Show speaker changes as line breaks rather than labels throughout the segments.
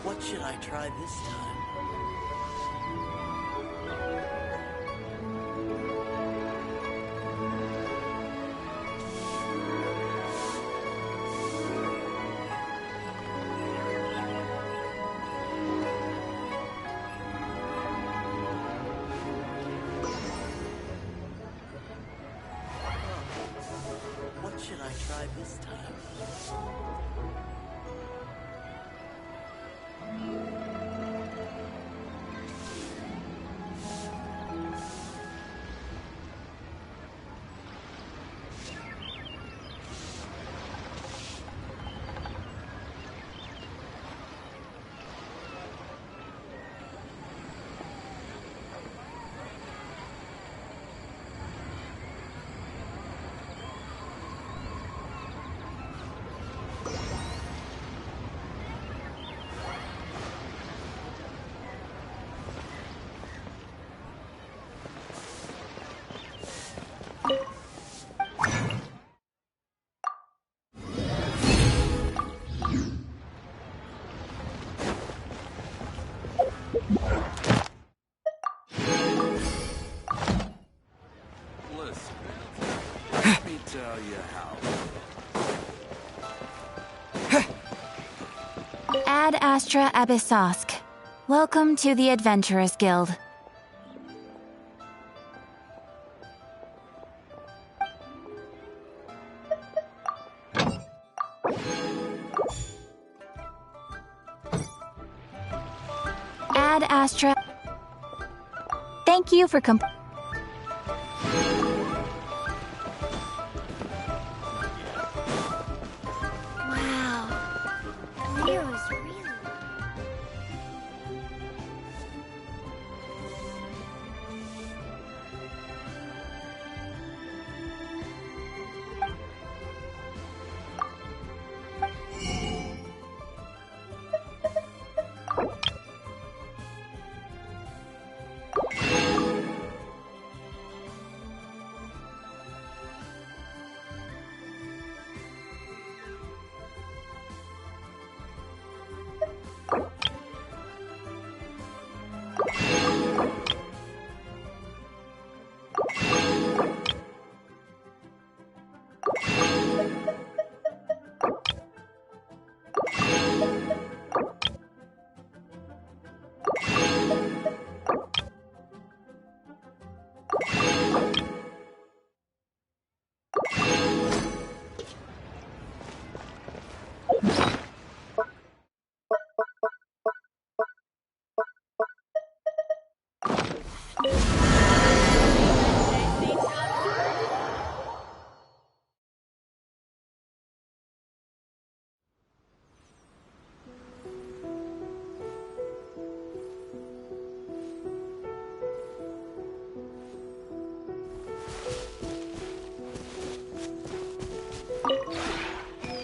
What should I try this time? What should I try this time?
Ad Astra Abyssosk. Welcome to the Adventurers Guild. Ad Astra. Thank you for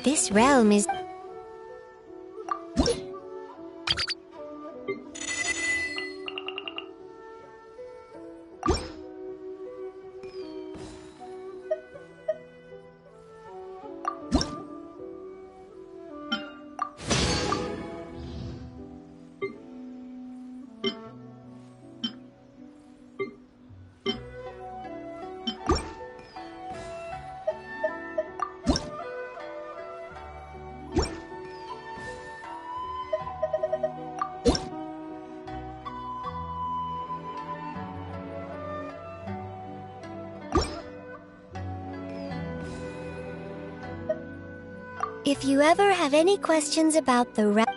This realm is... If you ever have any questions about the realm...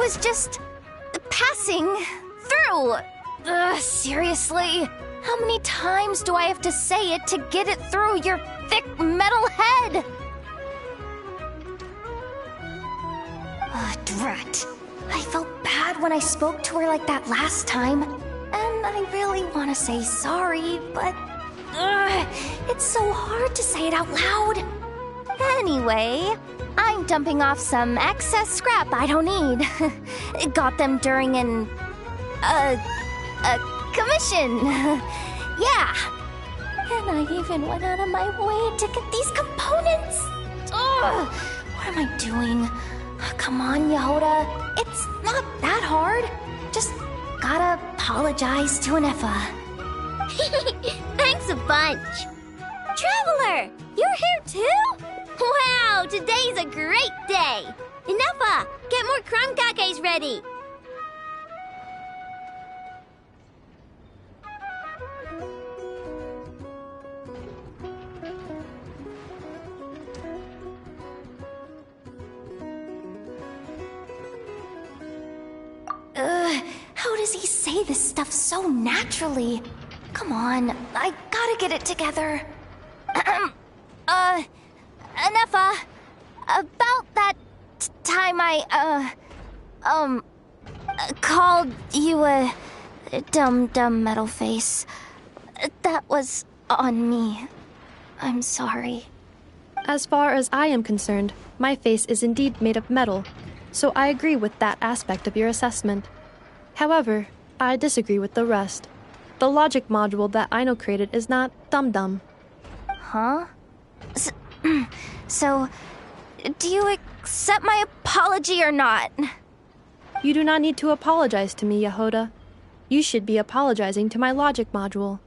was just passing through. Seriously? How many times do I have to say it to get it through your thick metal head? Drat. I felt bad when I spoke to her like that last time. And I really want to say sorry, but it's so hard to say it out loud. Anyway, I'm dumping off some excess scrap I don't need. Got them during a commission. Yeah. And I even went out of my way to get these components. What am I doing? Come on, Yehoda. It's not that hard. Just gotta apologize to Anefa.
Thanks a bunch. Traveler, you're here too? Wow, today's a great day. Inefa, get more crumb cakes ready.
How does he say this stuff so naturally? Come on, I gotta get it together. Anefa, about that time I, called you a dumb metal face. That was on me. I'm sorry.
As far as I am concerned, my face is indeed made of metal, so I agree with that aspect of your assessment. However, I disagree with the rest. The logic module that Aino created is not dumb.
Huh? So, do you accept my apology or not?
You do not need to apologize to me, Yehoda. You should be apologizing to my logic module.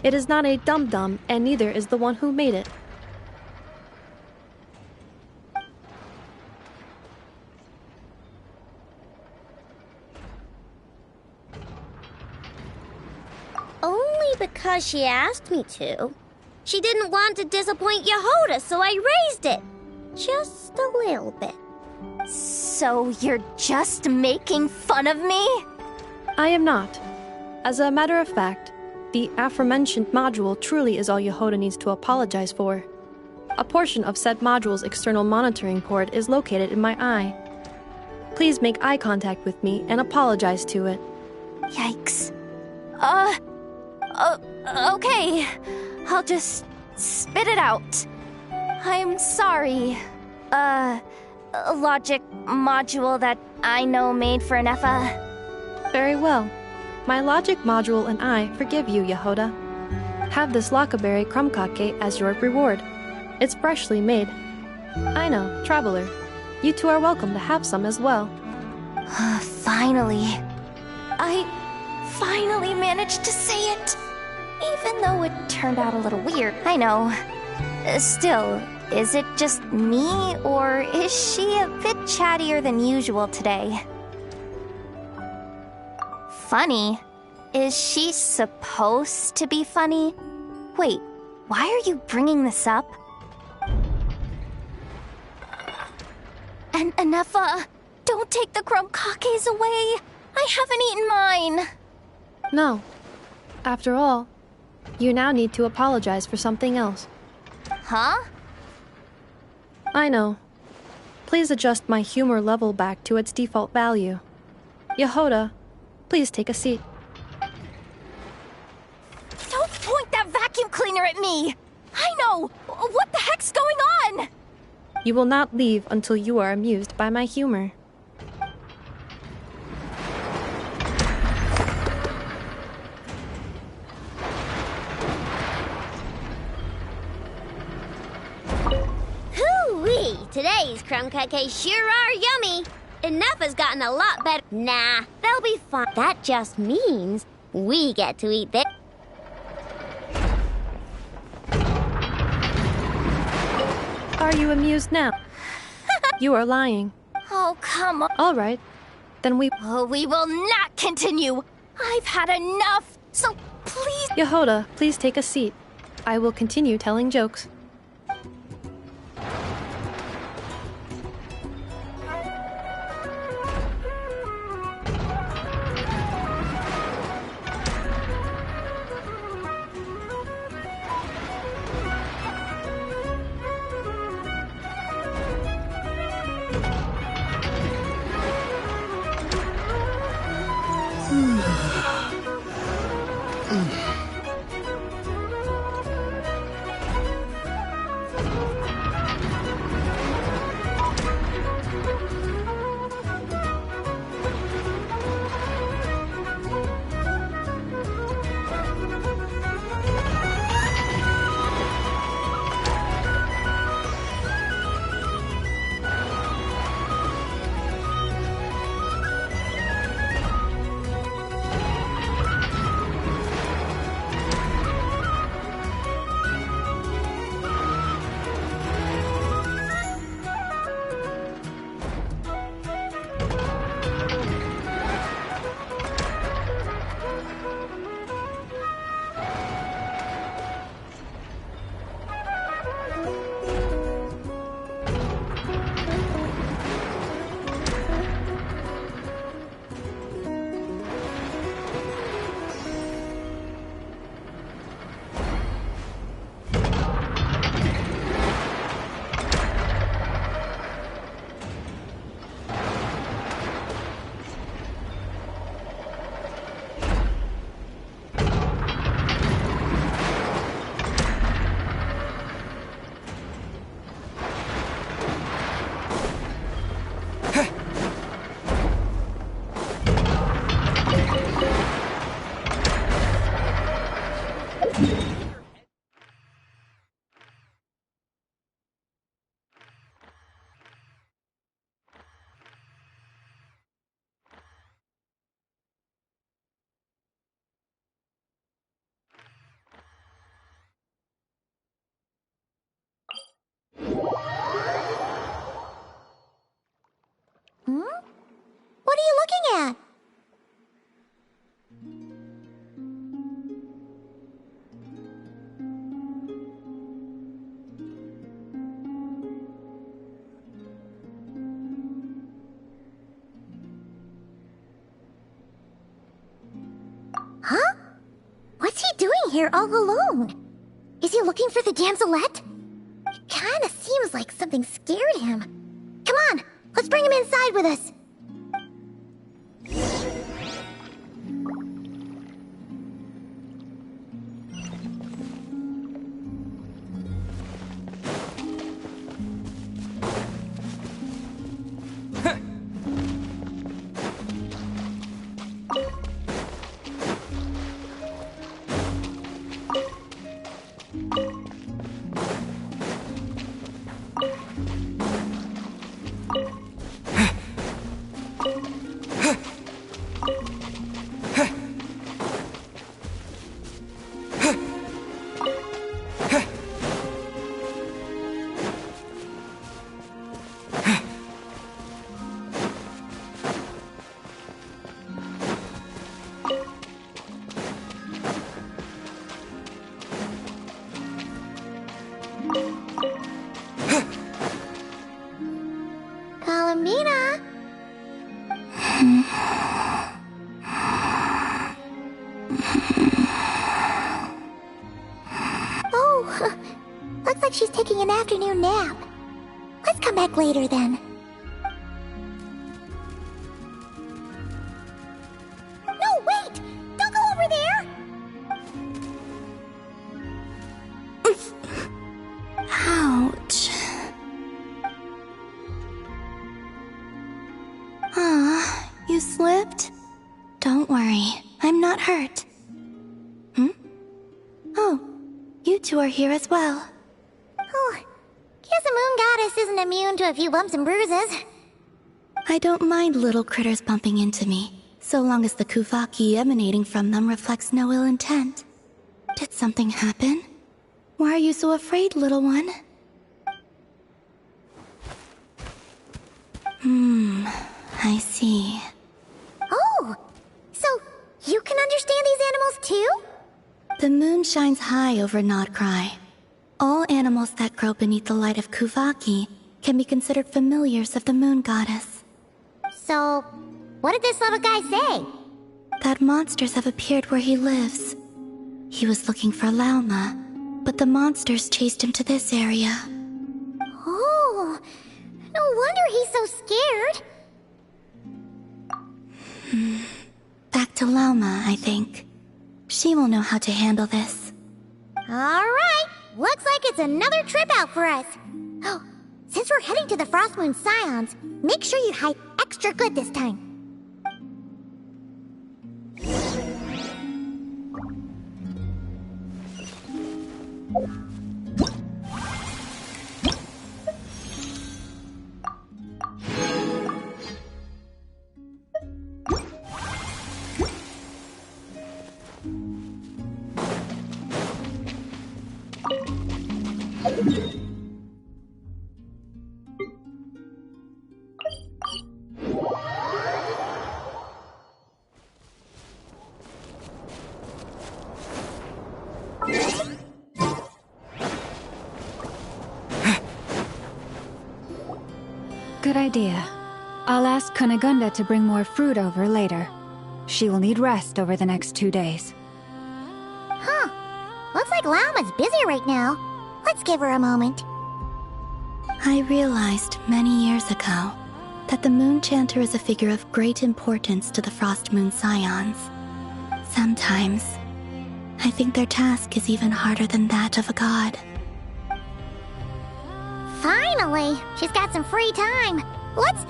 It is not a dumb, and neither is the one who made it.
Only because she asked me to. She didn't want to disappoint Yehoda, so I raised it. Just a little bit.
So you're just making fun of me?
I am not. As a matter of fact, the aforementioned module truly is all Yehoda needs to apologize for. A portion of said module's external monitoring port is located in my eye. Please make eye contact with me and apologize to it.
Yikes. Okay. I'll just spit it out. I'm sorry. Logic module that I know made for Anefa.
Very well. My logic module and I forgive you, Yehoda. Have this lockaberry crumb cake as your reward. It's freshly made. I know, traveler. You two are welcome to have some as well.
Finally. I finally managed to say it. Even though it turned out a little weird, I know. Still, is it just me, or is she a bit chattier than usual today? Funny? Is she supposed to be funny? Wait, why are you bringing this up? And Anefa, don't take the crumb cakes away. I haven't eaten mine.
No. After all, you now need to apologize for something else.
Huh?
I know. Please adjust my humor level back to its default value. Yehoda, please take a seat.
Don't point that vacuum cleaner at me! I know! What the heck's going on?
You will not leave until you are amused by my humor.
Hoo-wee! Today's crumb cakes sure are yummy. Anefa's gotten a lot better. Nah, they'll be fine. That just means we get to eat this.
Are you amused now? You are lying.
Oh, come on.
All right. Then we
will not continue. I've had enough, so please...
Yehoda, please take a seat. I will continue telling jokes.
What are you looking at? Huh? What's he doing here all alone? Is he looking for the damselette? It kinda seems like something scared him. Come on, let's bring him inside with us. Kalamina! Oh, looks like she's taking an afternoon nap. Let's come back later then. No, wait! Don't go over there! Ouch. Ah, you slipped? Don't worry, I'm not hurt. Oh, you two are here as well. Oh, guess the moon goddess isn't immune to a few bumps and bruises. I don't mind little critters bumping into me, so long as the kuvaki emanating from them reflects no ill intent. Did something happen? Why are you so afraid, little one? I see. Oh, so you can understand these animals too? The moon shines high over Nodcry. All animals that grow beneath the light of Kuvaki can be considered familiars of the moon goddess. So, what did this little guy say? That monsters have appeared where he lives. He was looking for Lauma, but the monsters chased him to this area. Oh, no wonder he's so scared. Back to Lauma, I think. She will know how to handle this. Alright, looks like it's another trip out for us. Oh, since we're heading to the Frost Moon Scions, make sure you hide extra good this time.
Good idea. I'll ask Kunigunda to bring more fruit over later. She will need rest over the next 2 days.
Huh. Looks like Lauma's busy right now. Let's give her a moment. I realized many years ago that the Moon Chanter is a figure of great importance to the Frost Moon Scions. Sometimes, I think their task is even harder than that of a god. Finally! She's got some free time. Let's...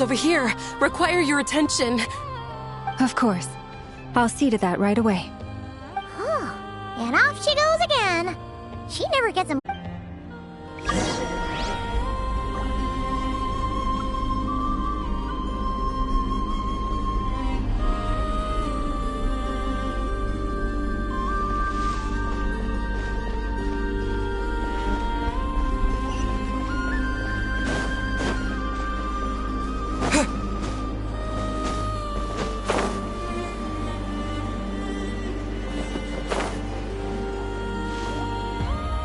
Over here, require your attention.
Of course. I'll see to that right away.
Huh.
And off she goes again. She never gets a...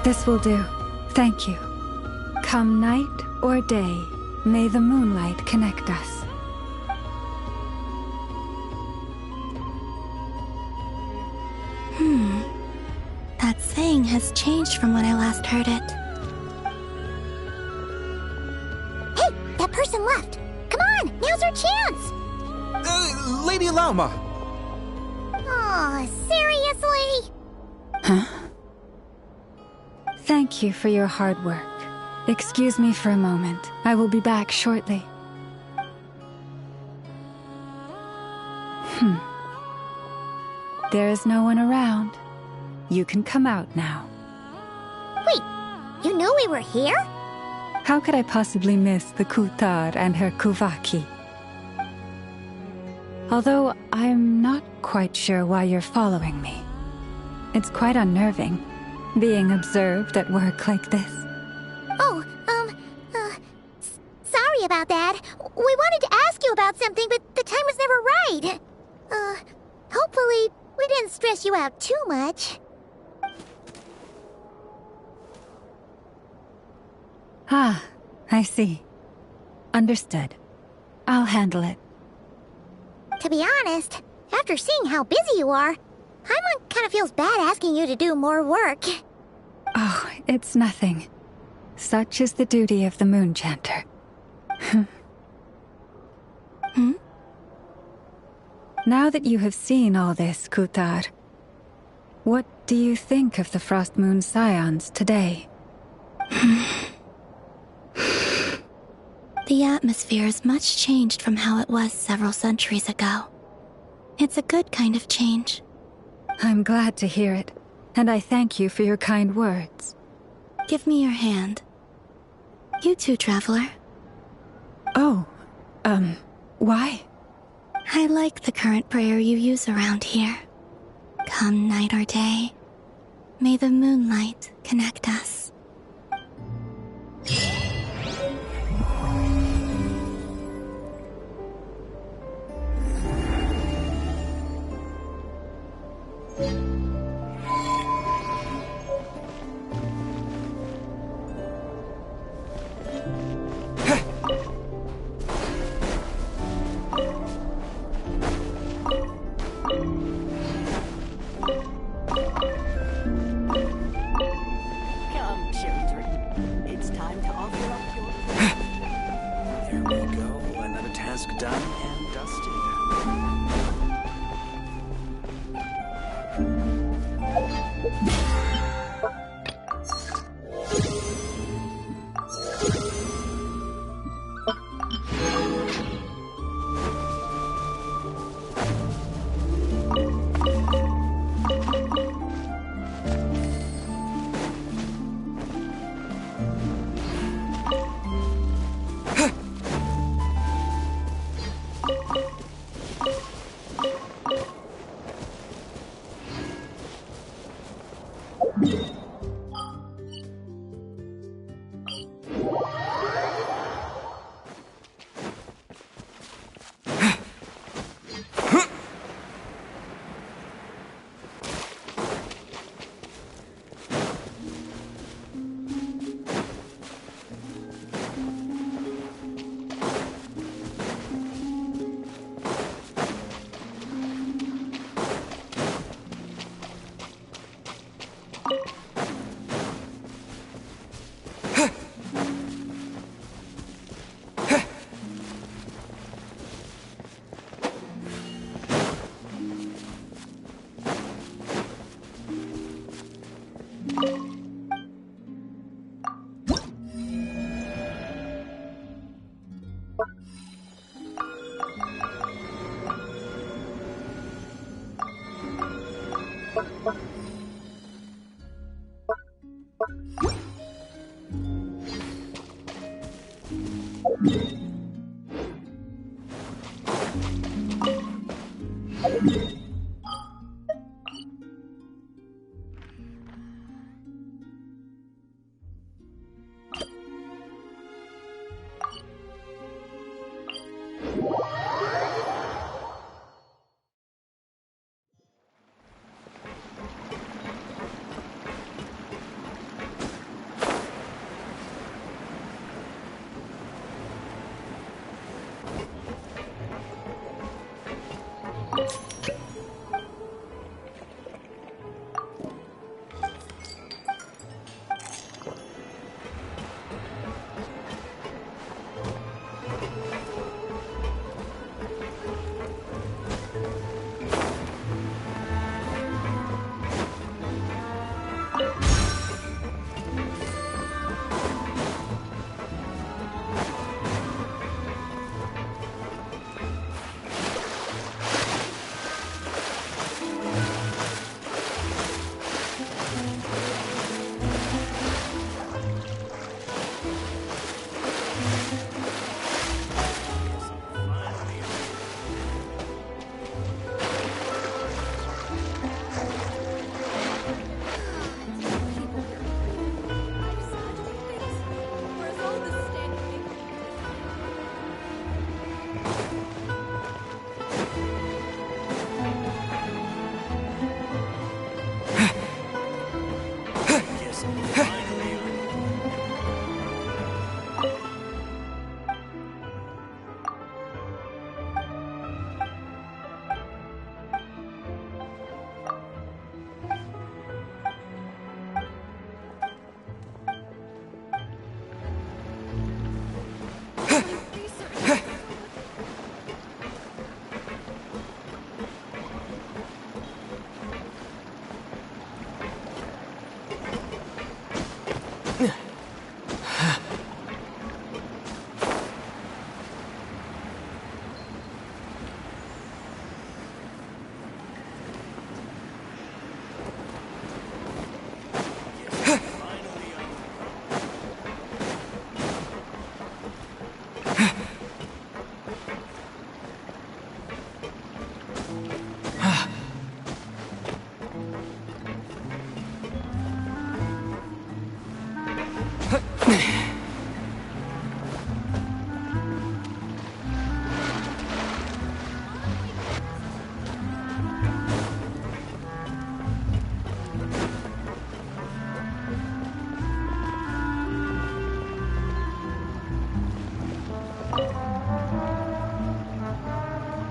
This will do. Thank you. Come night or day, may the moonlight connect us.
That saying has changed from when I last heard it.
Hey, that person left. Come on, now's our chance.
Lady Lauma!
Oh, seriously?
Huh? Thank you for your hard work. Excuse me for a moment. I will be back shortly. There is no one around. You can come out now.
Wait, you knew we were here?
How could I possibly miss the Kutar and her Kuvaki? Although I'm not quite sure why you're following me. It's quite unnerving, being observed at work like this.
Oh, sorry about that. We wanted to ask you about something, but the time was never right. Hopefully we didn't stress you out too much.
Ah, I see. Understood. I'll handle it.
To be honest, after seeing how busy you are, Paimon kind of feels bad asking you to do more work.
Oh, it's nothing. Such is the duty of the Moon Chanter. Now that you have seen all this, Kutar, what do you think of the Frost Moon Scions today?
The atmosphere is much changed from how it was several centuries ago. It's a good kind of change.
I'm glad to hear it, and I thank you for your kind words.
Give me your hand. You too, traveler.
Oh, why?
I like the current prayer you use around here. Come night or day, may the moonlight connect us.
Come, children. It's time to offer up your... There we go. Another task done and dusted.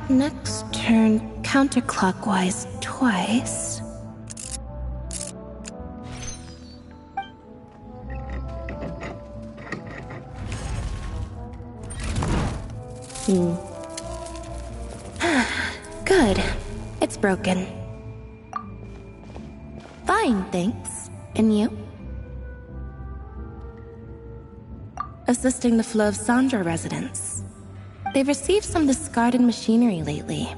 Next turn counterclockwise twice. Good. It's broken. Fine, thanks. And you? Assisting the flow of Sandra residents. They've received some discarded machinery lately.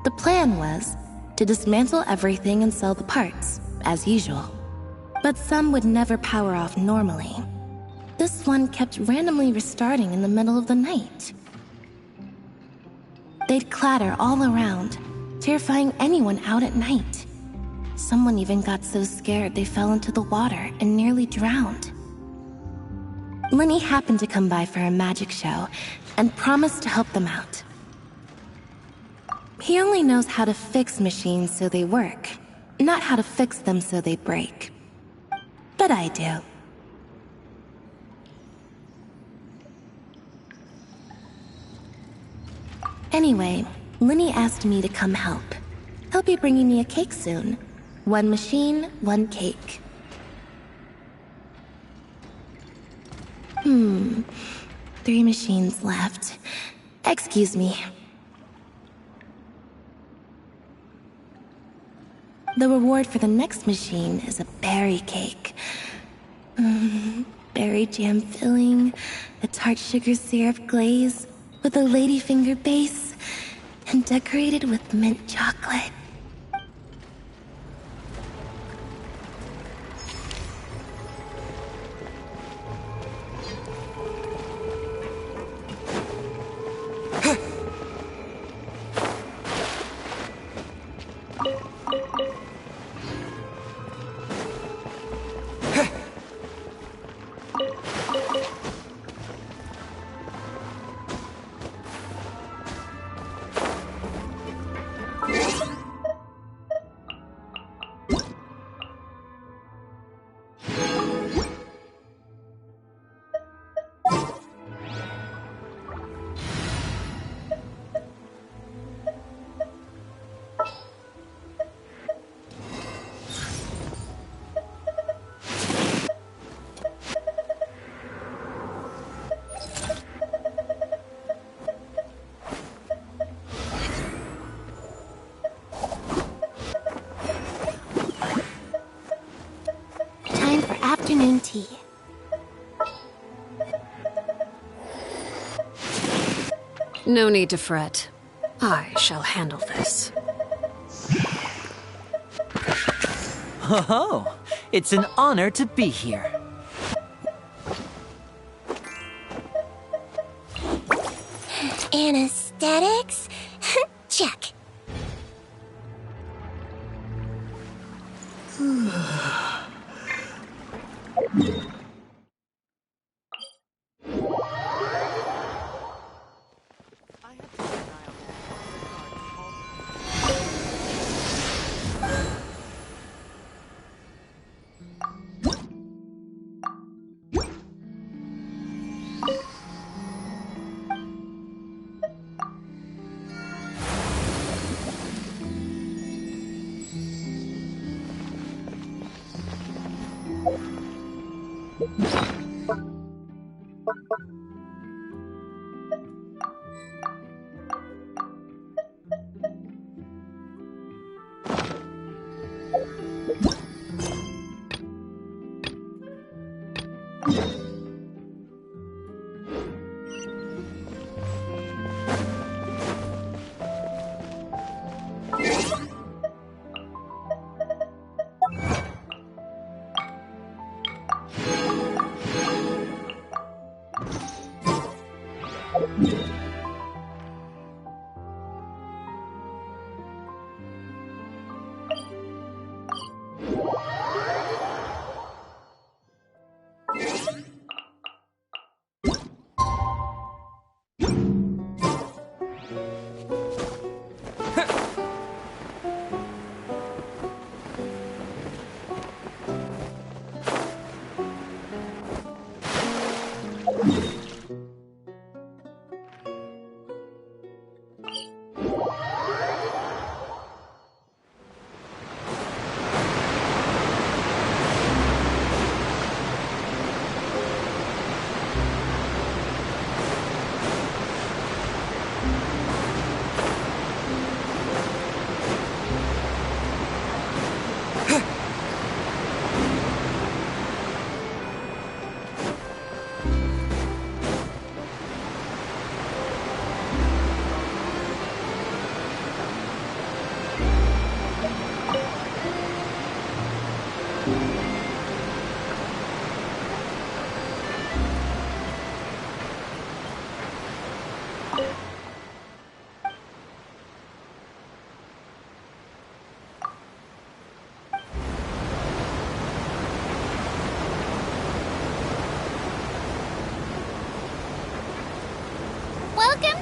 The plan was to dismantle everything and sell the parts, as usual. But some would never power off normally. This one kept randomly restarting in the middle of the night. They'd clatter all around, terrifying anyone out at night. Someone even got so scared they fell into the water and nearly drowned. Lenny happened to come by for a magic show and promised to help them out. He only knows how to fix machines so they work, not how to fix them so they break. But I do. Anyway, Lenny asked me to come help. He'll be bringing me a cake soon. 1 machine, 1 cake. 3 machines left. Excuse me. The reward for the next machine is a berry cake. Berry jam filling, a tart sugar syrup glaze with a ladyfinger base, and decorated with mint chocolate. Afternoon tea.
No need to fret. I shall handle this.
Oh, it's an honor to be here.
Anesthetics? Check.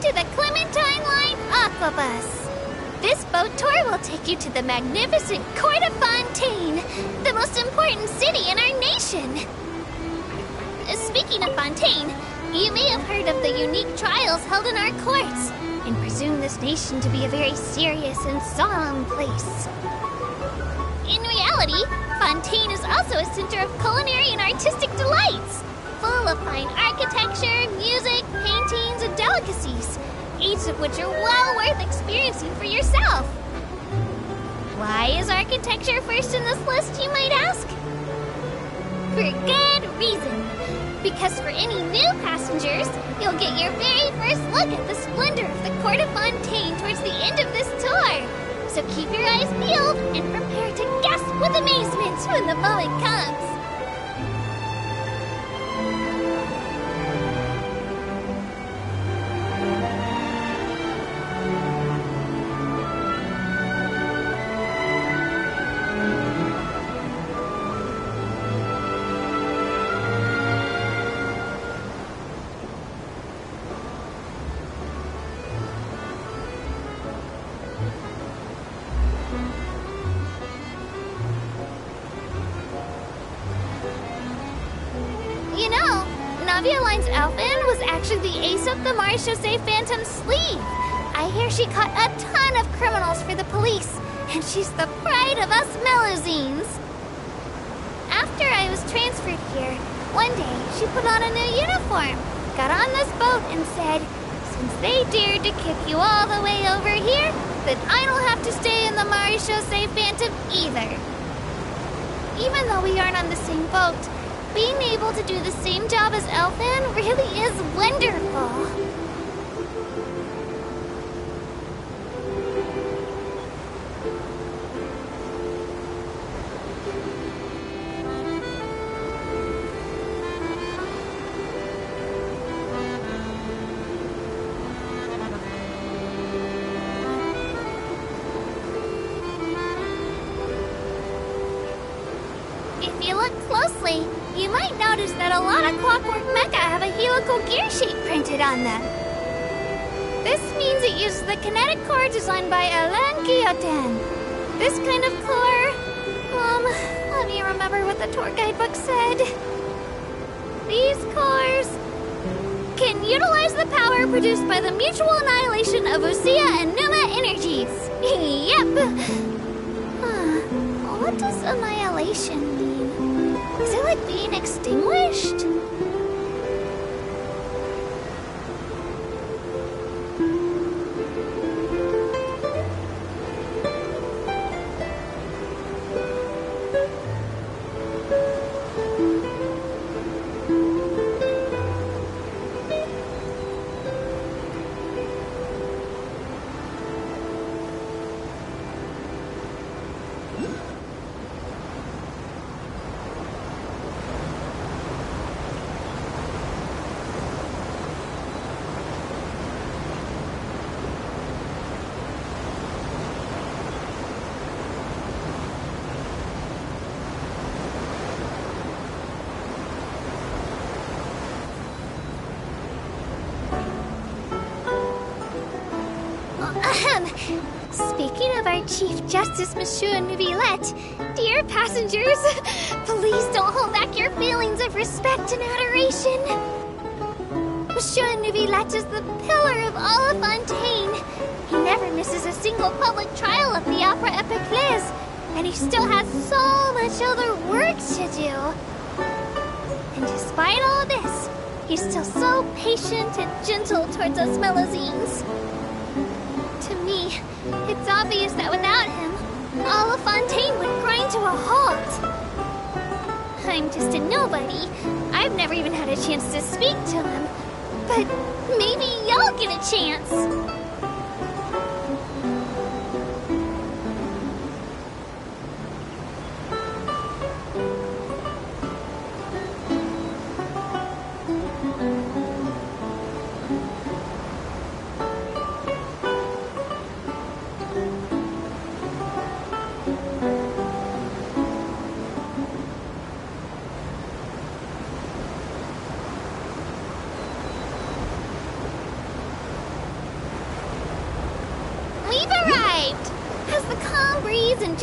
to the Clementine Line Aquabus. This boat tour will take you to the magnificent Court of Fontaine, the most important city in our nation. Speaking of Fontaine, you may have heard of the unique trials held in our courts, and presume this nation to be a very serious and solemn place. In reality, Fontaine is also a center of culinary and artistic delights, full of fine architecture, music, paintings, and delicacies, each of which are well worth experiencing for yourself. Why is architecture first in this list, you might ask? For good reason. Because for any new passengers, you'll get your very first look at the splendor of the Court of Fontaine towards the end of this tour. So keep your eyes peeled and prepare to gasp with amazement when the moment comes. Navioline's Elfin was actually the ace up the Marechaussee Phantom's sleeve. I hear she caught a ton of criminals for the police, and she's the pride of us Melusines. After I was transferred here, one day she put on a new uniform, got on this boat, and said, "Since they dared to kick you all the way over here, then I don't have to stay in the Marechaussee Phantom either." Even though we aren't on the same boat, being able to do the same job as Elfin really is wonderful. If you look closely, you might notice that a lot of Clockwork Mecha have a helical gear shape printed on them. This means it uses the kinetic core designed by Alain Guillotin. This kind of core... let me remember what the tour guidebook said. These cores can utilize the power produced by the mutual annihilation of Usia and Numa energies. Yep! What does annihilation mean? Is it like being extinguished? Speaking of our Chief Justice, Monsieur Neuvillette, dear passengers, please don't hold back your feelings of respect and adoration. Monsieur Neuvillette is the pillar of all of Fontaine. He never misses a single public trial at the Opera Epiclese, and he still has so much other work to do. And despite all this, he's still so patient and gentle towards us Melusines. To me, it's obvious that without him, all of Fontaine would grind to a halt. I'm just a nobody. I've never even had a chance to speak to him. But maybe y'all get a chance.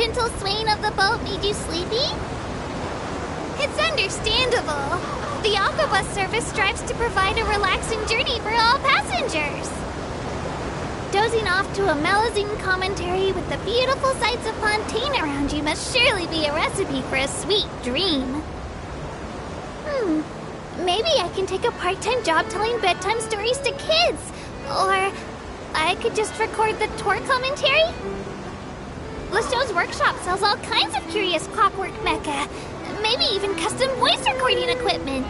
gentle swaying of the boat made you sleepy? It's understandable. The Aquabus service strives to provide a relaxing journey for all passengers. Dozing off to a melazine commentary with the beautiful sights of Fontaine around you must surely be a recipe for a sweet dream. Maybe I can take a part-time job telling bedtime stories to kids. Or I could just record the tour commentary. Lestow's workshop sells all kinds of curious clockwork mecha. Maybe even custom voice recording equipment.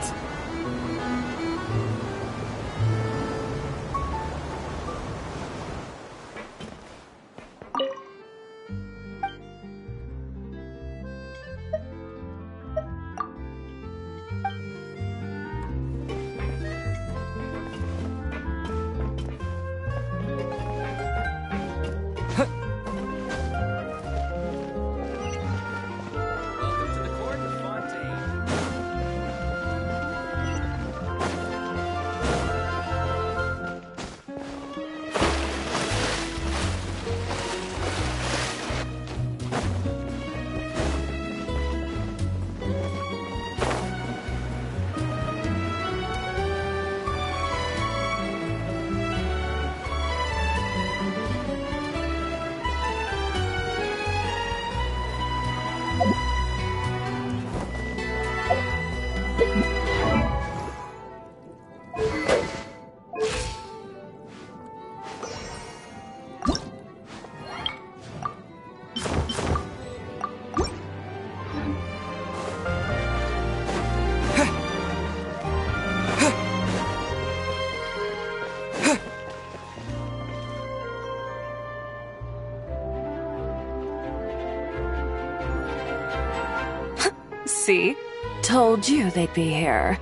See? Told you they'd be here.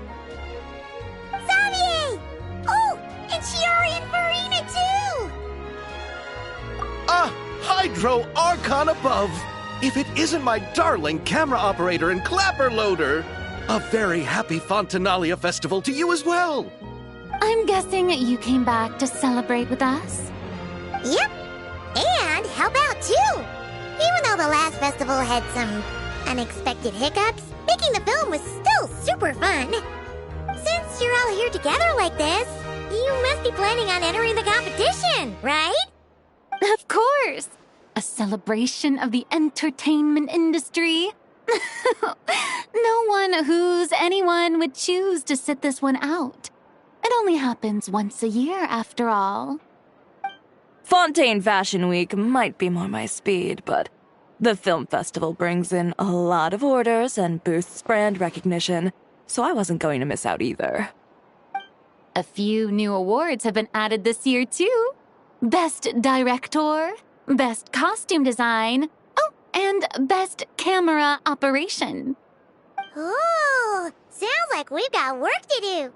Xavier! Oh, and Shiori and Farina too!
Ah, Hydro Archon above! If it isn't my darling camera operator and clapper loader! A very happy Fontanalia festival to you as well!
I'm guessing you came back to celebrate with us?
Yep, and help out too! Even though the last festival had some unexpected hiccups, making the film was still super fun. Since you're all here together like this, you must be planning on entering the competition, right?
Of course! A celebration of the entertainment industry. No one who's anyone would choose to sit this one out. It only happens once a year, after all.
Fontaine Fashion Week might be more my speed, but the film festival brings in a lot of orders and boosts brand recognition, so I wasn't going to miss out either.
A few new awards have been added this year, too. Best Director, Best Costume Design, oh, and Best Camera Operation.
Ooh, sounds like we've got work to do.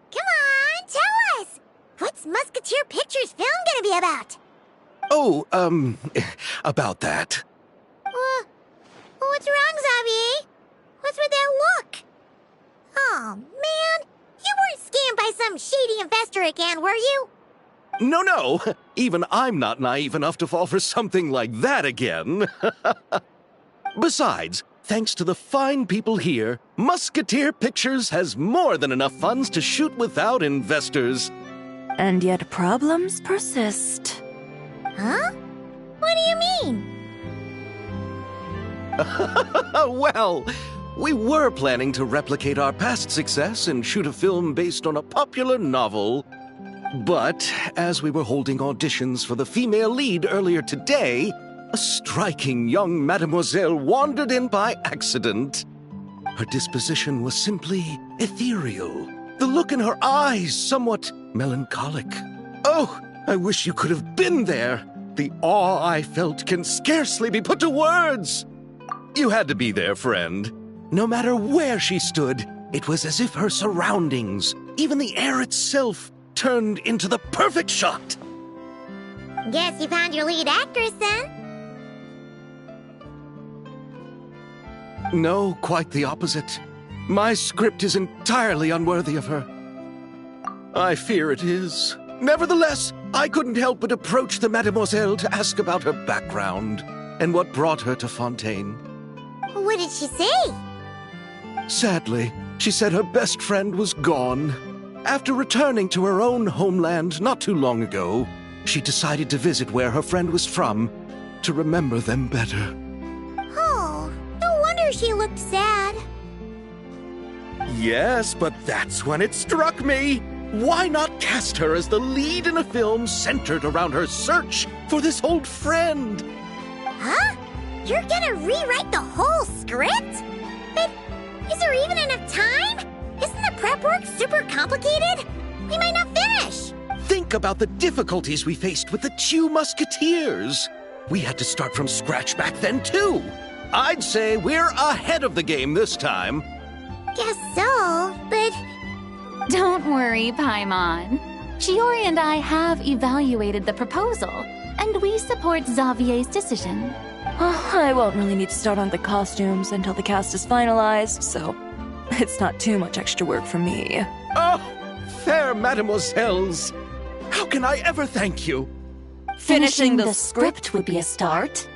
Come on, tell us! What's Musketeer Pictures film gonna be about?
Oh, about that.
What's wrong, Xavier? What's with that look? Oh, man. You weren't scammed by some shady investor again, were you?
No. Even I'm not naive enough to fall for something like that again. Besides, thanks to the fine people here, Musketeer Pictures has more than enough funds to shoot without investors.
And yet problems persist.
Huh? What do you mean?
Well, we were planning to replicate our past success and shoot a film based on a popular novel. But as we were holding auditions for the female lead earlier today, a striking young mademoiselle wandered in by accident. Her disposition was simply ethereal. The look in her eyes somewhat melancholic. Oh, I wish you could have been there. The awe I felt can scarcely be put to words. You had to be there, friend. No matter where she stood, it was as if her surroundings, even the air itself, turned into the perfect shot.
Guess you found your lead actress, then?
No, quite the opposite. My script is entirely unworthy of her. I fear it is. Nevertheless, I couldn't help but approach the mademoiselle to ask about her background. and what brought her to Fontaine.
What did she say?
Sadly, she said her best friend was gone. After returning to her own homeland not too long ago, she decided to visit where her friend was from to remember them better.
Oh, no wonder she looked sad.
Yes, but that's when it struck me. Why not cast her as the lead in a film centered around her search for this old friend?
Huh? You're gonna rewrite the whole script? But is there even enough time? Isn't the prep work super complicated? We might not finish.
Think about the difficulties we faced with the Two Musketeers. We had to start from scratch back then, too. I'd say we're ahead of the game this time.
Guess so, but...
Don't worry, Paimon. Chiori and I have evaluated the proposal, and we support Xavier's decision.
I won't really need to start on the costumes until the cast is finalized, so it's not too much extra work for me.
Oh, fair mademoiselles. How can I ever thank you?
Finishing the script would be a start.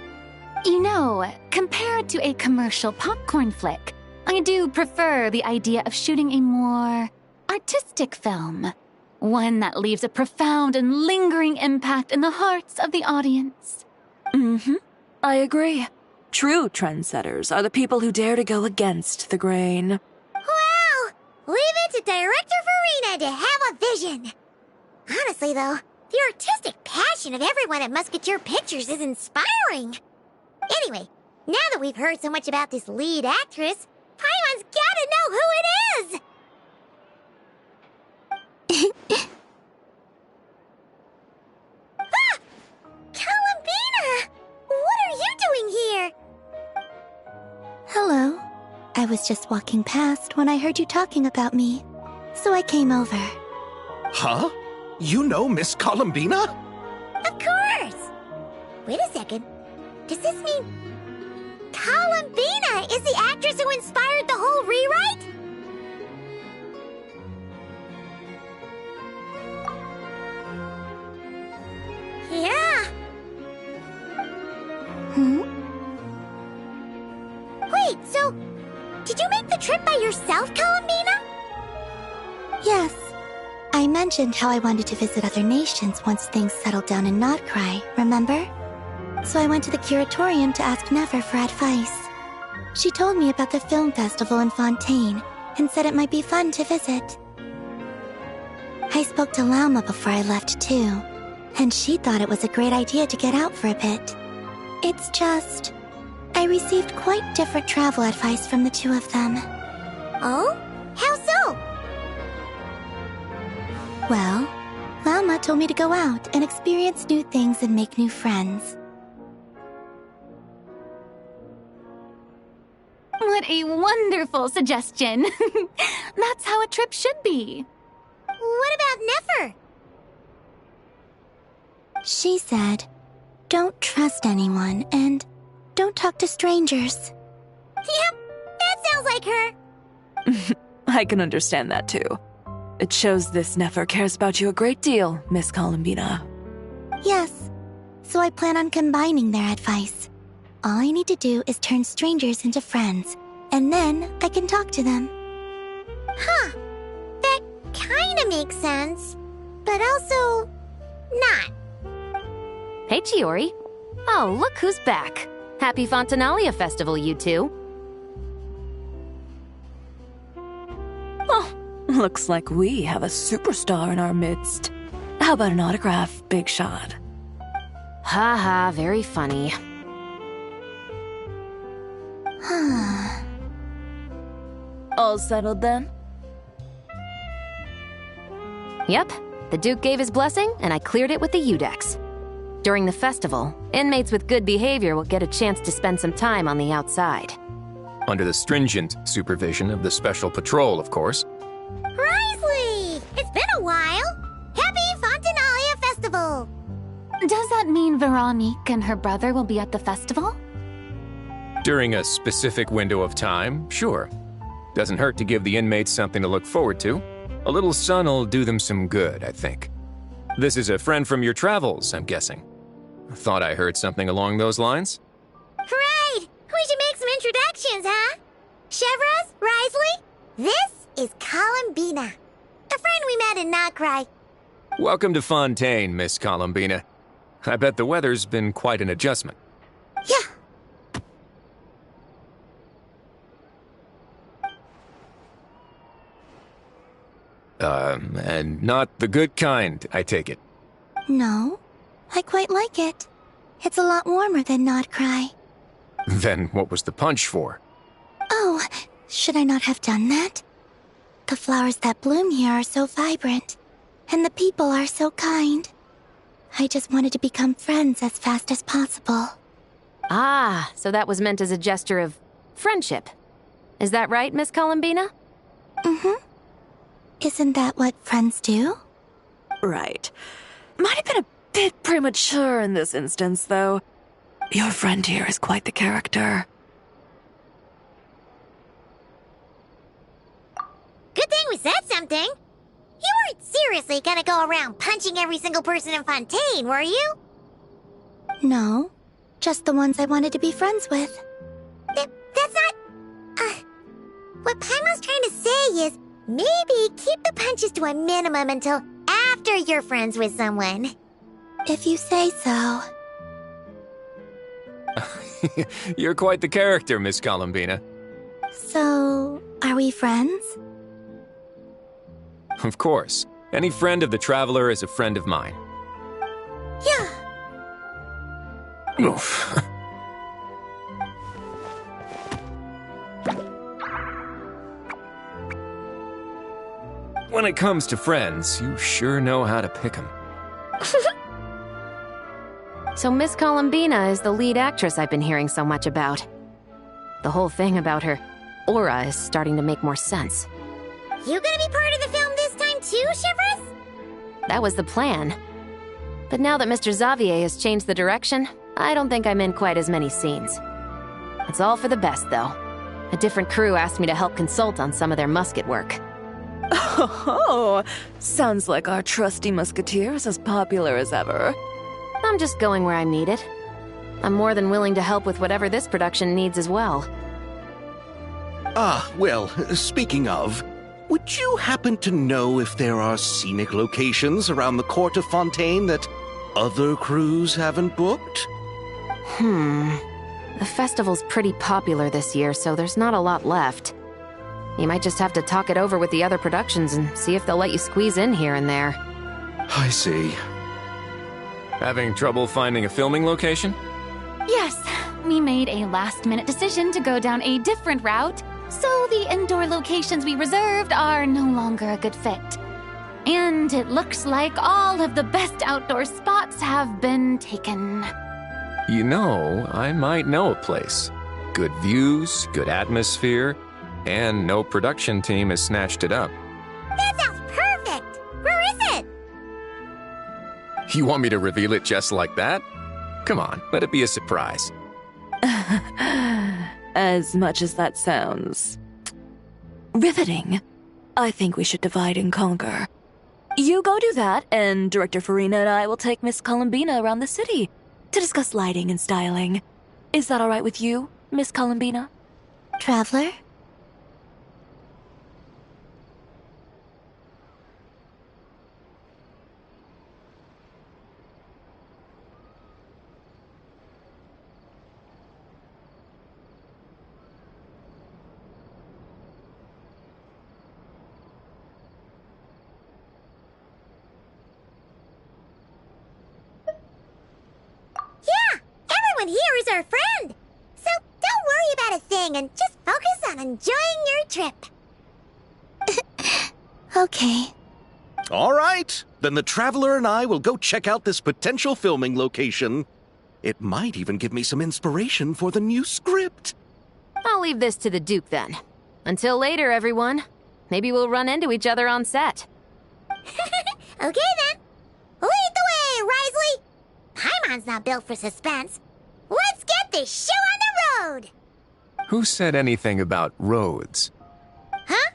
You know, compared to a commercial popcorn flick, I do prefer the idea of shooting a more artistic film. One that leaves a profound and lingering impact in the hearts of the audience.
I agree. True trendsetters are the people who dare to go against the grain.
Well, leave it to Director Farina to have a vision. Honestly, though, the artistic passion of everyone at Musketeer Pictures is inspiring. Anyway, now that we've heard so much about this lead actress, Paimon's gotta know who it is! Ah! Columbina! What are you doing here?
Hello. I was just walking past when I heard you talking about me, so I came over.
Huh? You know Miss Columbina?
Of course! Wait a second. Does this mean Columbina is the actress who inspired the whole rewrite? Yeah. Wait, so did you make the trip by yourself, Columbina?
Yes. I mentioned how I wanted to visit other nations once things settled down in Notcry, remember? So I went to the curatorium to ask Never for advice. She told me about the film festival in Fontaine and said it might be fun to visit. I spoke to Lauma before I left too, and she thought it was a great idea to get out for a bit. It's just, I received quite different travel advice from the two of them.
Oh? How so?
Well, Lauma told me to go out and experience new things and make new friends.
What a wonderful suggestion. That's how a trip should be.
What about Nefer?
She said, don't trust anyone and don't talk to strangers.
Yep, that sounds like her.
I can understand that too. It shows this Nefer cares about you a great deal, Miss Columbina.
Yes, so I plan on combining their advice. All I need to do is turn strangers into friends, and then I can talk to them.
Huh. That kinda makes sense, but also not.
Hey, Chiori. Oh, look who's back. Happy Fontanalia Festival, you two.
Oh, looks like we have a superstar in our midst. How about an autograph, Big Shot?
Haha, very funny.
All settled then?
Yep, the Duke gave his blessing, and I cleared it with the Udex. During the festival, inmates with good behavior will get a chance to spend some time on the outside.
Under the stringent supervision of the Special Patrol, of course.
Risley! It's been a while! Happy Fontanalia Festival!
Does that mean Veronique and her brother will be at the festival?
During a specific window of time, sure. Doesn't hurt to give the inmates something to look forward to. A little sun'll do them some good, I think. This is a friend from your travels, I'm guessing. Thought I heard something along those lines.
introductions, huh? Chevros, Risley, this is Columbina, a friend we met in Notcry.
Welcome to Fontaine, Miss Columbina. I bet the weather's been quite an adjustment.
Yeah.
And not the good kind, I take it.
No, I quite like it. It's a lot warmer than Notcry.
Then what was the punch for?
Oh, should I not have done that? The flowers that bloom here are so vibrant, and the people are so kind. I just wanted to become friends as fast as possible.
Ah, so that was meant as a gesture of friendship. Is that right, Miss Columbina?
Mm-hmm. Isn't that what friends do?
Right. Might have been a bit premature in this instance, though. Your friend here is quite the character.
Good thing we said something. You weren't seriously gonna go around punching every single person in Fontaine, were you?
No, just the ones I wanted to be friends with.
That's not... what Paimon's trying to say is, maybe keep the punches to a minimum until after you're friends with someone.
If you say so.
You're quite the character, Miss Columbina.
So, are we friends?
Of course. Any friend of the Traveler is a friend of mine.
Yeah.
Oof. When it comes to friends, you sure know how to pick 'em.
So Miss Columbina is the lead actress I've been hearing so much about. The whole thing about her aura is starting to make more sense.
You gonna be part of the film this time too, Chevros?
That was the plan. But now that Mr. Xavier has changed the direction, I don't think I'm in quite as many scenes. It's all for the best, though. A different crew asked me to help consult on some of their musket work.
Oh, sounds like our trusty musketeer is as popular as ever.
I'm just going where I'm needed. I'm more than willing to help with whatever this production needs as well.
Ah, well, speaking of, would you happen to know if there are scenic locations around the court of Fontaine that other crews haven't booked?
The festival's pretty popular this year, so there's not a lot left. You might just have to talk it over with the other productions and see if they'll let you squeeze in here and there.
I see.
Having trouble finding a filming location?
Yes, we made a last-minute decision to go down a different route, so the indoor locations we reserved are no longer a good fit. And it looks like all of the best outdoor spots have been taken.
You know, I might know a place. Good views, good atmosphere, and no production team has snatched it up.
That sounds perfect! Where is it?
You want me to reveal it just like that? Come on, let it be a surprise.
As much as that sounds riveting, I think we should divide and conquer. You go do that, and Director Farina and I will take Miss Columbina around the city to discuss lighting and styling. Is that all right with you, Miss Columbina?
Traveler?
Yeah! Everyone here is our friend! So don't worry about a thing and just focus on enjoying your trip.
Okay.
All right, then the Traveler and I will go check out this potential filming location. It might even give me some inspiration for the new script.
I'll leave this to the Duke then. Until later, everyone. Maybe we'll run into each other on set.
Okay then. Lead the way, Risley! Paimon's not built for suspense. Let's get this show on the road!
Who said anything about roads?
Huh?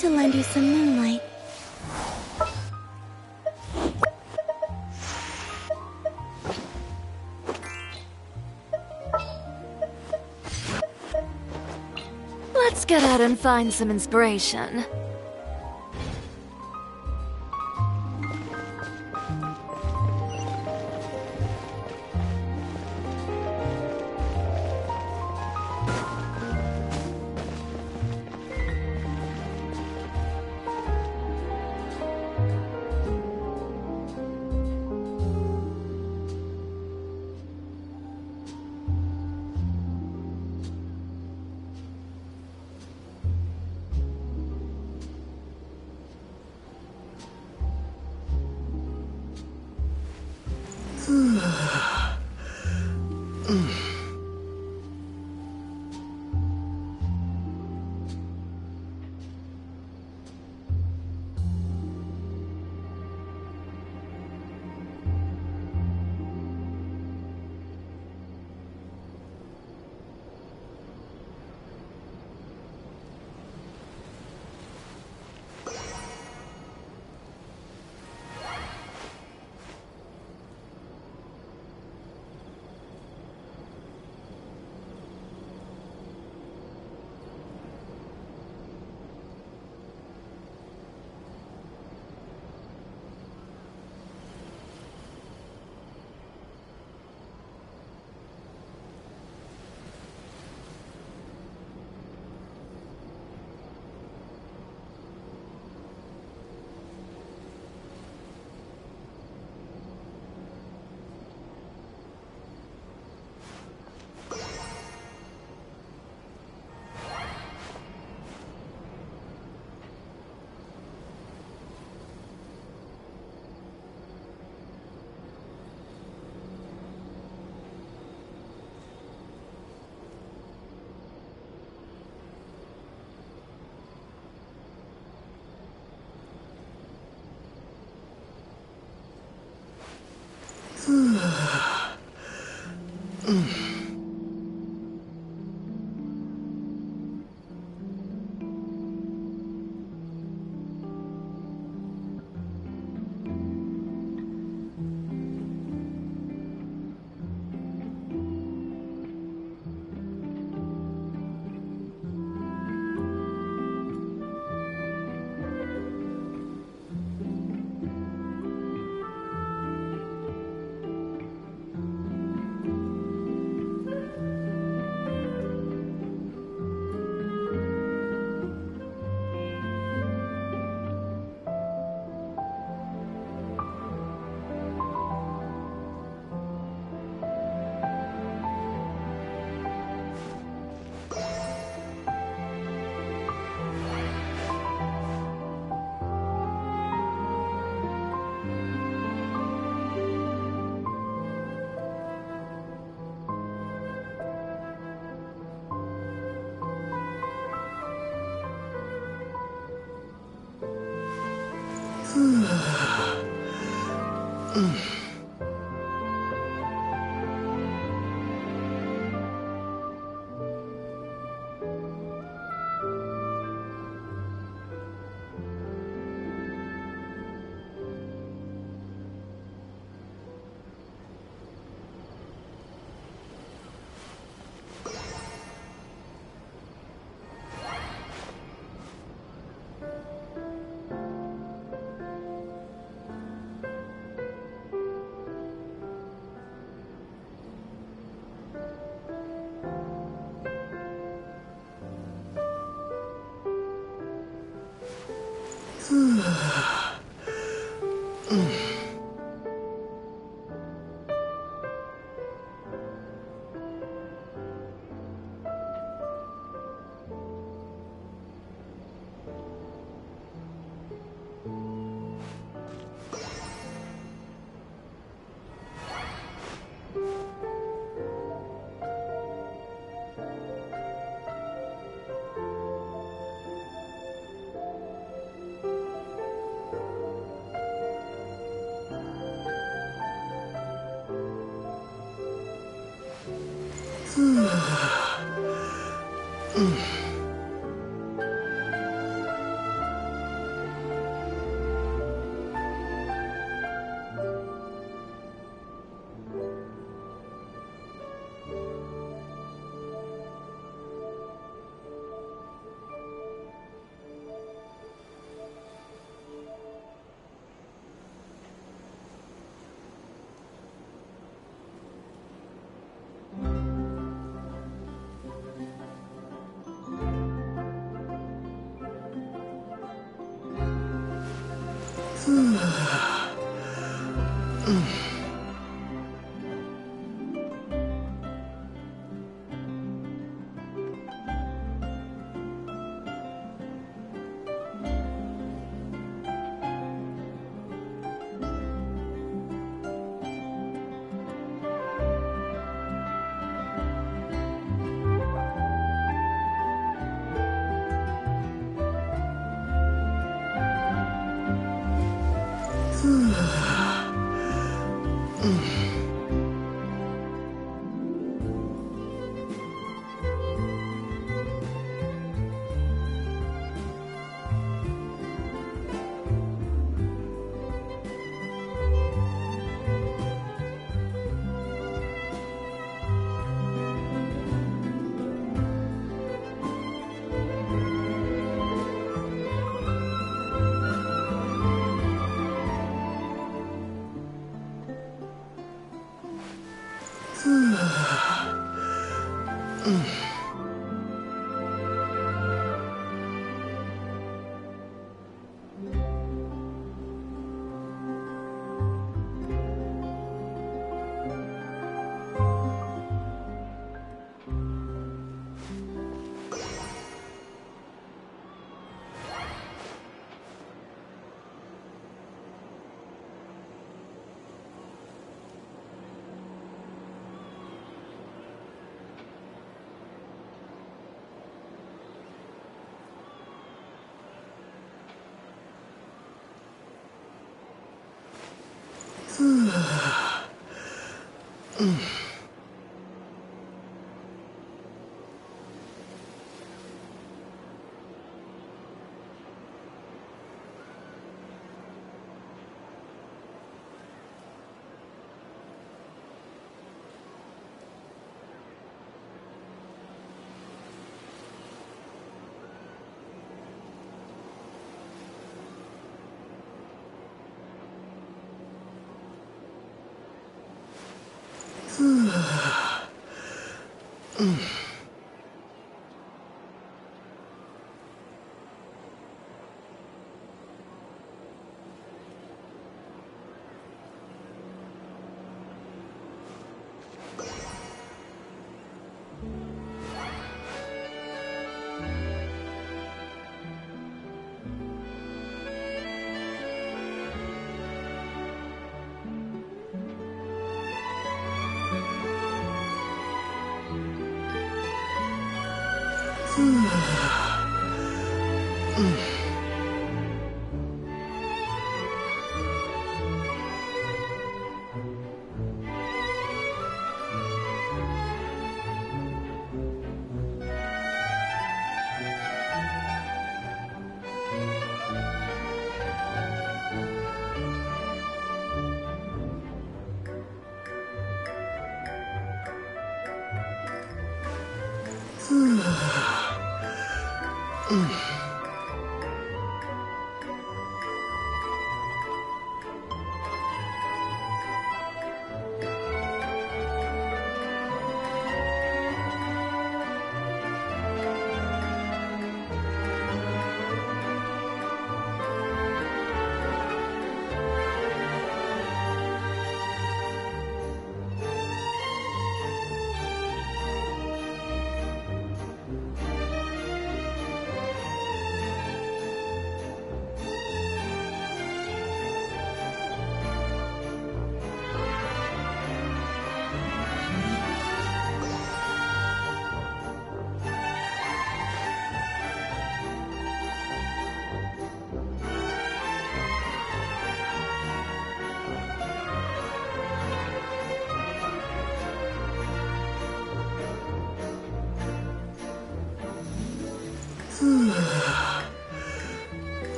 to lend you some moonlight.
Let's get out and find some inspiration.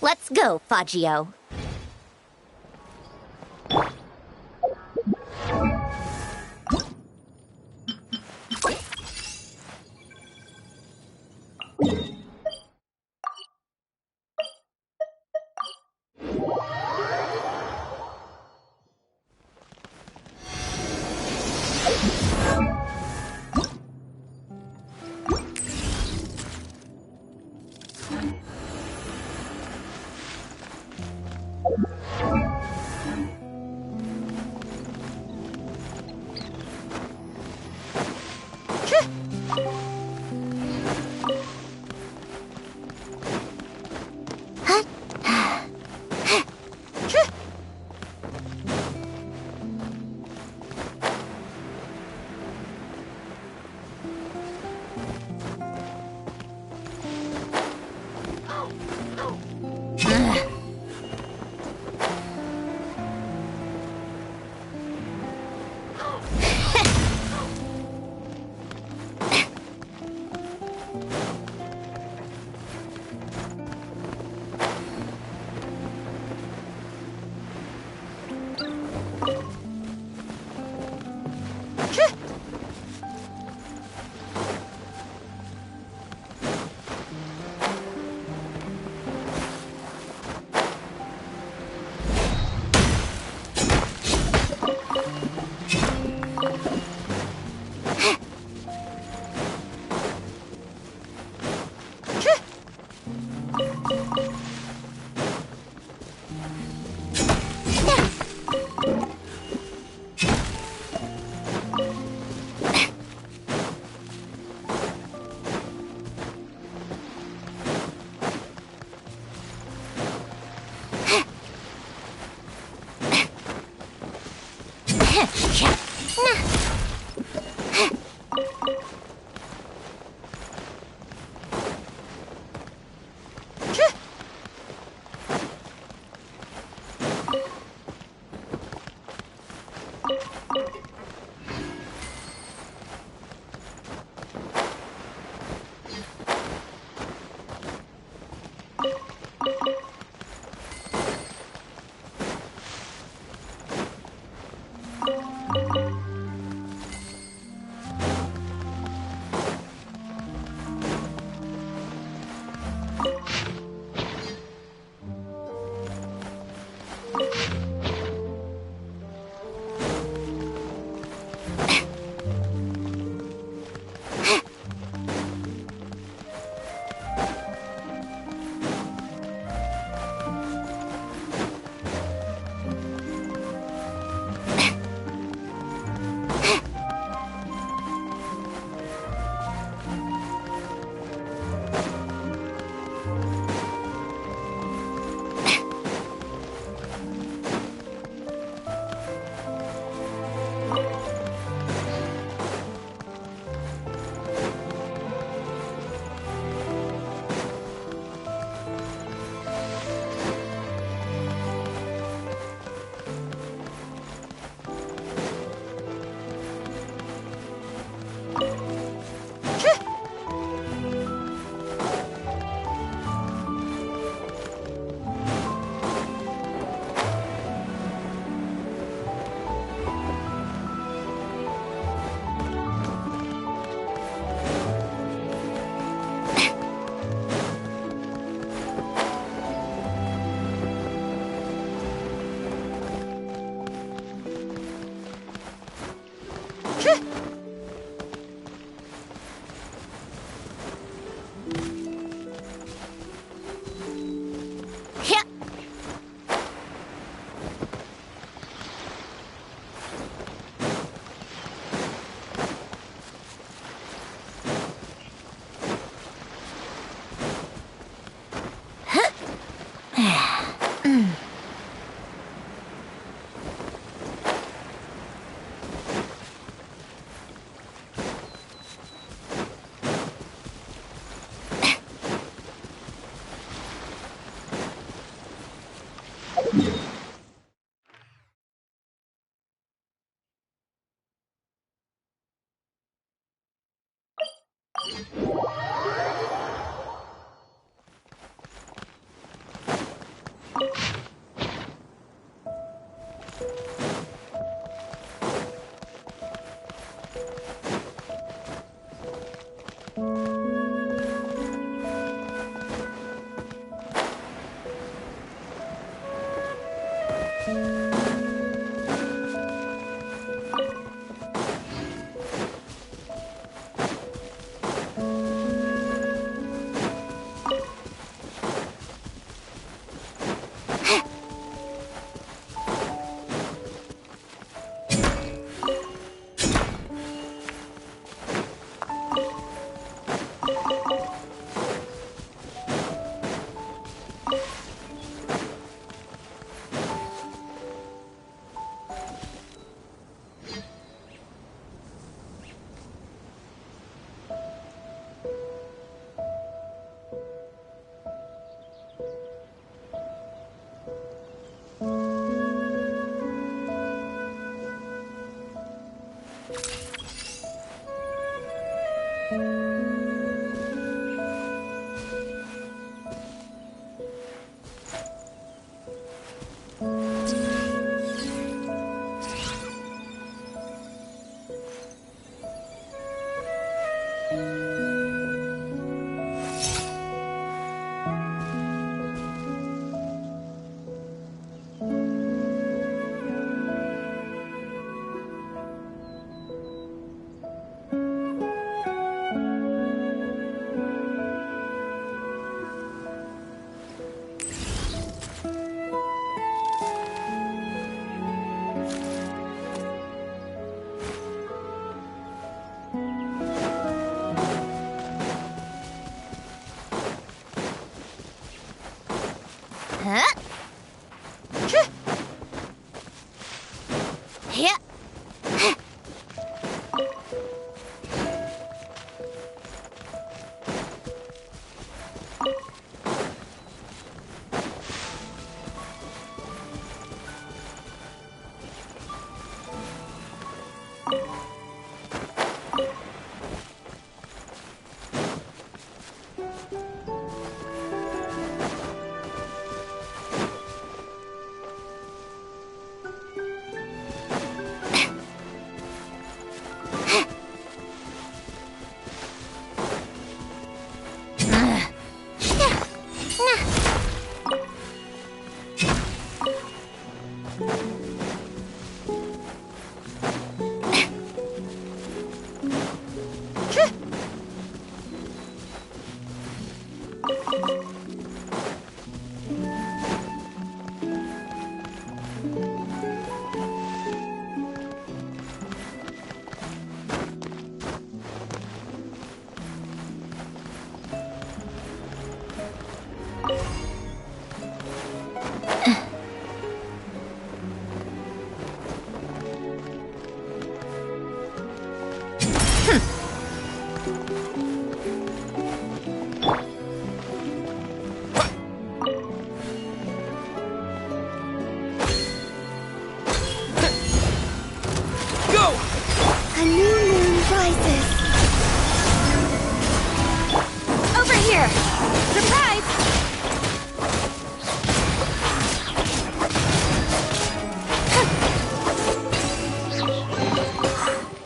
Let's go, Faggio.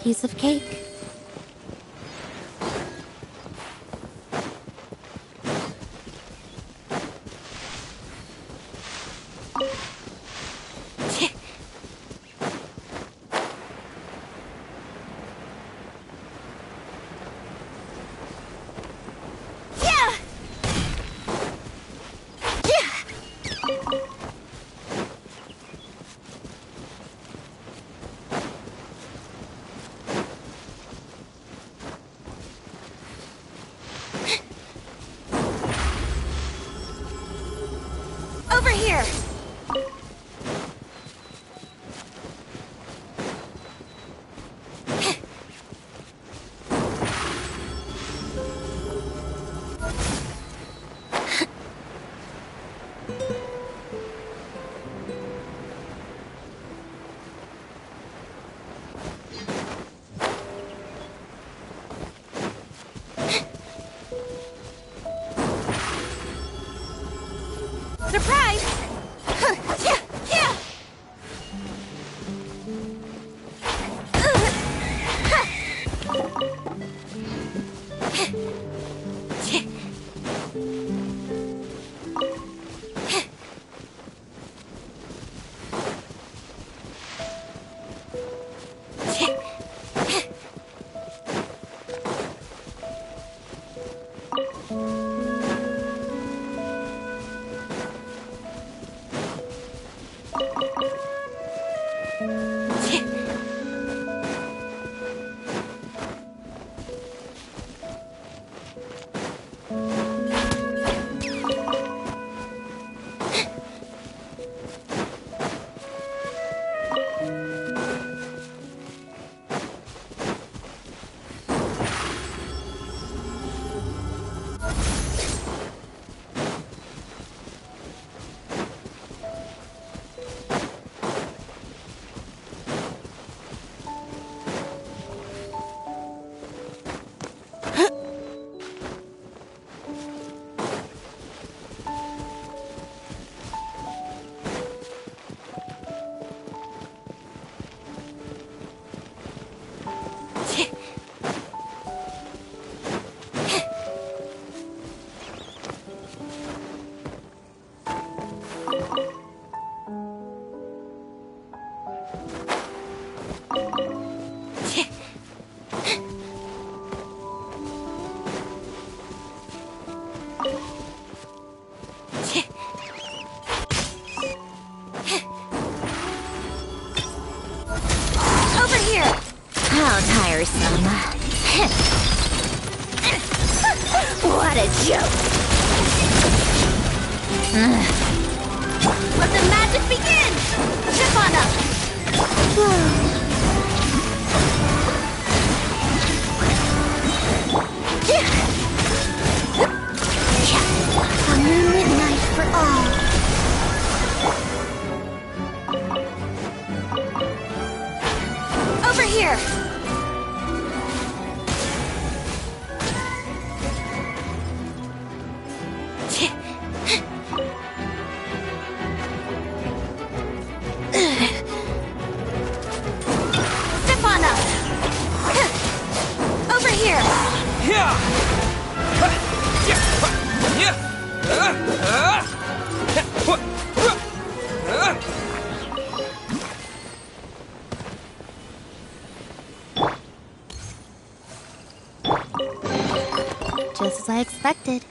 Piece of cake.
Over here! Surprise!
What a joke!
Let the magic begin! Chip on up!
A moonlit night for all.
Over here! Step on up! Over here!
Just as I expected.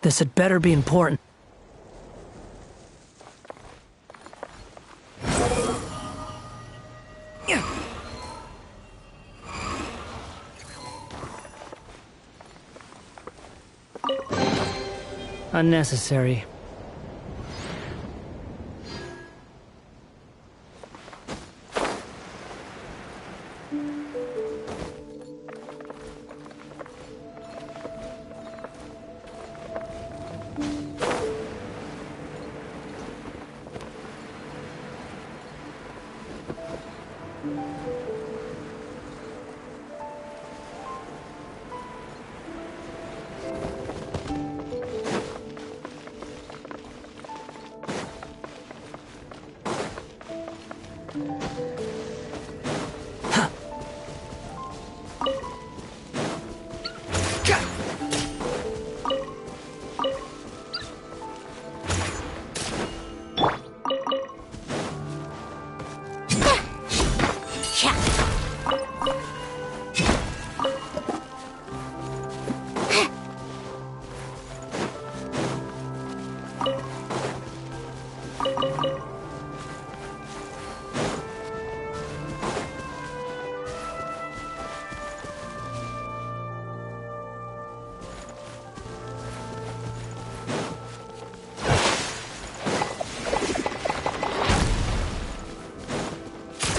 This had better be important. Unnecessary.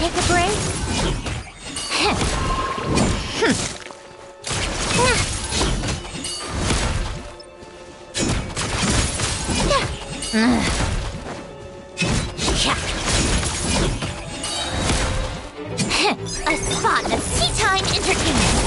Take a break.
A spot of tea time entertainment.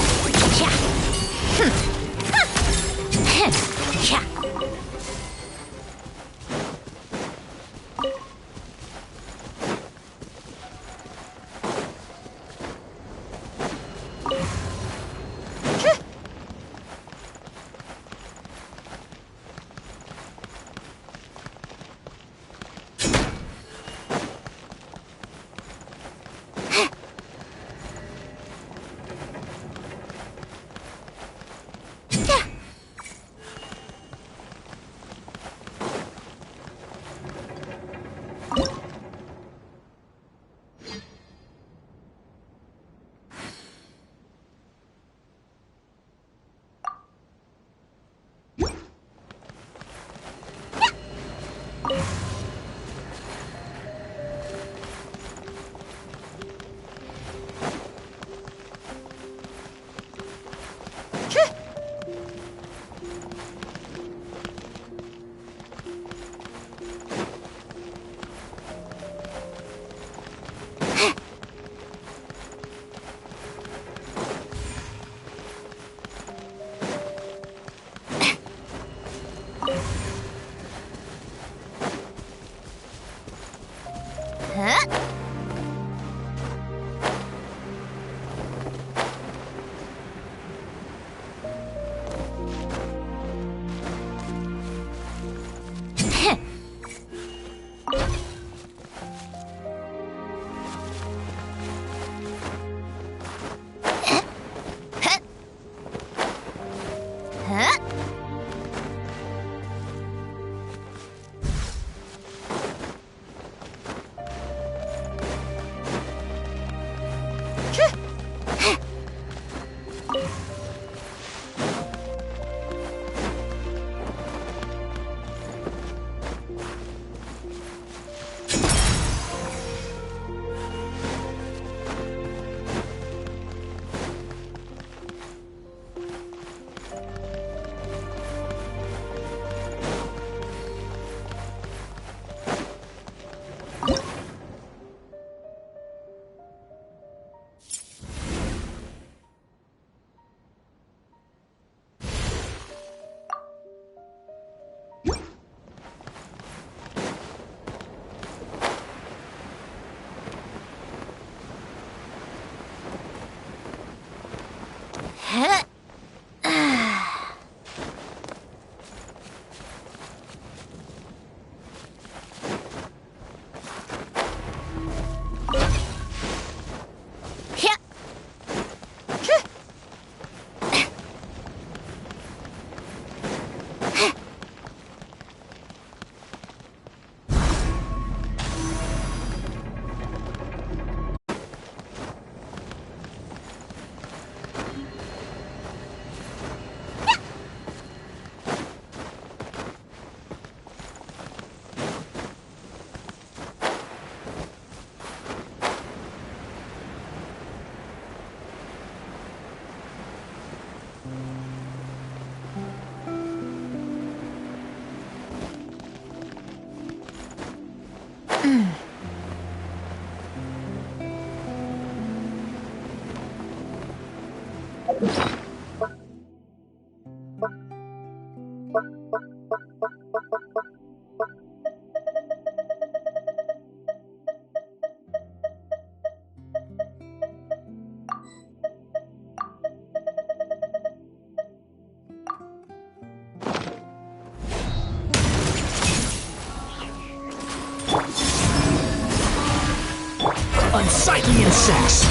Unsightly insects!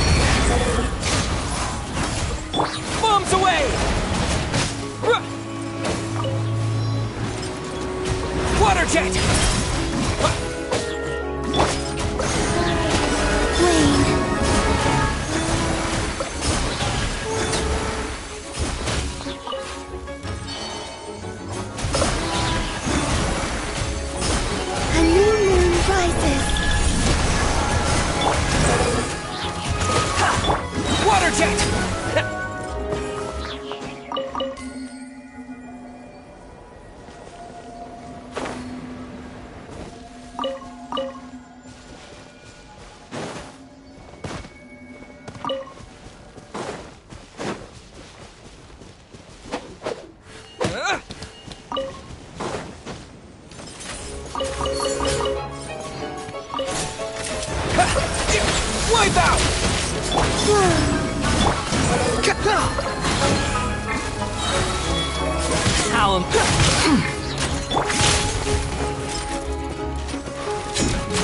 Bombs away! Water jet!
A new moon rises.
Water jet! Wipe out! How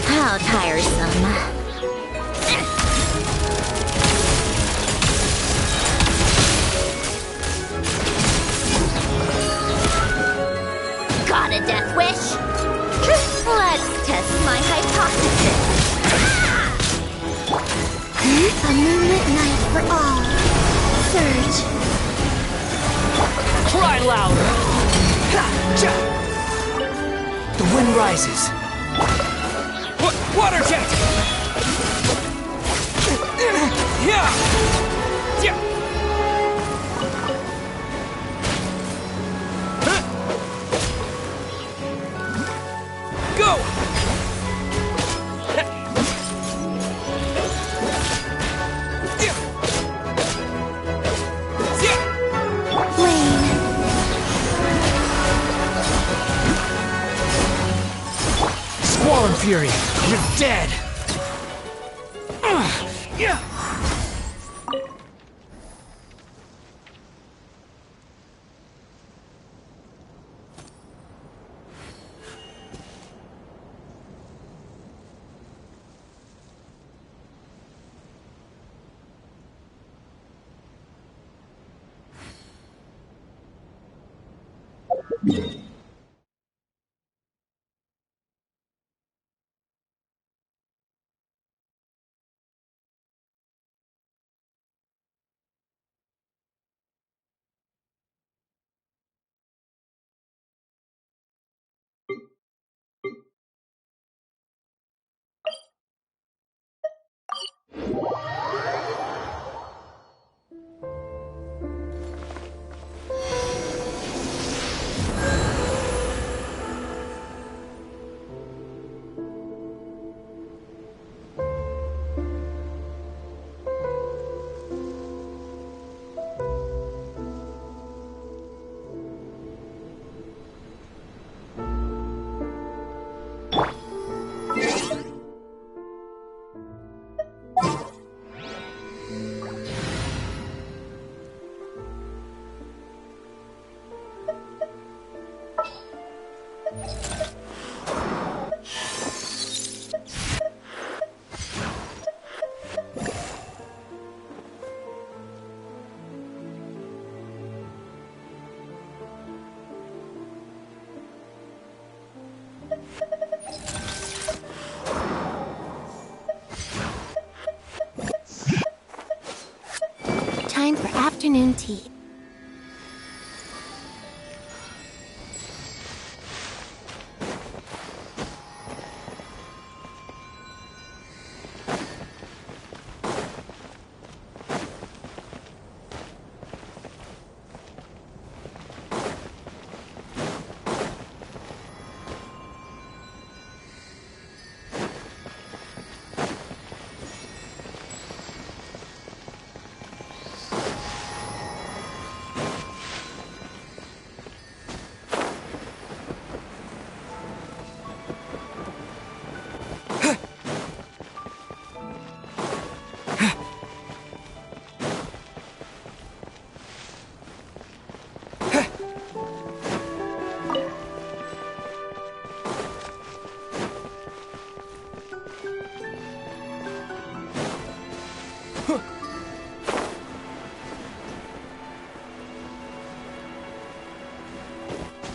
How tiresome. Got a death wish? Let's test my hypothesis. A moonlit night for all. Surge.
Try louder! The wind rises. Water jet! Go! Squall and Fury, you're dead! Yeah.
Time for afternoon tea.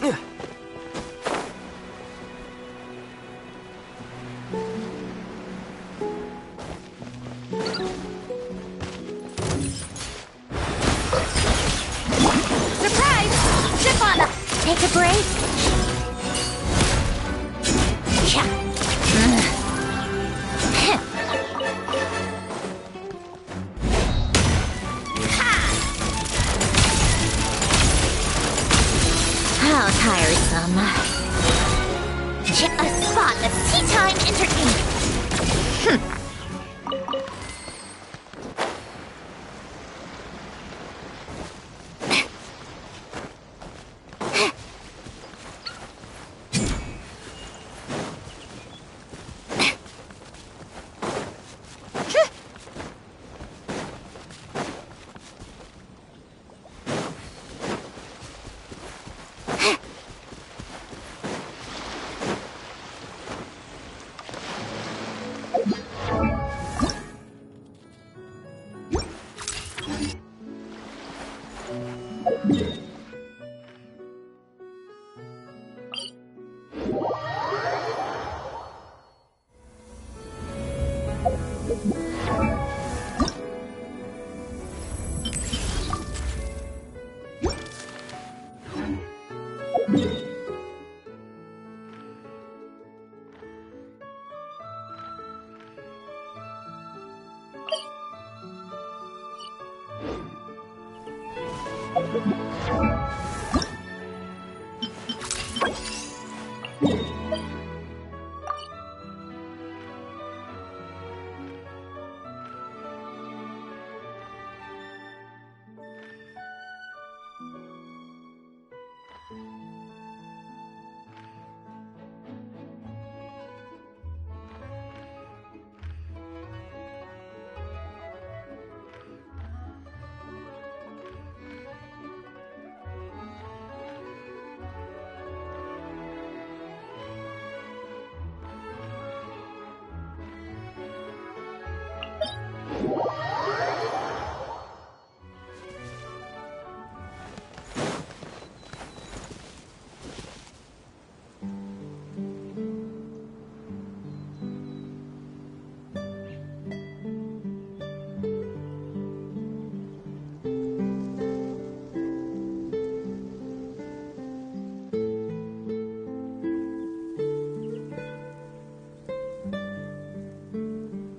Surprise! Ship on up! Take a break. How tiresome. A spot of tea time entertainment.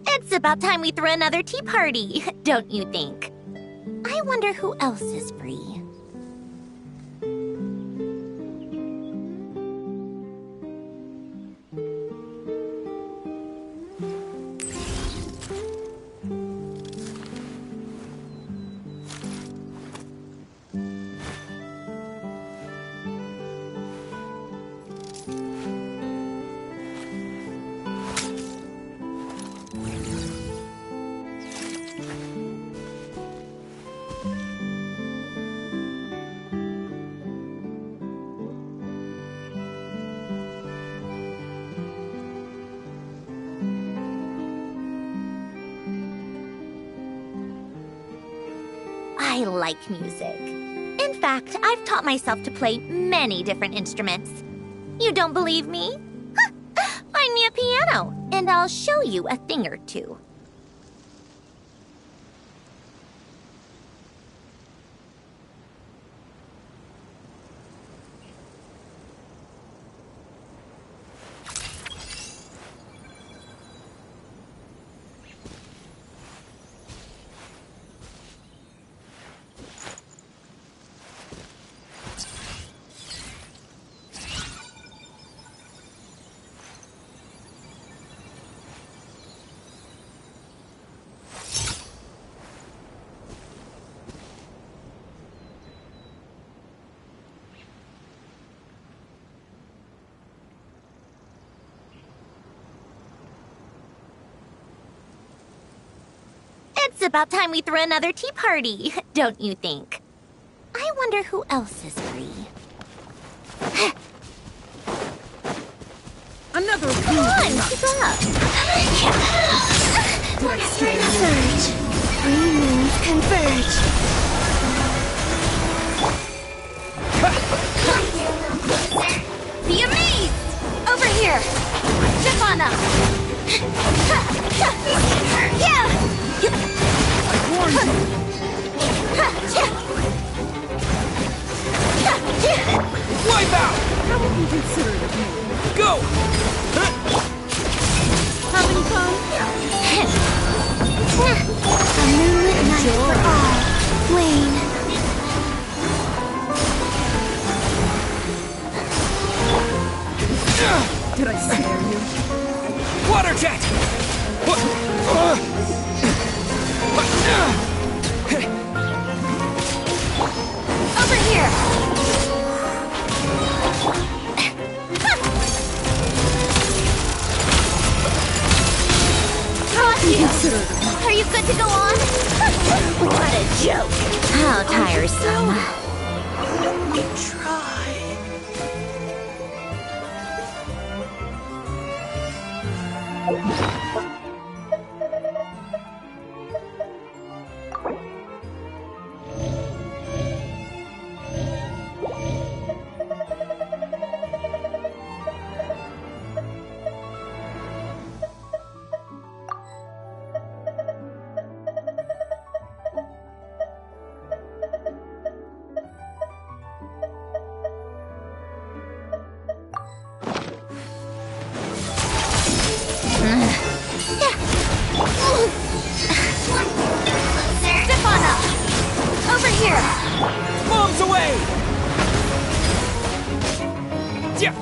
It's about time we throw another tea party, don't you think? I wonder who else is free. I like music. In fact, I've taught myself to play many different instruments. You don't believe me? Find me a piano, and I'll show you a thing or two. It's about time we throw another tea party, don't you think? I wonder who else is free.
Another
Come on, keep up!
Surge. Three moons converge.
Considerate of me.
Go!
Having fun?
A moonlit night for all. Wayne.
Did I scare you?
Water jet!
Over here! Got you! Are you good to go on? What a joke! How tiresome.
Let me try.
Step on up! Over here!
Bombs away! Yeah.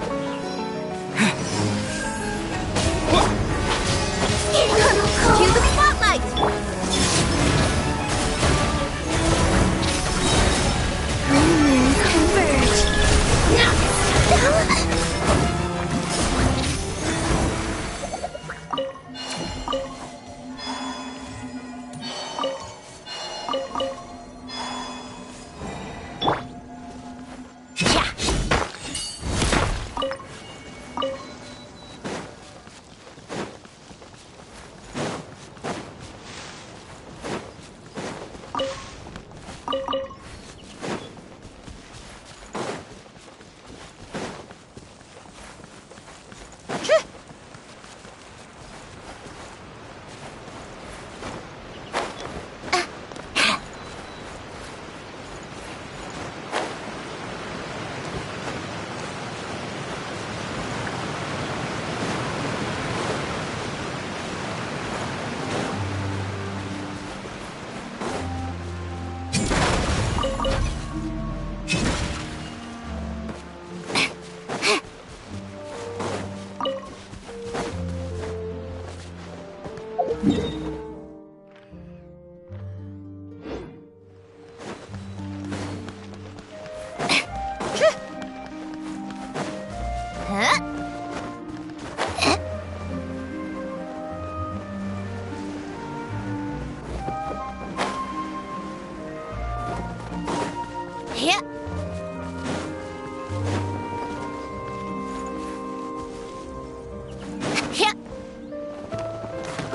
Cue the spotlight!
Converge.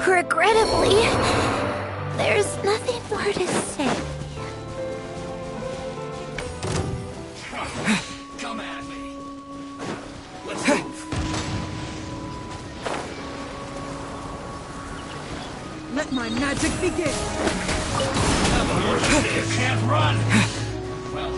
Regrettably, there's nothing more to say.
Come at me. Let's move.
Let my magic begin.
You can't run. Well.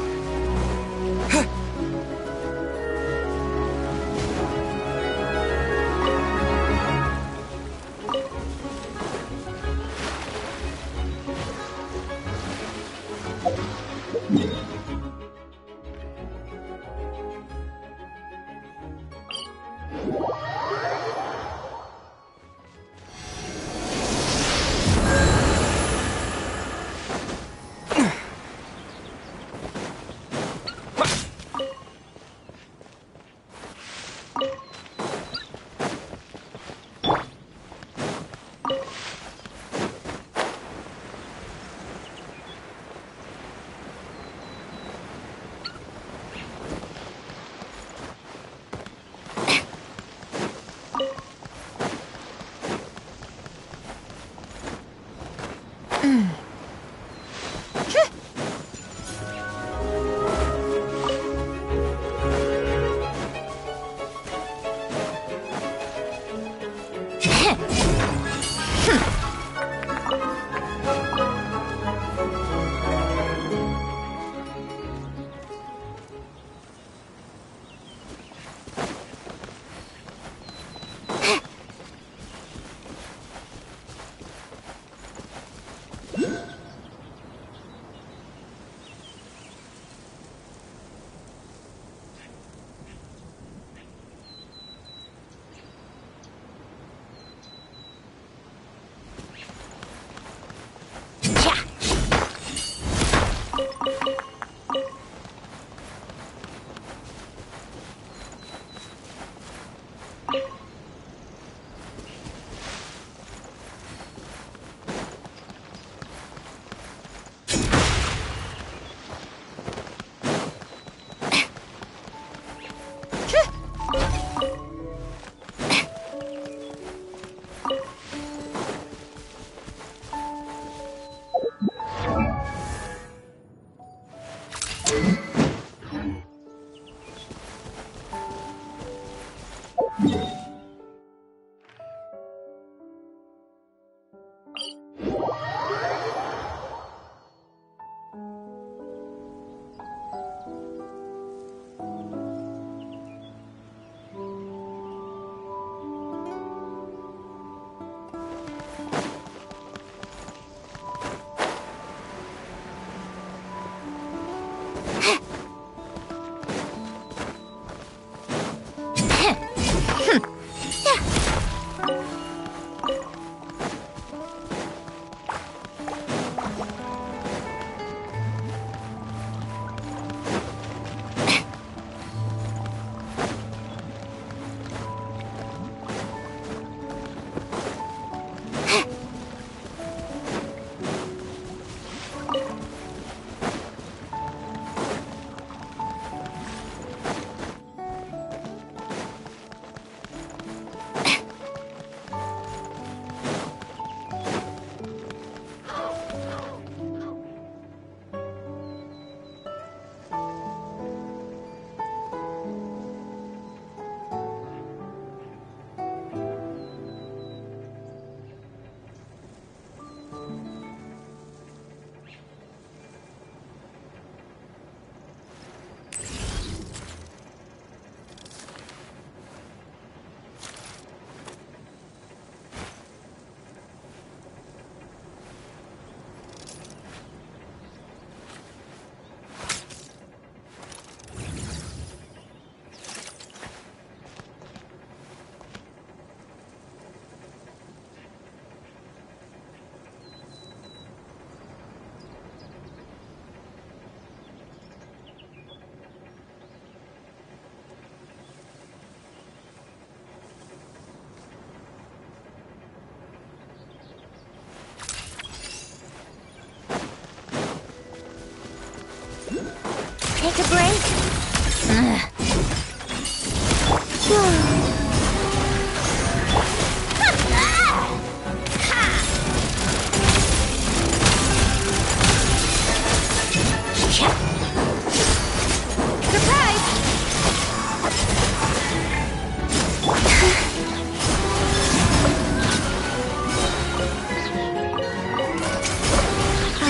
A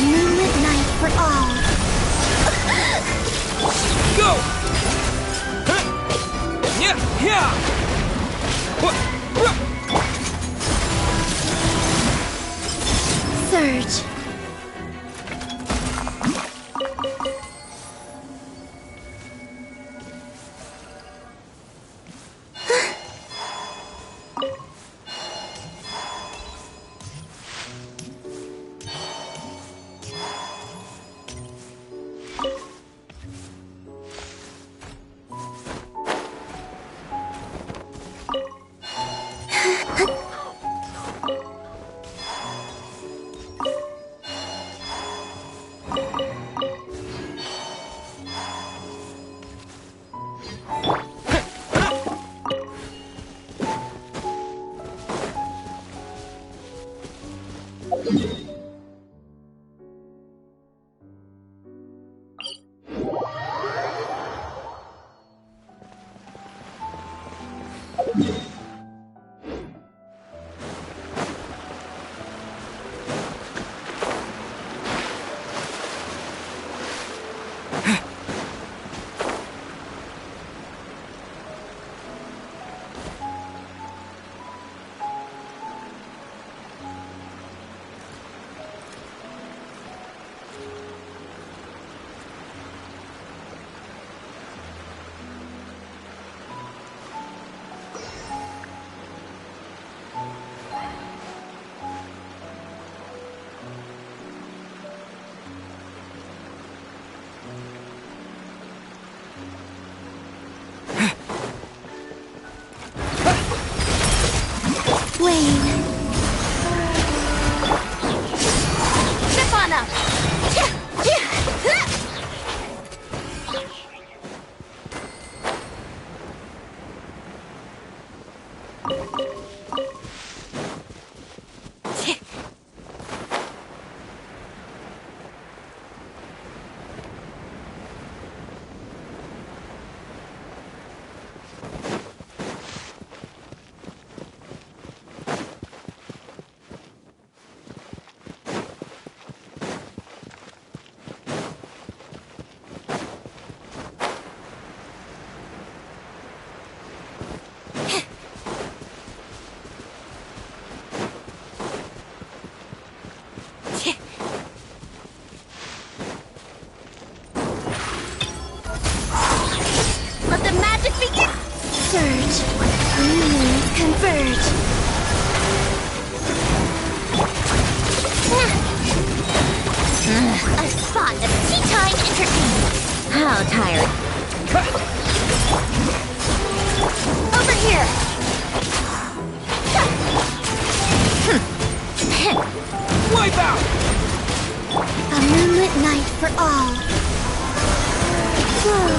moonlit night for all.
Go! Yeah, yeah!
Surge. Wayne.
Step on up! Let the magic begin!
Surge. Converge.
A spot of tea time entertainment.
How tired.
Over here!
Wipe out!
A moonlit night for all. Whoa.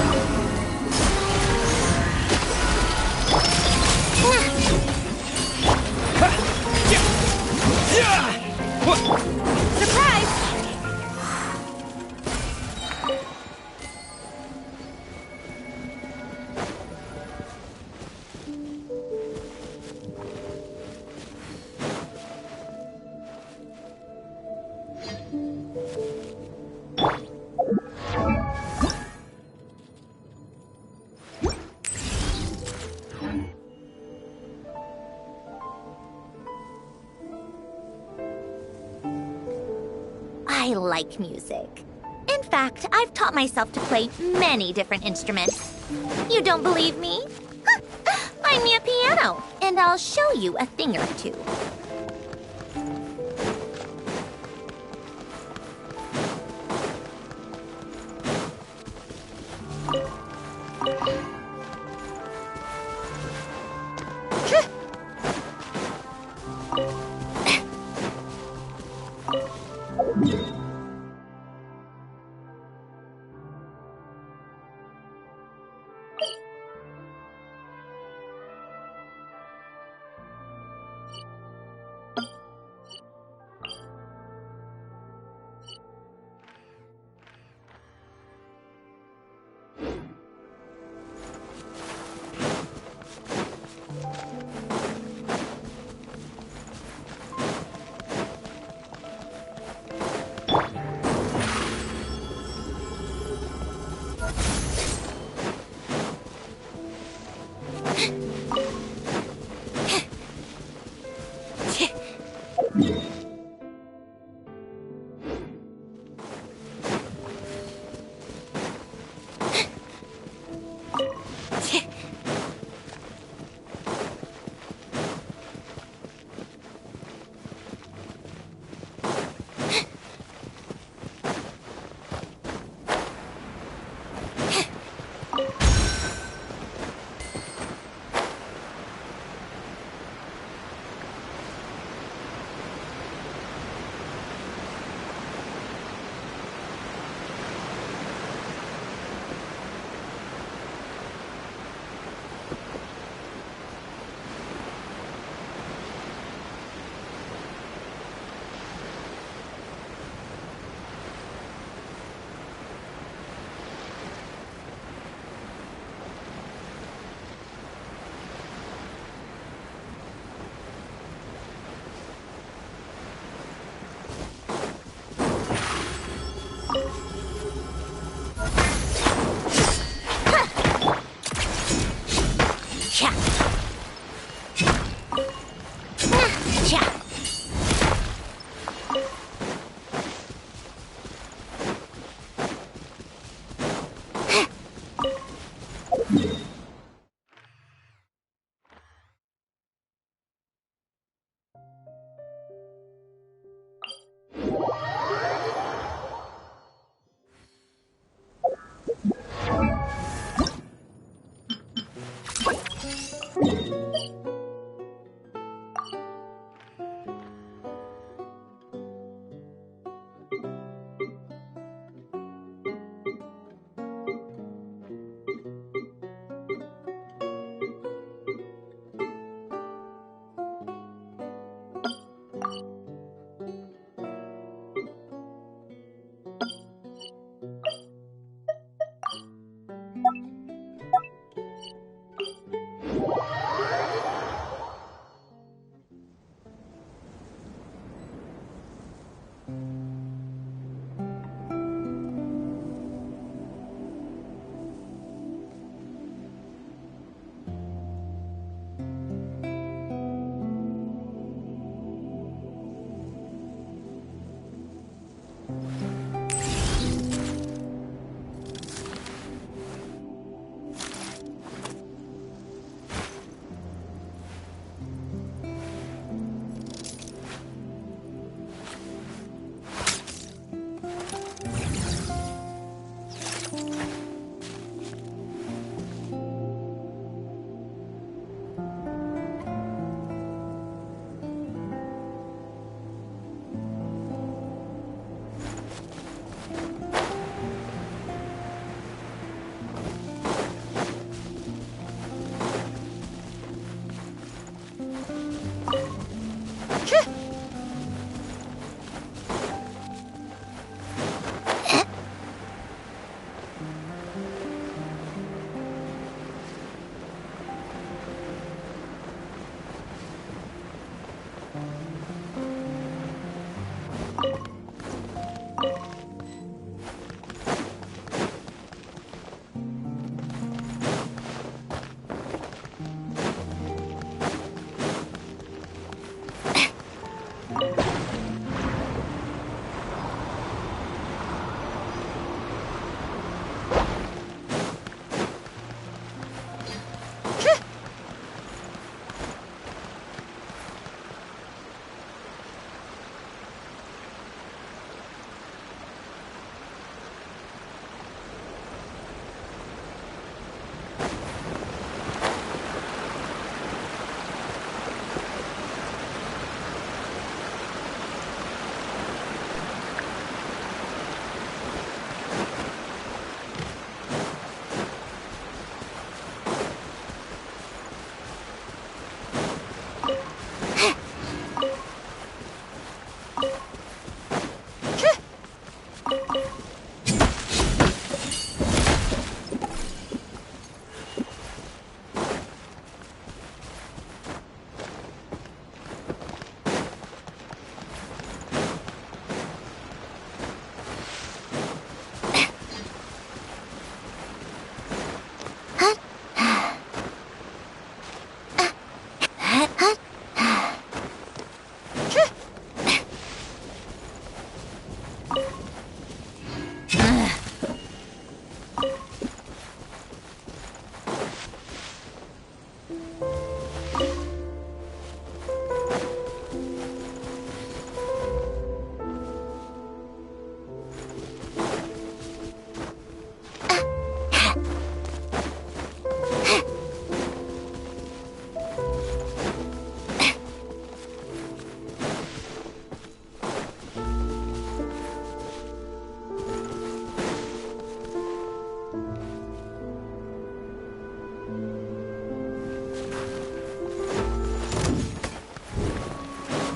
Surprise! I like music. In fact, I've taught myself to play many different instruments. You don't believe me? Find me a piano, and I'll show you a thing or two.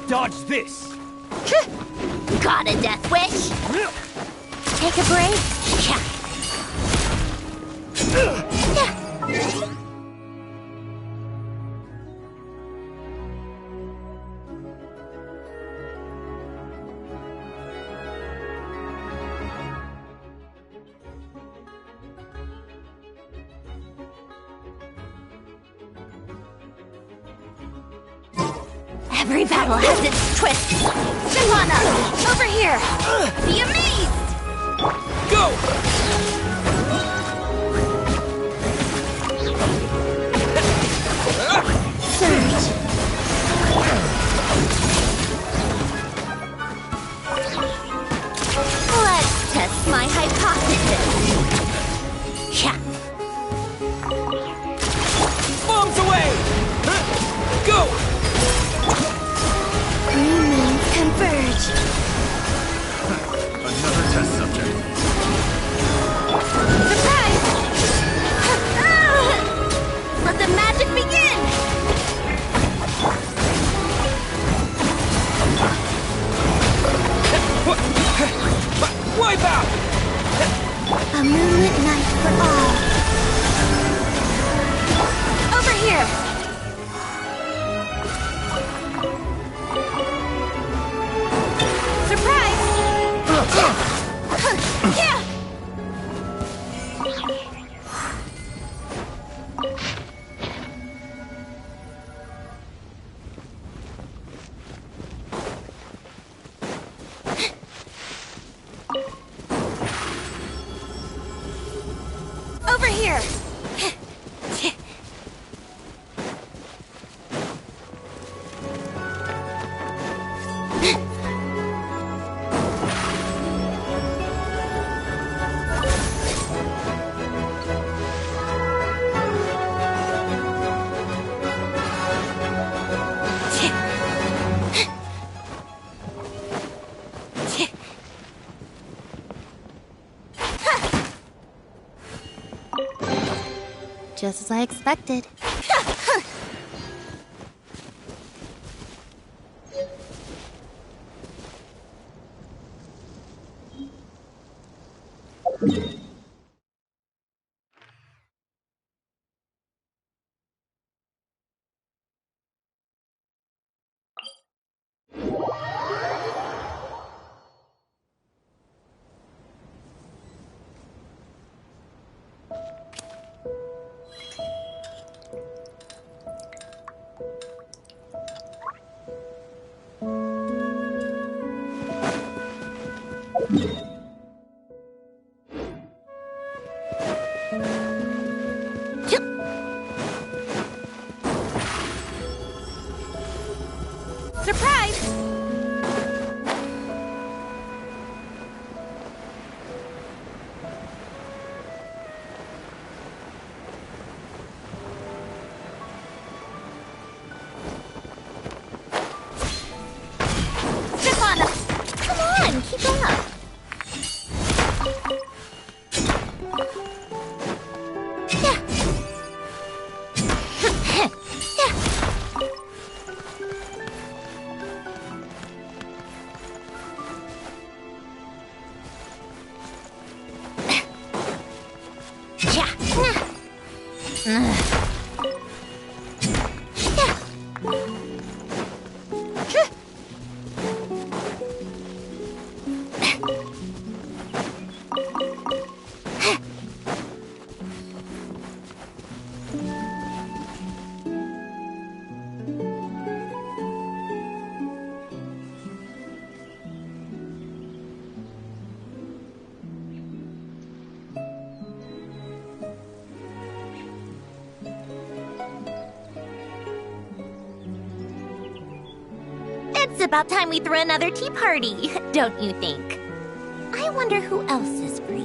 Dodge this!
Got a death wish? Take a break?
Every battle has its twist. Sivana, over here. Be amazed.
Go!
Surge. Let's test my hypothesis. Yeah.
Bombs away! Go!
Green moons converge.
Another test subject.
Surprise! Let the magic begin!
Wipe out!
A moonlit night for all. Over here! Surprise! Yeah! Over here!
Just as I expected.
Surprise! Sivana! Come on, keep up! Yeah. It's about time we threw another tea party, don't you think? I wonder who else is free.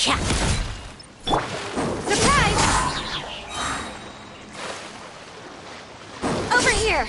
Surprise! Over here!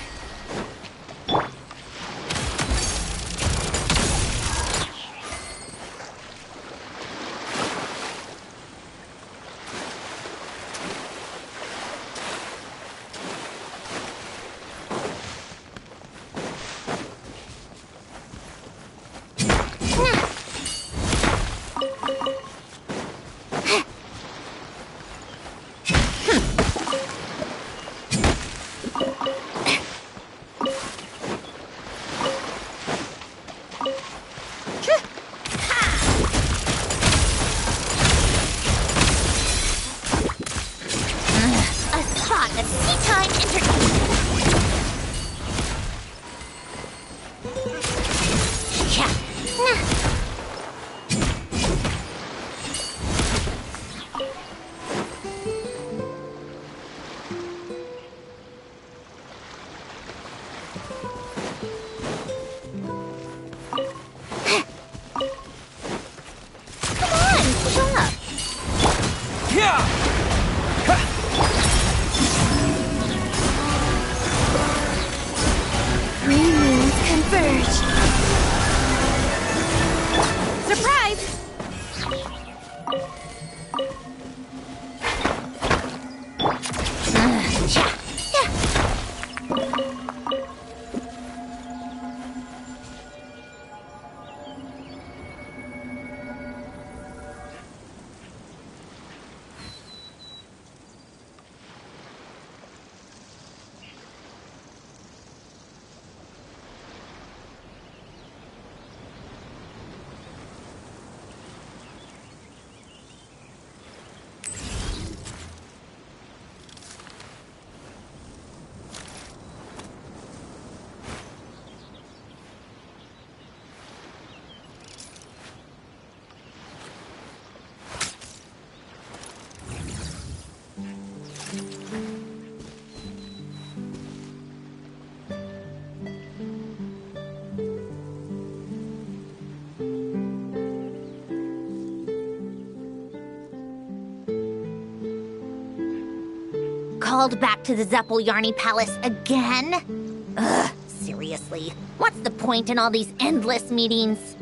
Called back to the Zeppeljärni Palace again? Ugh, seriously. What's the point in all these endless meetings?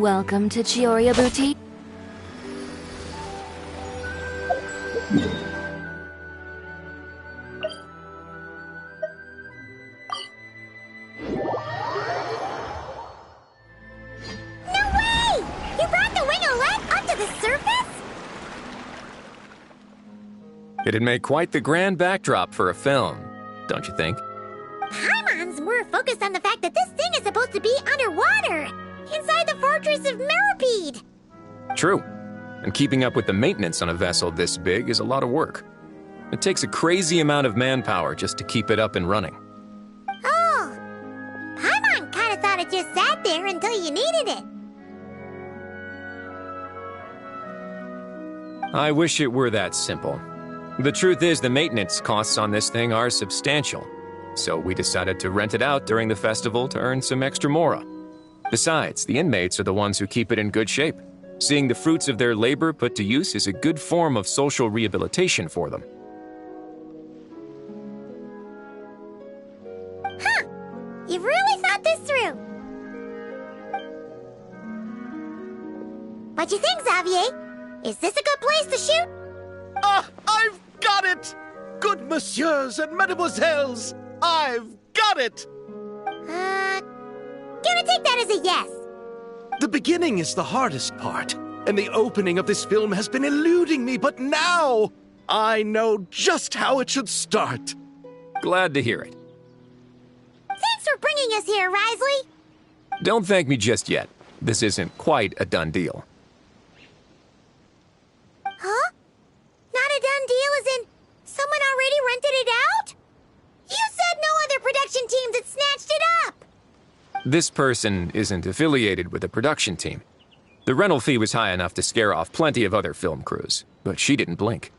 Welcome to Chioria Boutique.
It'd make quite the grand backdrop for a film, don't you think?
Paimon's more focused on the fact that this thing is supposed to be underwater.
True. And keeping up with the maintenance on a vessel this big is a lot of work. It takes a crazy amount of manpower just to keep it up and running.
Oh, Paimon kind of thought it just sat there until you needed it.
I wish it were that simple. The truth is the maintenance costs on this thing are substantial, so we decided to rent it out during the festival to earn some extra mora. Besides, the inmates are the ones who keep it in good shape. Seeing the fruits of their labor put to use is a good form of social rehabilitation for them.
Huh. You've really thought this through. What do you think, Xavier? Is this a good place to shoot?
Ah, I've got it! Good messieurs and mademoiselles, I've got it!
Gonna take that as a yes.
The beginning is the hardest part, and the opening of this film has been eluding me, but now I know just how it should start.
Glad to hear it.
Thanks for bringing us here, Risley.
Don't thank me just yet. This isn't quite a done deal.
Huh? Not a done deal as in someone already rented it out? You said no other production teams had snatched it up.
This person isn't affiliated with a production team. The rental fee was high enough to scare off plenty of other film crews, but she didn't blink.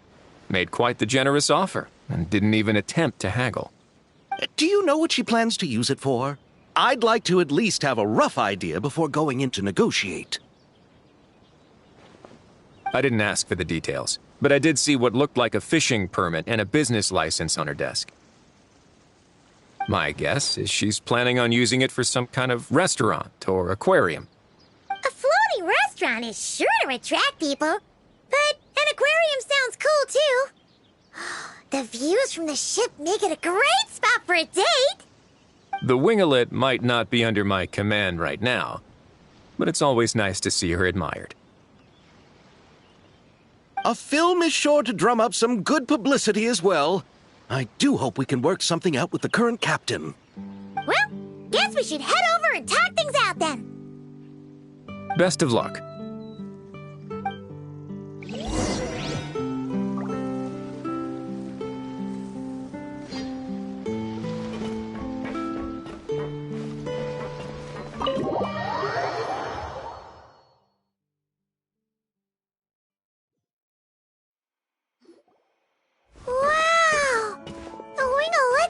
Made quite the generous offer, and didn't even attempt to haggle.
Do you know what she plans to use it for? I'd like to at least have a rough idea before going in to negotiate.
I didn't ask for the details, but I did see what looked like a fishing permit and a business license on her desk. My guess is she's planning on using it for some kind of restaurant or aquarium.
A floating restaurant is sure to attract people, but an aquarium sounds cool too. The views from the ship make it a great spot for a date.
The winglet might not be under my command right now, but it's always nice to see her admired.
A film is sure to drum up some good publicity as well. I do hope we can work something out with the current captain.
Well, guess we should head over and talk things out then.
Best of luck.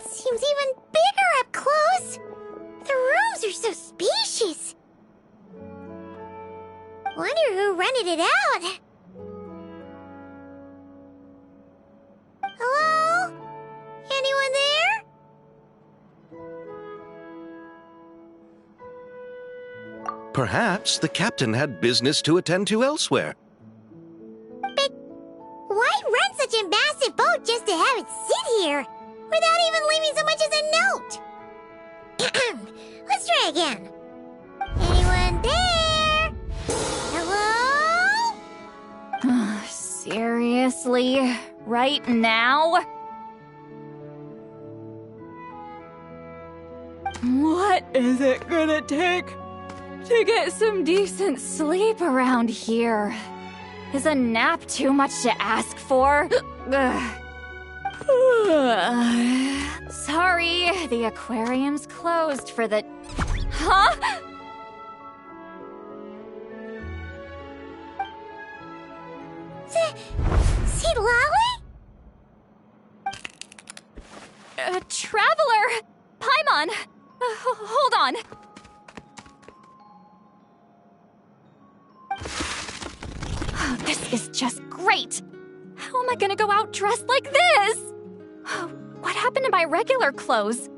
Seems even bigger up close. The rooms are so spacious. Wonder who rented it out. Hello? Anyone there?
Perhaps the captain had business to attend to elsewhere.
But why rent such a massive boat just to have it sit here? Without even leaving so much as a note. Let's try again. Anyone there? Hello?
Seriously? Right now? What is it gonna take to get some decent sleep around here? Is a nap too much to ask for? Sorry, the aquarium's closed for the... Huh?
Sid Lolly?
Traveler! Paimon! Hold on. Oh, this is just great! How am I gonna go out dressed like this? What happened to my regular clothes?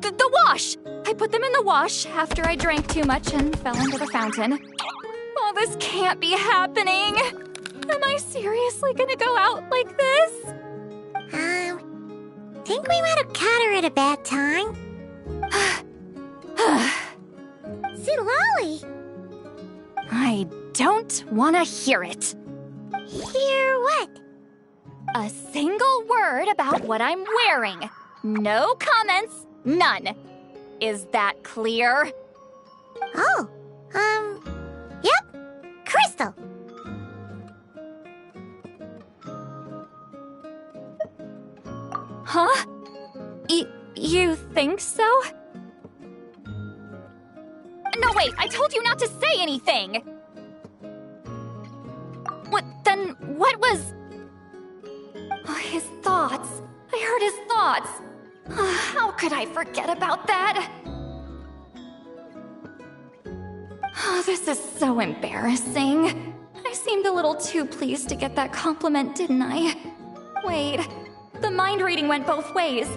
The wash! I put them in the wash after I drank too much and fell into the fountain. Oh, this can't be happening! Am I seriously gonna go out like this?
Think we might have caught her at a bad time. Sid Lolly!
I don't want to hear it.
Hear what?
A single word about what I'm wearing. No comments, none.
Is that clear?
Oh, yep. Crystal.
Huh? You think so? No, wait, I told you not to say anything! What was... Oh, his thoughts. I heard his thoughts. How could I forget about that? Oh, this is so embarrassing. I seemed a little too pleased to get that compliment, didn't I? Wait, the mind reading went both ways.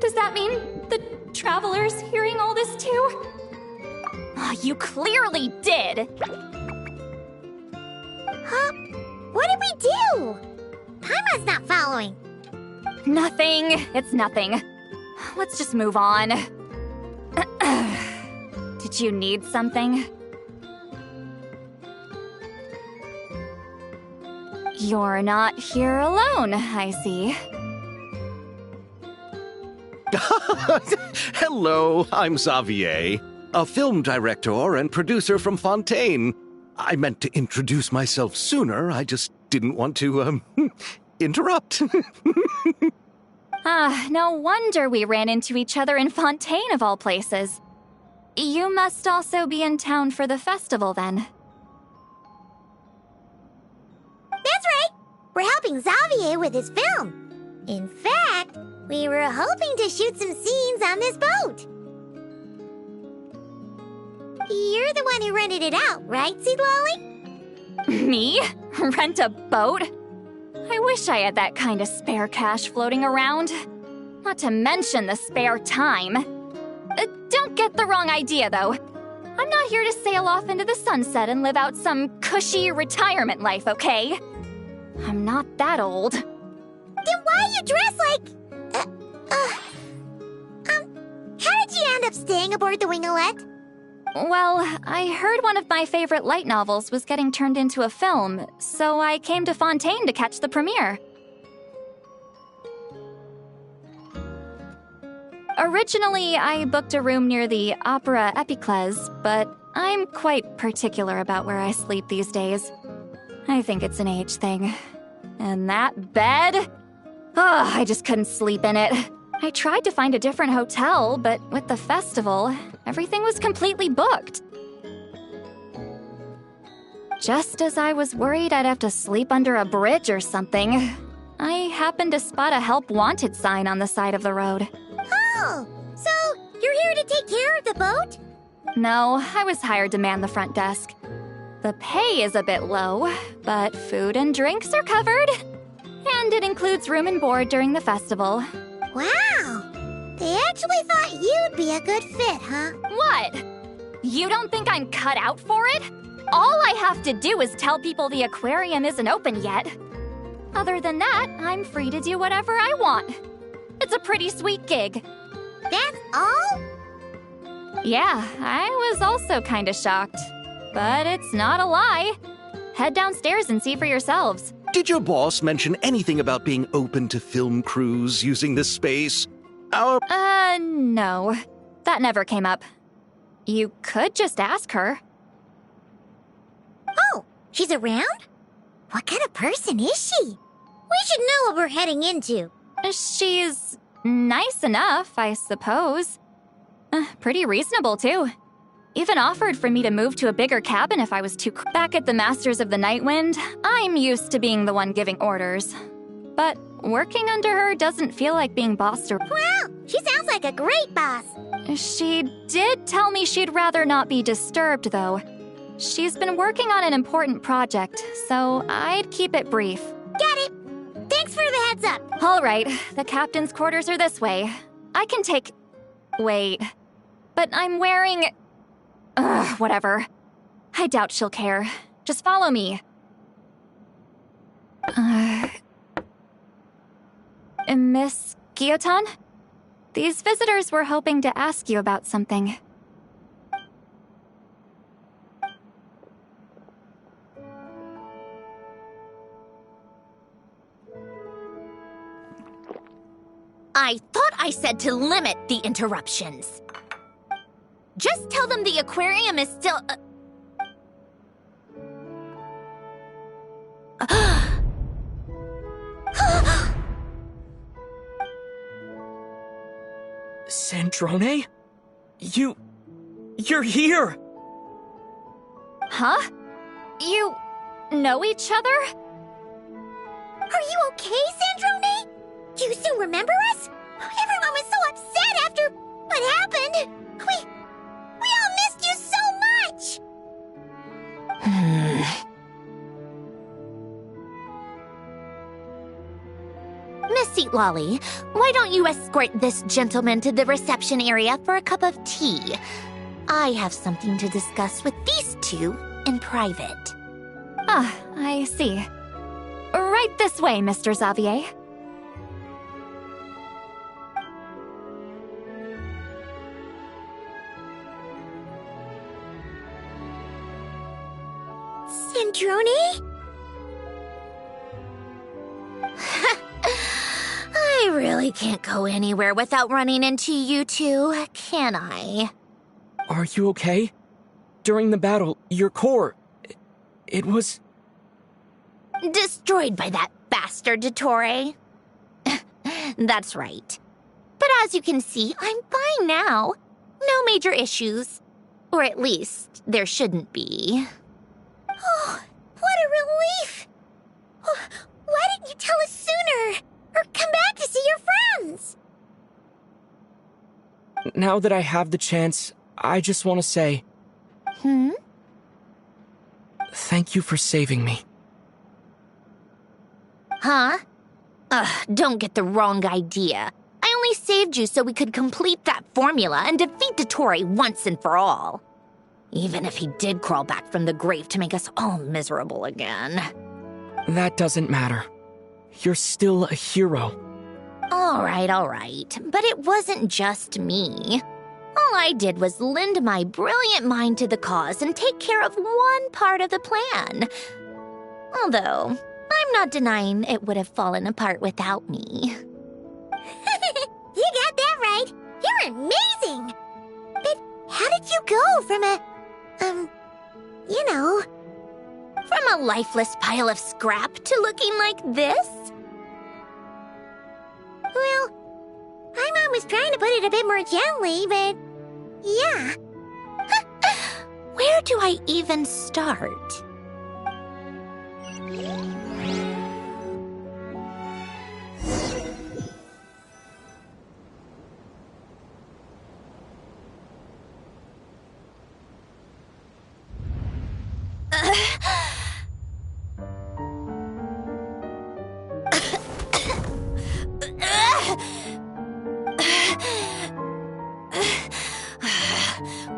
Does that mean the Traveler's hearing all this too? Oh, you clearly did!
Huh? What did we do? Paimon's not following.
Nothing. It's nothing. Let's just move on. Did you need something? You're not here alone, I see.
Hello, I'm Xavier, a film director and producer from Fontaine. I meant to introduce myself sooner, I just didn't want to, interrupt.
No wonder we ran into each other in Fontaine of all places. You must also be in town for the festival, then.
That's right! We're helping Xavier with his film. In fact, we were hoping to shoot some scenes on this boat. You're the one who rented it out, right, Seed Lolly?
Me? Rent a boat? I wish I had that kind of spare cash floating around. Not to mention the spare time. Don't get the wrong idea, though. I'm not here to sail off into the sunset and live out some cushy retirement life, okay? I'm not that old.
Then why are you dressed like... how did you end up staying aboard the Winglet?
Well, I heard one of my favorite light novels was getting turned into a film, so I came to Fontaine to catch the premiere. Originally, I booked a room near the Opera Epiclese, but I'm quite particular about where I sleep these days. I think it's an age thing. And that bed? I just couldn't sleep in it. I tried to find a different hotel, but with the festival, everything was completely booked. Just as I was worried I'd have to sleep under a bridge or something, I happened to spot a Help Wanted sign on the side of the road.
Oh, so you're here to take care of the boat?
No, I was hired to man the front desk. The pay is a bit low, but food and drinks are covered. And it includes room and board during the festival.
Wow! They actually thought you'd be a good fit, huh?
What? You don't think I'm cut out for it? All I have to do is tell people the aquarium isn't open yet. Other than that, I'm free to do whatever I want. It's a pretty sweet gig.
That's all?
Yeah, I was also kinda shocked. But it's not a lie. Head downstairs and see for yourselves.
Did your boss mention anything about being open to film crews using this space?
No. That never came up. You could just ask her.
Oh, she's around? What kind of person is she? We should know what we're heading into.
She's nice enough, I suppose. Pretty reasonable, too. Even offered for me to move to a bigger cabin if I was too... Back at the Masters of the Nightwind, I'm used to being the one giving orders. But working under her doesn't feel like being bossed or...
Wow, she sounds like a great boss.
She did tell me she'd rather not be disturbed, though. She's been working on an important project, so I'd keep it brief.
Got it. Thanks for the heads up.
All right, the captain's quarters are this way. I can take... Wait. But I'm wearing... whatever. I doubt she'll care. Just follow me. Miss Guillotin? These visitors were hoping to ask you about something. I thought I said to limit the interruptions.
Just tell them the aquarium is still...
Sandrone? You're here!
Huh? You know each other?
Are you okay, Sandrone? Do you still remember us? Everyone was so upset after what happened. We all missed you so much!
Miss Seat Lolly, why don't you escort this gentleman to the reception area for a cup of tea? I have something to discuss with these two in private.
Ah, I see. Right this way, Mr. Xavier.
Sandrone?
I really can't go anywhere without running into you two, can I?
Are you okay? During the battle, your core... It was...
Destroyed by that bastard Dottore. That's right. But as you can see, I'm fine now. No major issues. Or at least, there shouldn't be.
Oh, what a relief! Why didn't you tell us sooner? Or come back to see your friends?
Now that I have the chance, I just want to say... Thank you for saving me.
Huh? Don't get the wrong idea. I only saved you so we could complete that formula and defeat Dottore once and for all. Even if he did crawl back from the grave to make us all miserable again.
That doesn't matter. You're still a hero.
All right. But it wasn't just me. All I did was lend my brilliant mind to the cause and take care of one part of the plan. Although, I'm not denying it would have fallen apart without me.
You got that right. You're amazing. But how did you go from
From a lifeless pile of scrap to looking like this?
Well, my mom was trying to put it a bit more gently, but yeah.
Where do I even start?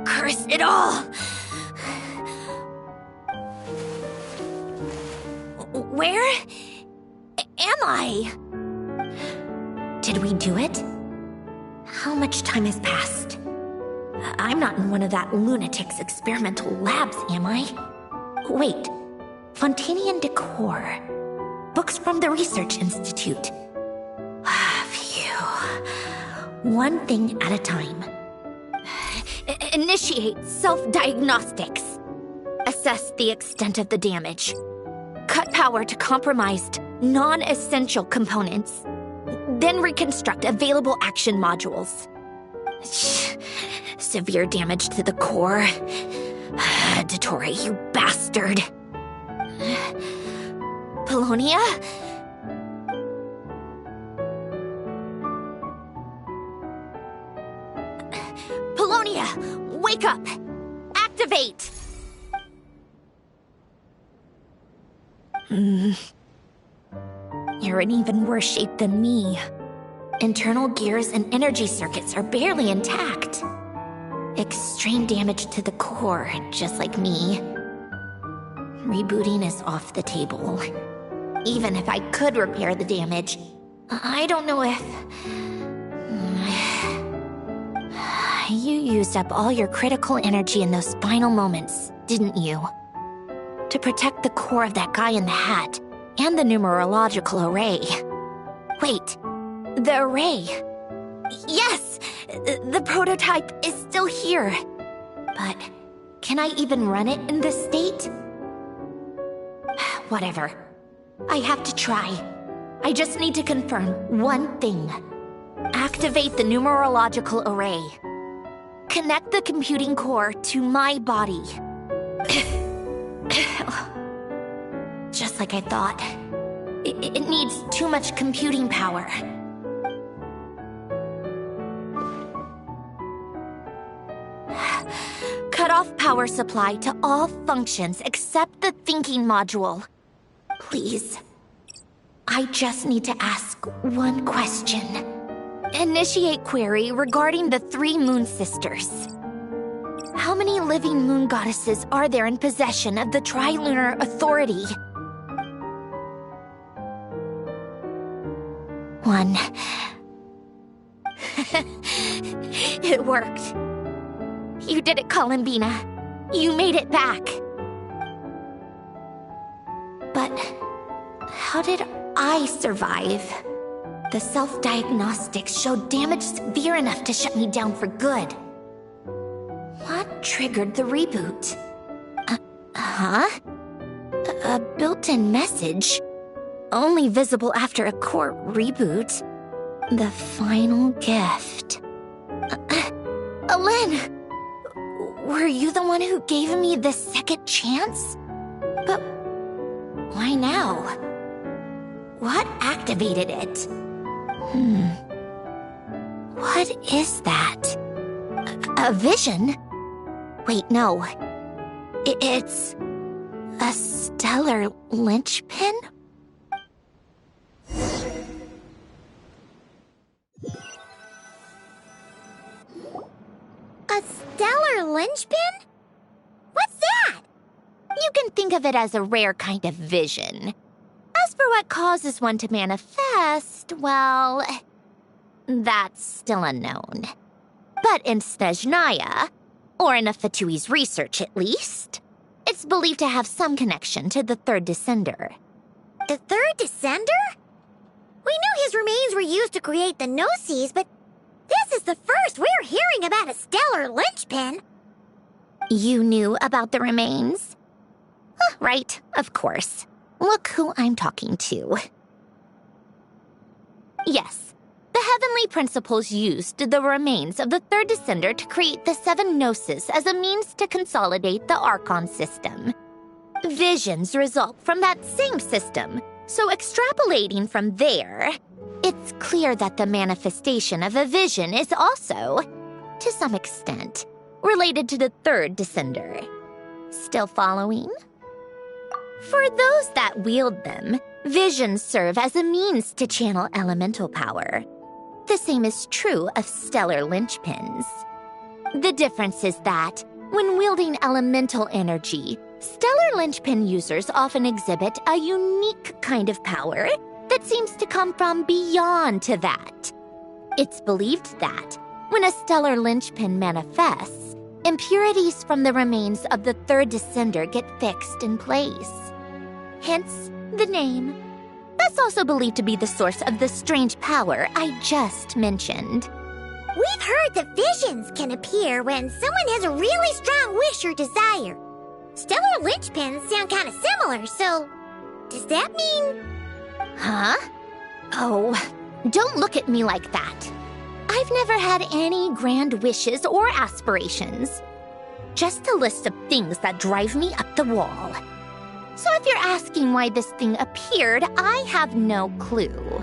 Curse it all! Where am I? Did we do it? How much time has passed? I'm not in one of that lunatic's experimental labs, am I? Wait, Fontanian decor. Books from the Research Institute. Phew. One thing at a time. Initiate self-diagnostics. Assess the extent of the damage. Cut power to compromised, non-essential components. Then reconstruct available action modules. Severe damage to the core. Dottore, you bastard. Polonia? Polonia, wake up! Activate! You're in even worse shape than me. Internal gears and energy circuits are barely intact. Extreme damage to the core, just like me. Rebooting is off the table. Even if I could repair the damage, I don't know if... You used up all your critical energy in those final moments, didn't you? To protect the core of that guy in the hat, and the numerological array. Wait, the array. Yes! The prototype is still here.
but can I even run it in this state? Whatever. I have to try. I just need to confirm one thing. Activate the numerological array. Connect the computing core to my body. Just like I thought. It needs too much computing power. Cut off power supply to all functions except the thinking module. Please. I just need to ask one question. Initiate query regarding the 3 moon sisters. How many living moon goddesses are there in possession of the Trilunar Authority? 1. It worked. You did it, Columbina. You made it back. But how did I survive? The self-diagnostics showed damage severe enough to shut me down for good. What triggered the reboot? A built-in message? Only visible after a core reboot. The final gift. Alen! Were you the one who gave me this second chance? But why now? What activated it? What is that? A vision? Wait, no. It's a stellar linchpin?
A stellar linchpin? What's that?
You can think of it as a rare kind of vision. As for what causes one to manifest, well, that's still unknown. But in Snezhnaya, or in Afatui's research at least, it's believed to have some connection to the Third Descender.
The Third Descender? We knew his remains were used to create the Gnosis, but this is the first we're hearing about a stellar linchpin.
You knew about the remains? Right, of course. Look who I'm talking to. Yes, the Heavenly Principles used the remains of the Third Descender to create the 7 Gnosis as a means to consolidate the Archon system. Visions result from that same system, so extrapolating from there, it's clear that the manifestation of a vision is also, to some extent, related to the Third Descender. Still following? For those that wield them, visions serve as a means to channel elemental power. The same is true of stellar linchpins. The difference is that, when wielding elemental energy, stellar linchpin users often exhibit a unique kind of power that seems to come from beyond to that. It's believed that, when a stellar linchpin manifests, impurities from the remains of the Third Descender get fixed in place. Hence, the name. That's also believed to be the source of the strange power I just mentioned.
We've heard that visions can appear when someone has a really strong wish or desire. Stellar linchpins sound kind of similar, so does that mean...
Huh? Oh, don't look at me like that. I've never had any grand wishes or aspirations. Just a list of things that drive me up the wall. So if you're asking why this thing appeared, I have no clue.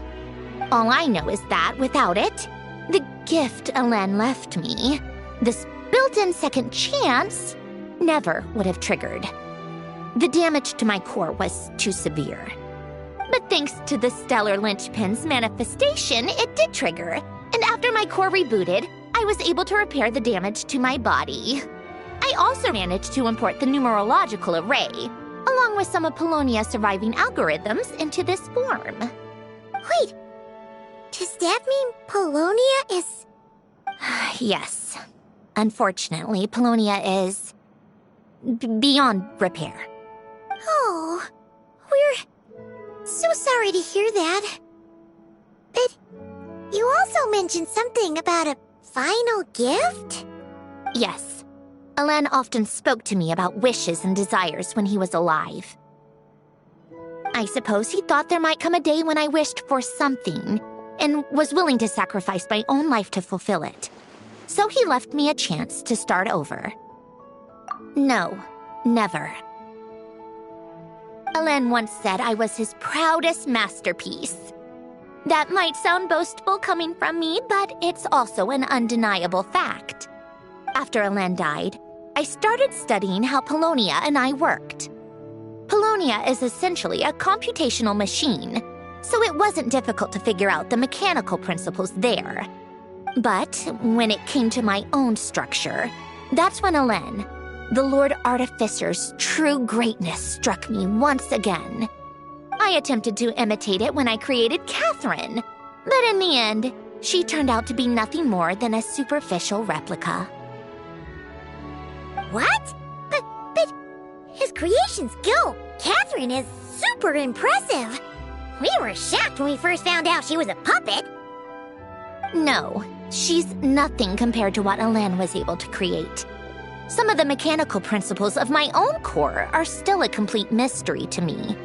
All I know is that without it, the gift Alen left me, this built-in second chance, never would have triggered. The damage to my core was too severe. But thanks to the stellar linchpin's manifestation, it did trigger. And after my core rebooted, I was able to repair the damage to my body. I also managed to import the numerological array, along with some of Polonia's surviving algorithms, into this form.
Wait, does that mean Polonia is...
Yes. Unfortunately, Polonia is... beyond repair.
Oh, we're so sorry to hear that. But you also mentioned something about a final gift?
Yes.
Alen often spoke to me about wishes and desires when he was alive. I suppose he thought there might come a day when I wished for something, and was willing to sacrifice my own life to fulfill it. So he left me a chance to start over. No, never. Alen once said I was his proudest masterpiece. That might sound boastful coming from me, but it's also an undeniable fact. After Alen died, I started studying how Polonia and I worked. Polonia is essentially a computational machine, so it wasn't difficult to figure out the mechanical principles there. But when it came to my own structure, that's when Alen, the Lord Artificer's true greatness, struck me once again. I attempted to imitate it when I created Catherine, but in the end, she turned out to be nothing more than a superficial replica.
What? But his creation skill, Catherine, is super impressive. We were shocked when we first found out she was a puppet.
No, she's nothing compared to what Alen was able to create. Some of the mechanical principles of my own core are still a complete mystery to me.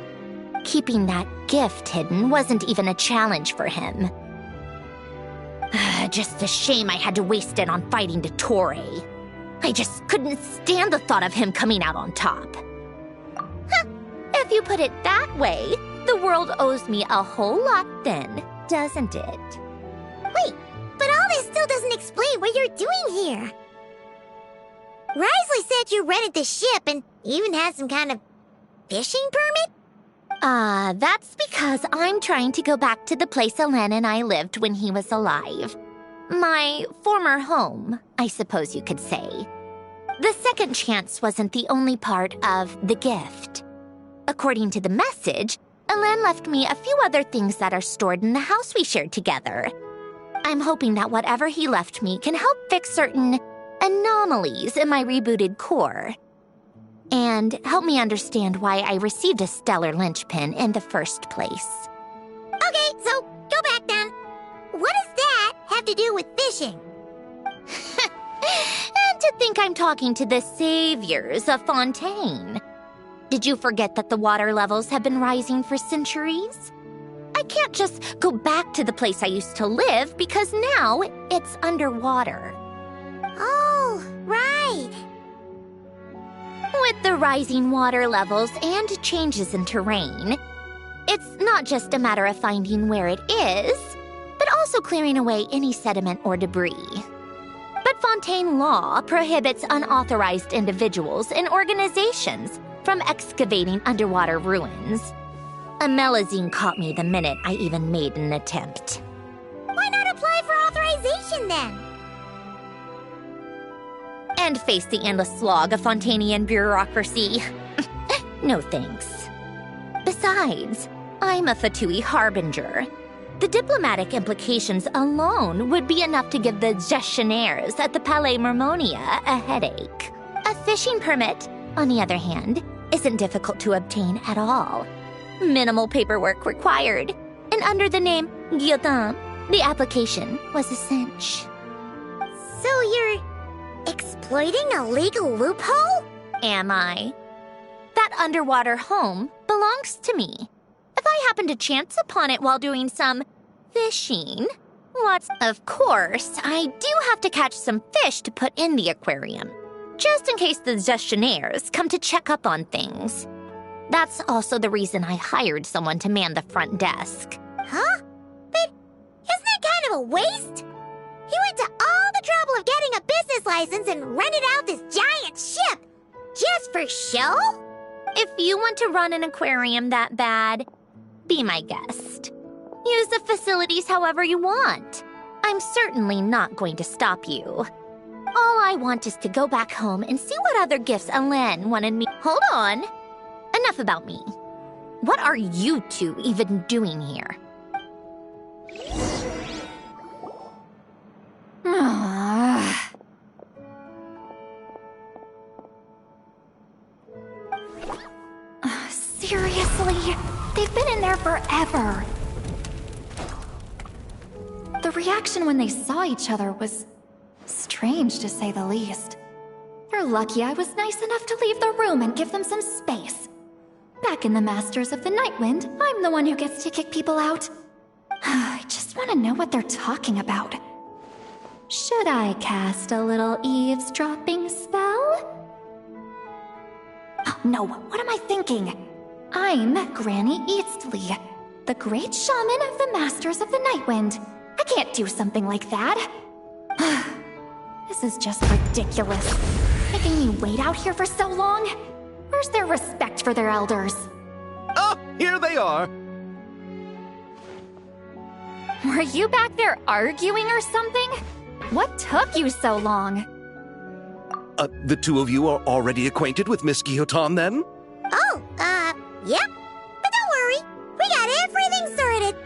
Keeping that gift hidden wasn't even a challenge for him. Just a shame I had to waste it on fighting Dottore. I just couldn't stand the thought of him coming out on top. If you put it that way, the world owes me a whole lot then, doesn't it?
Wait, but all this still doesn't explain what you're doing here. Risley said you rented the ship and even had some kind of fishing permit?
That's because I'm trying to go back to the place Alen and I lived when he was alive. My former home, I suppose you could say. The second chance wasn't the only part of the gift. According to the message, Alen left me a few other things that are stored in the house we shared together. I'm hoping that whatever he left me can help fix certain anomalies in my rebooted core. And help me understand why I received a stellar linchpin in the first place.
Okay, so go back then. What does that have to do with fishing?
And to think I'm talking to the saviors of Fontaine. Did you forget that the water levels have been rising for centuries? I can't just go back to the place I used to live because now it's underwater.
Oh, right.
With the rising water levels and changes in terrain, it's not just a matter of finding where it is, but also clearing away any sediment or debris. But Fontaine law prohibits unauthorized individuals and organizations from excavating underwater ruins. A Melazine caught me the minute I even made an attempt.
Why not apply for authorization then?
And face the endless slog of Fontainian bureaucracy. No thanks. Besides, I'm a Fatui harbinger. The diplomatic implications alone would be enough to give the gestionnaires at the Palais Mermonia a headache. A fishing permit, on the other hand, isn't difficult to obtain at all. Minimal paperwork required, and under the name Guillotin, the application was a cinch.
So you're exploiting a legal loophole?
Am I? That underwater home belongs to me. If I happen to chance upon it while doing some fishing, of course, I do have to catch some fish to put in the aquarium, just in case the gestionnaires come to check up on things. That's also the reason I hired someone to man the front desk.
Huh? But isn't that kind of a waste? He went to all the trouble of getting a business license and rented out this giant ship, just for show?
If you want to run an aquarium that bad, be my guest. Use the facilities however you want. I'm certainly not going to stop you. All I want is to go back home and see what other gifts Alen wanted me. Hold on. Enough about me. What are you two even doing here?
Seriously? They've been in there forever. The reaction when they saw each other was strange, to say the least. For They're lucky I was nice enough to leave the room and give them some space. Back in the Masters of the Nightwind, I'm the one who gets to kick people out. I just want to know what they're talking about. Should I cast a little eavesdropping spell? Oh no, what am I thinking? I'm Granny Eastley, the great shaman of the Masters of the Nightwind. I can't do something like that. This is just ridiculous. Making me wait out here for so long? Where's their respect for their elders?
Oh, here they are.
Were you back there arguing or something? What took you so long?
The two of you are already acquainted with Miss Guillotin, then?
Oh, yep. But don't worry, we got everything sorted.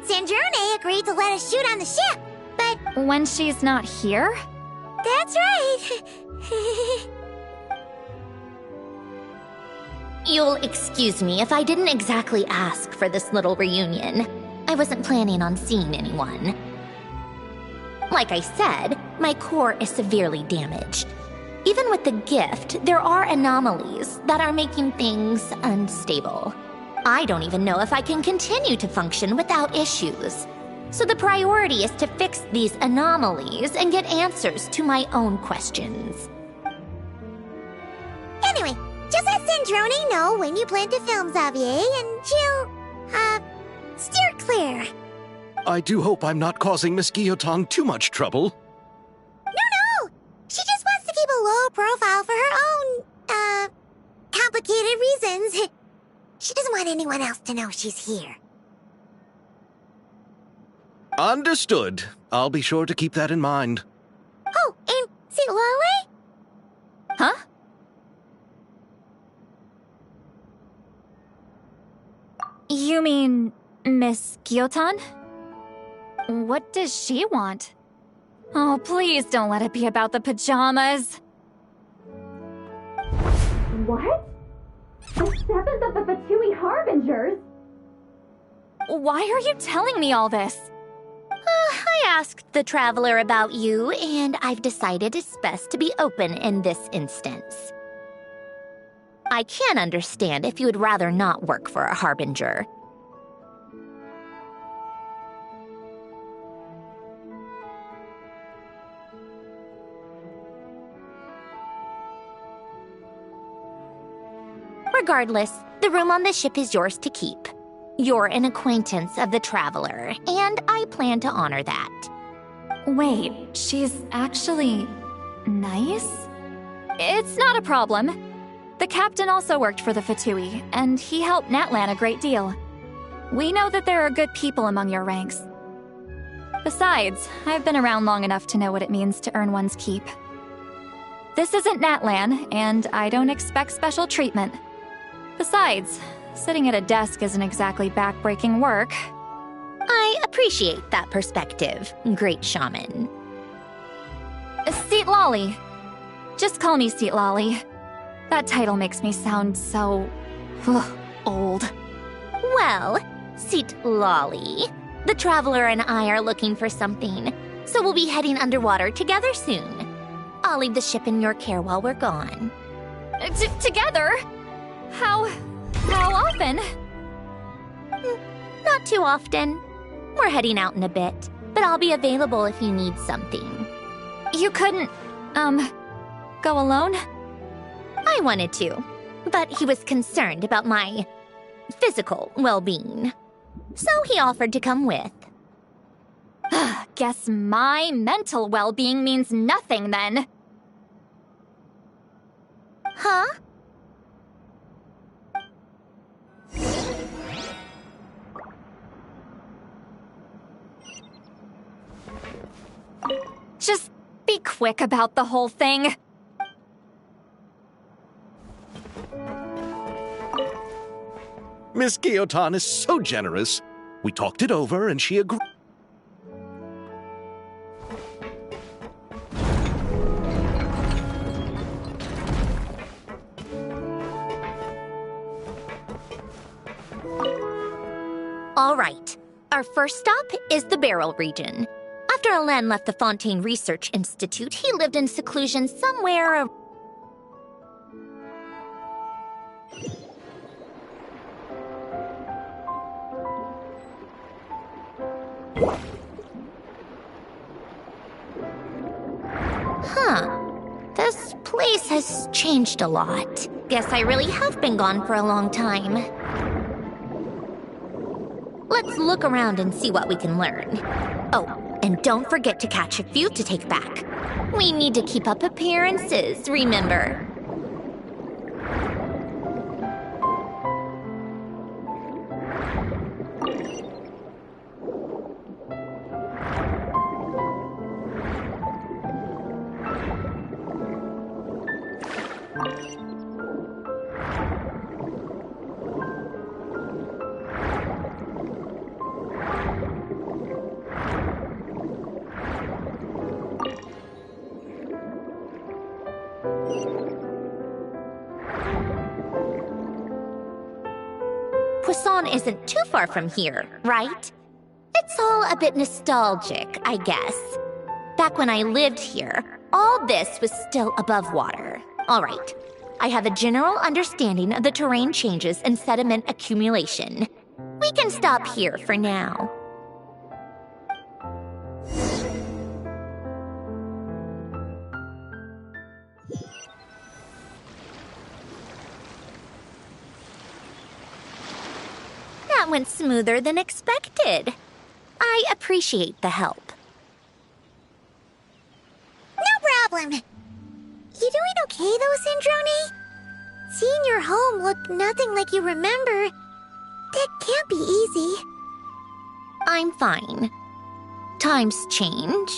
Sanjurne agreed to let us shoot on the ship, but...
When she's not here?
That's right.
You'll excuse me if I didn't exactly ask for this little reunion. I wasn't planning on seeing anyone. Like I said, my core is severely damaged. Even with the gift, there are anomalies that are making things unstable. I don't even know if I can continue to function without issues. So the priority is to fix these anomalies and get answers to my own questions.
Anyway, just let Sandrone know when you plan to film Xavier, and she'll, steer clear.
I do hope I'm not causing Miss Guillotin too much trouble.
No! She just wants to keep a low profile for her own, complicated reasons. She doesn't want anyone else to know she's here.
Understood. I'll be sure to keep that in mind.
Oh, and see Lale?
Huh? You mean Miss Guillotin? What does she want? Oh, please don't let it be about the pajamas.
What? The 7th of the Fatui Harbingers?
Why are you telling me all this?
I asked the Traveler about you, and I've decided it's best to be open in this instance. I can understand if you would rather not work for a Harbinger. Regardless, the room on the ship is yours to keep. You're an acquaintance of the Traveler, and I plan to honor that.
Wait, she's actually nice? It's not a problem. The captain also worked for the Fatui, and he helped Natlan a great deal. We know that there are good people among your ranks. Besides, I've been around long enough to know what it means to earn one's keep. This isn't Natlan, and I don't expect special treatment. Besides, sitting at a desk isn't exactly back-breaking work.
I appreciate that perspective, great shaman.
Seat Lolly. Just call me Seat Lolly. That title makes me sound so... old.
Well, Seat Lolly, the Traveler and I are looking for something, so we'll be heading underwater together soon. I'll leave the ship in your care while we're gone.
Together? How often?
Not too often. We're heading out in a bit, but I'll be available if you need something.
You couldn't, go alone?
I wanted to, but he was concerned about my physical well-being. So he offered to come with.
Guess my mental well-being means nothing then.
Huh?
Just be quick about the whole thing.
Miss Guillotin is so generous. We talked it over and she agreed.
All right. Our first stop is the Beryl region. After Alain left the Fontaine Research Institute, he lived in seclusion somewhere Huh. This place has changed a lot. Guess I really have been gone for a long time. Let's look around and see what we can learn. Oh, and don't forget to catch a few to take back. We need to keep up appearances, remember? Poisson isn't too far from here, right? It's all a bit nostalgic, I guess. Back when I lived here, all this was still above water. All right, I have a general understanding of the terrain changes and sediment accumulation. We can stop here for now. That went smoother than expected. I appreciate the help.
No problem. You doing okay though, Syndrome? Seeing your home look nothing like you remember, that can't be easy.
I'm fine. Times change.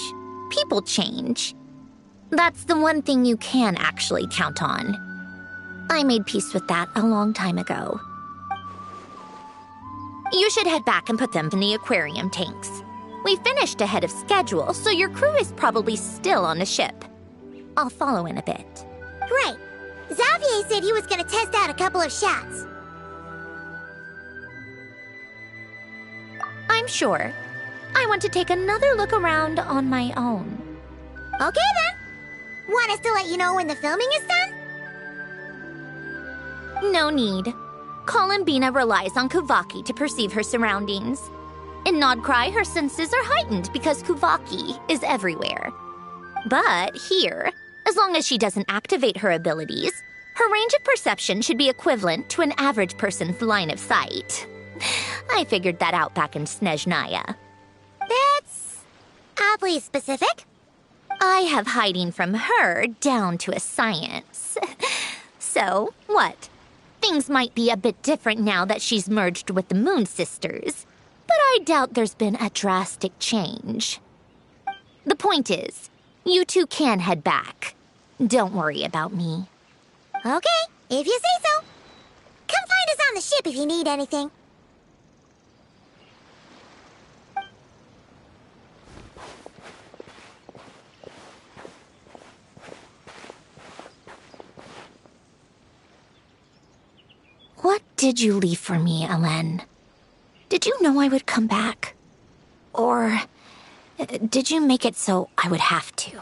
People change. That's the one thing you can actually count on. I made peace with that a long time ago. You should head back and put them in the aquarium tanks. We finished ahead of schedule, so your crew is probably still on the ship. I'll follow in a bit.
Right. Xavier said he was gonna test out a couple of shots.
I'm sure. I want to take another look around on my own.
Okay then. Want us to let you know when the filming is done?
No need. Columbina relies on Kuvaki to perceive her surroundings. In Nodcry, her senses are heightened because Kuvaki is everywhere. But here, as long as she doesn't activate her abilities, her range of perception should be equivalent to an average person's line of sight. I figured that out back in Snezhnaya.
That's oddly specific.
I have hiding from her down to a science. So, what? Things might be a bit different now that she's merged with the Moon Sisters, but I doubt there's been a drastic change. The point is, you two can head back. Don't worry about me.
Okay, if you say so. Come find us on the ship if you need anything.
What did you leave for me, Ellen? Did you know I would come back? Or did you make it so I would have to?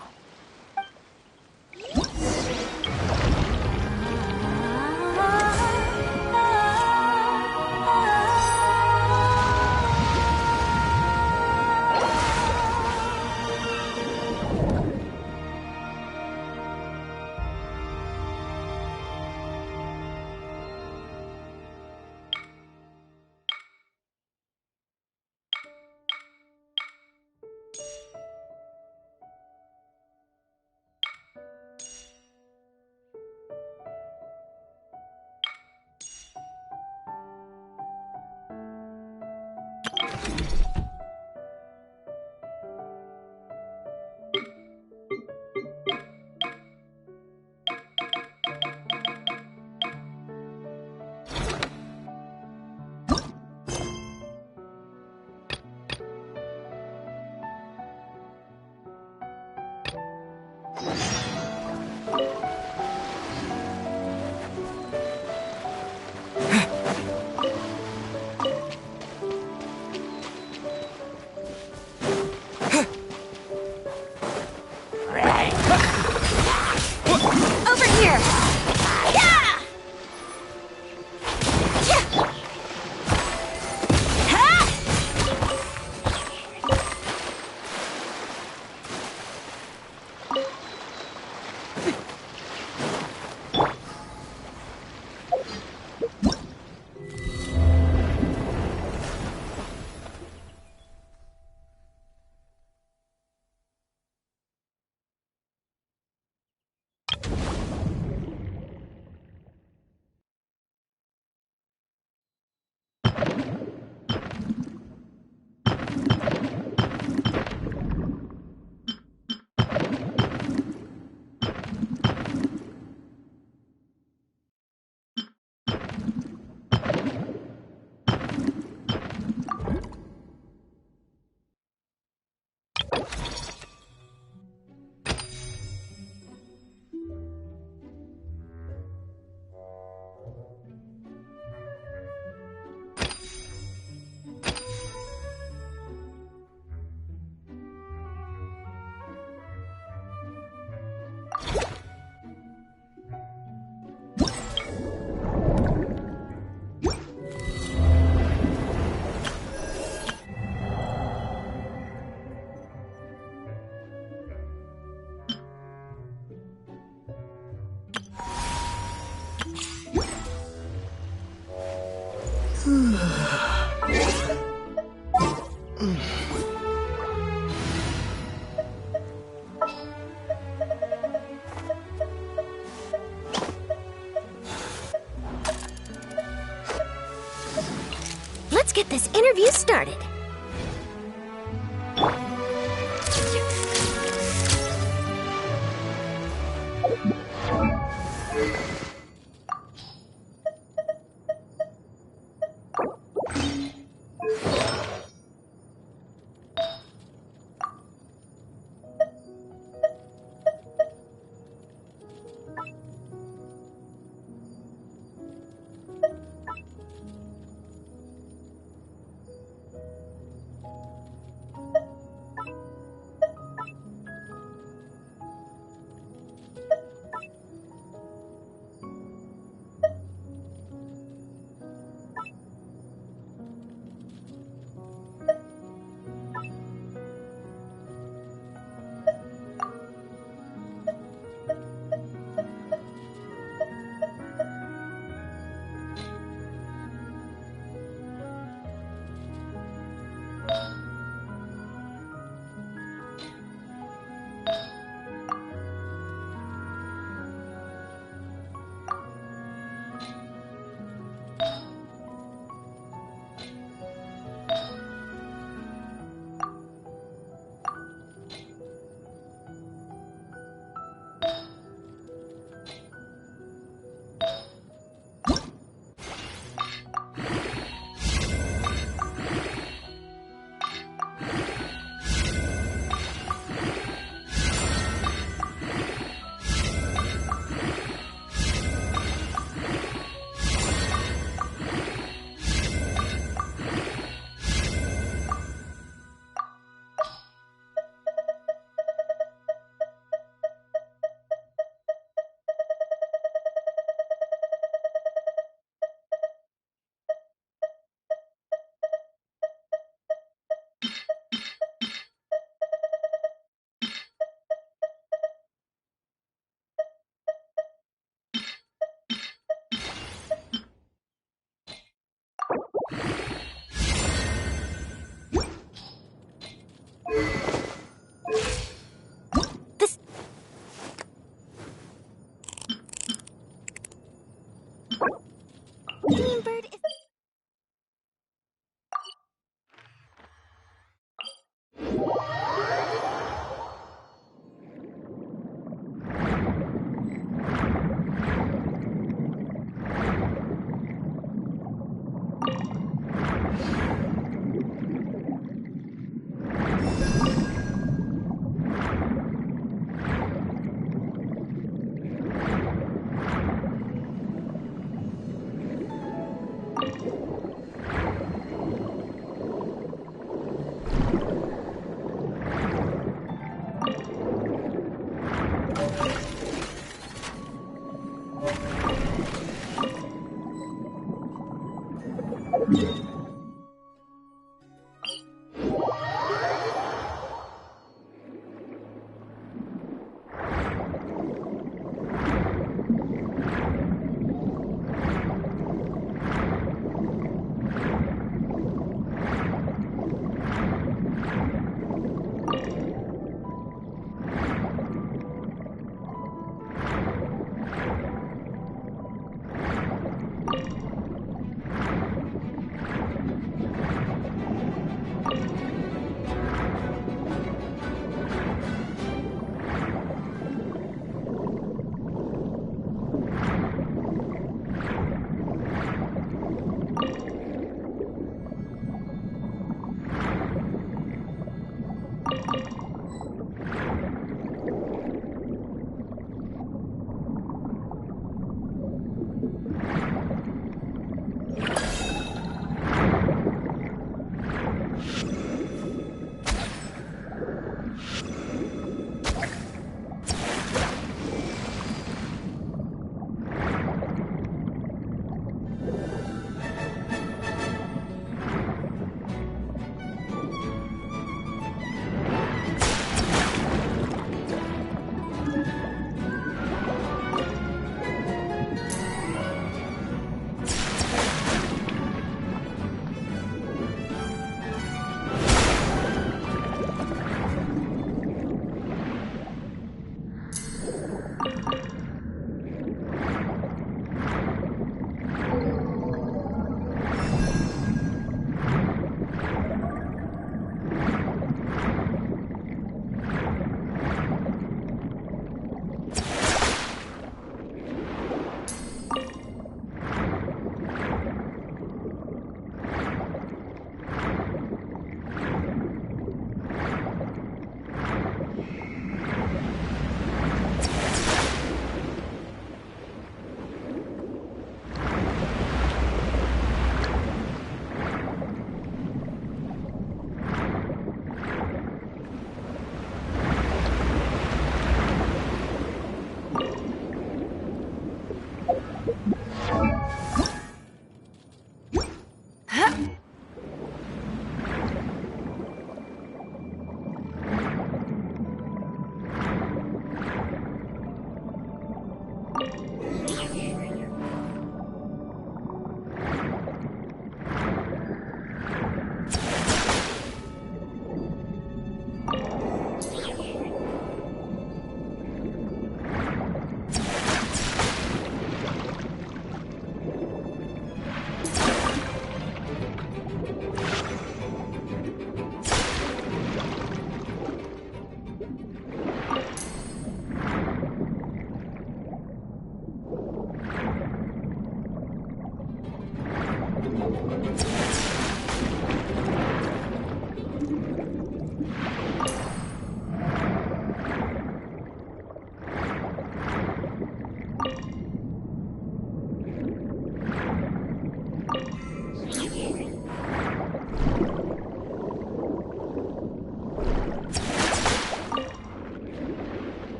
Let's get this interview started.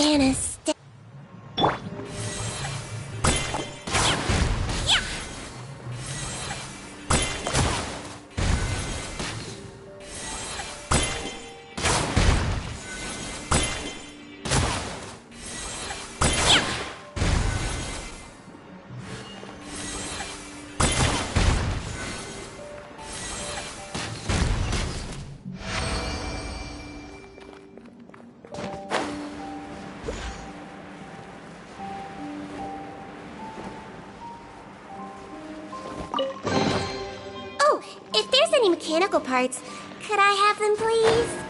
Anastasia. Oh, if there's any mechanical parts, could I have them, please?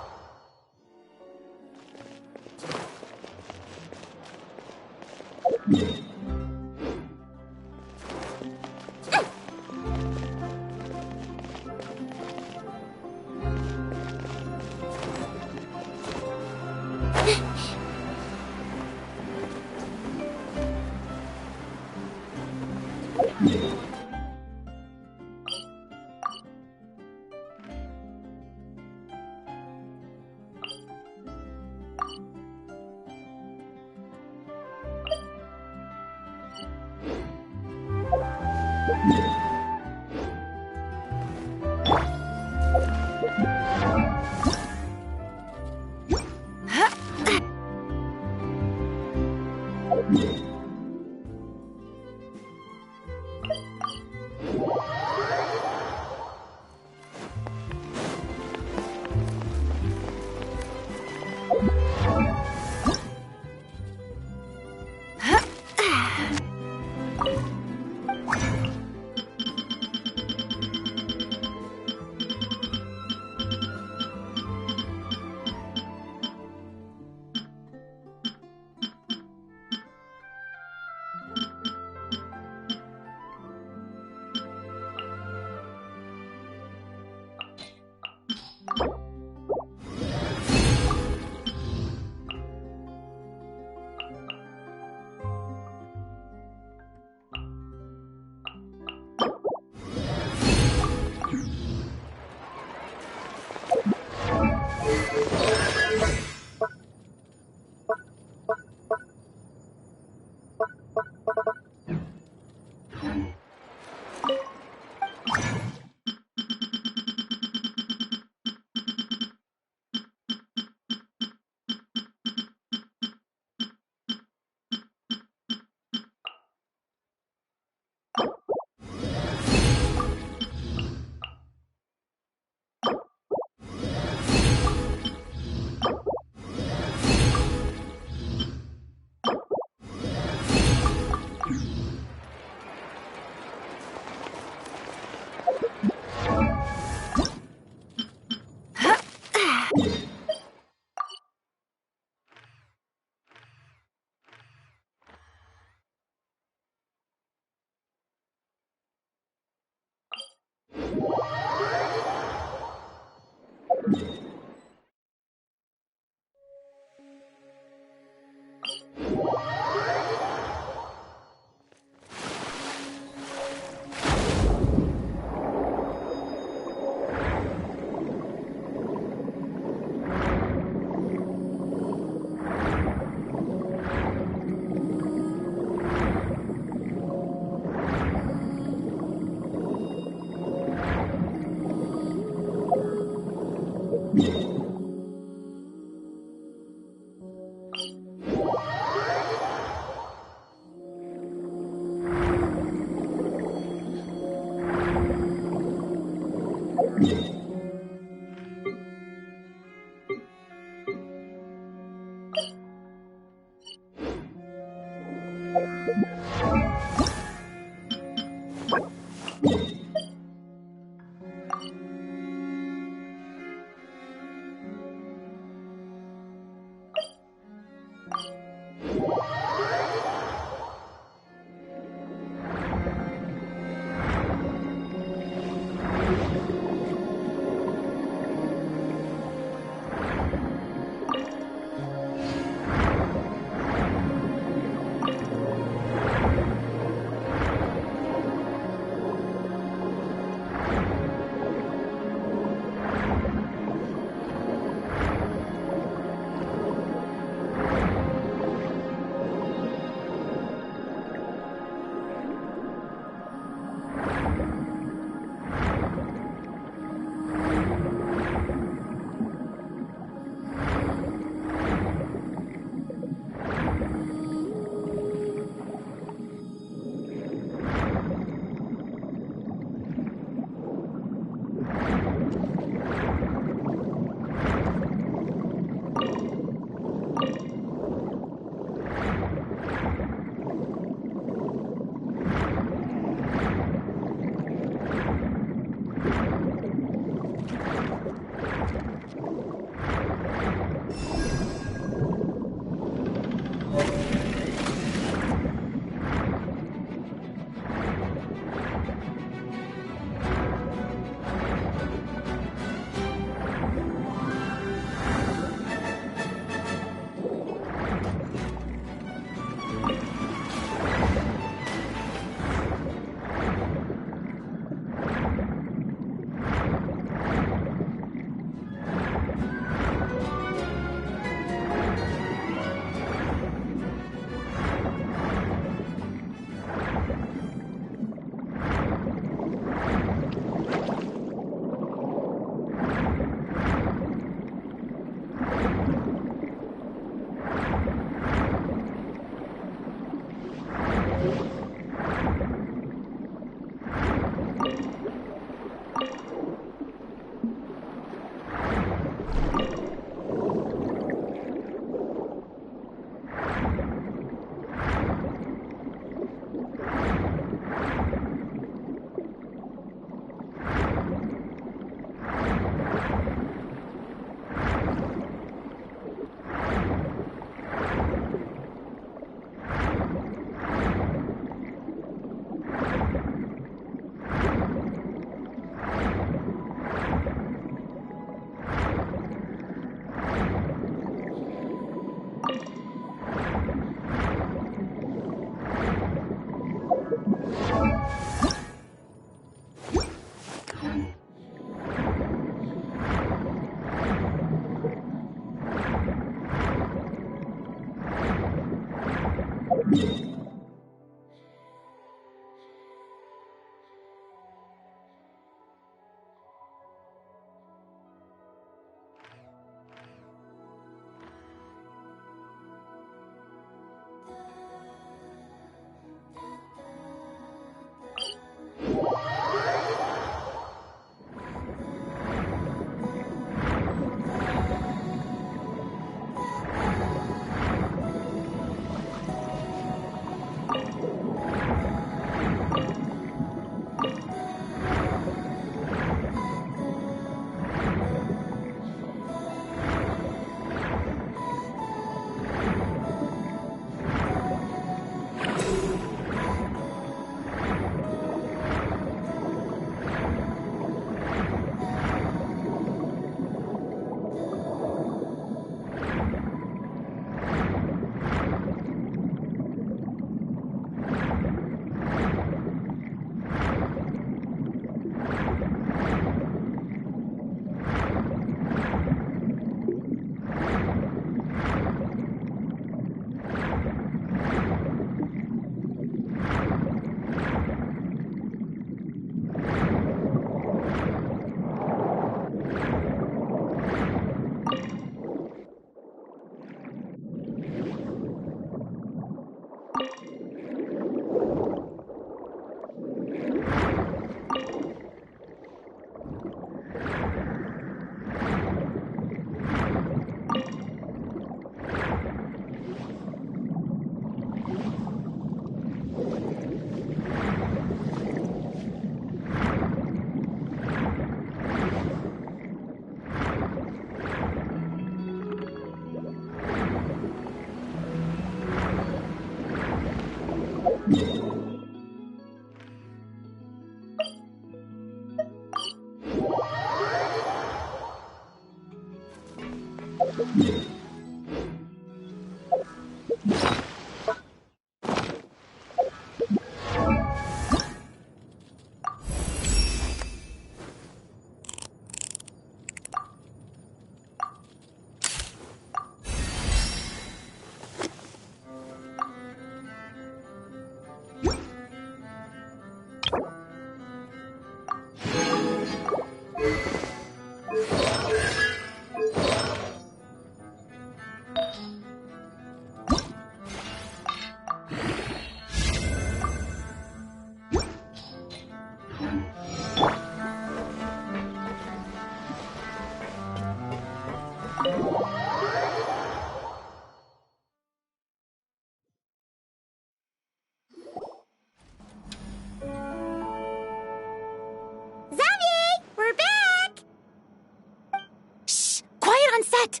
on set!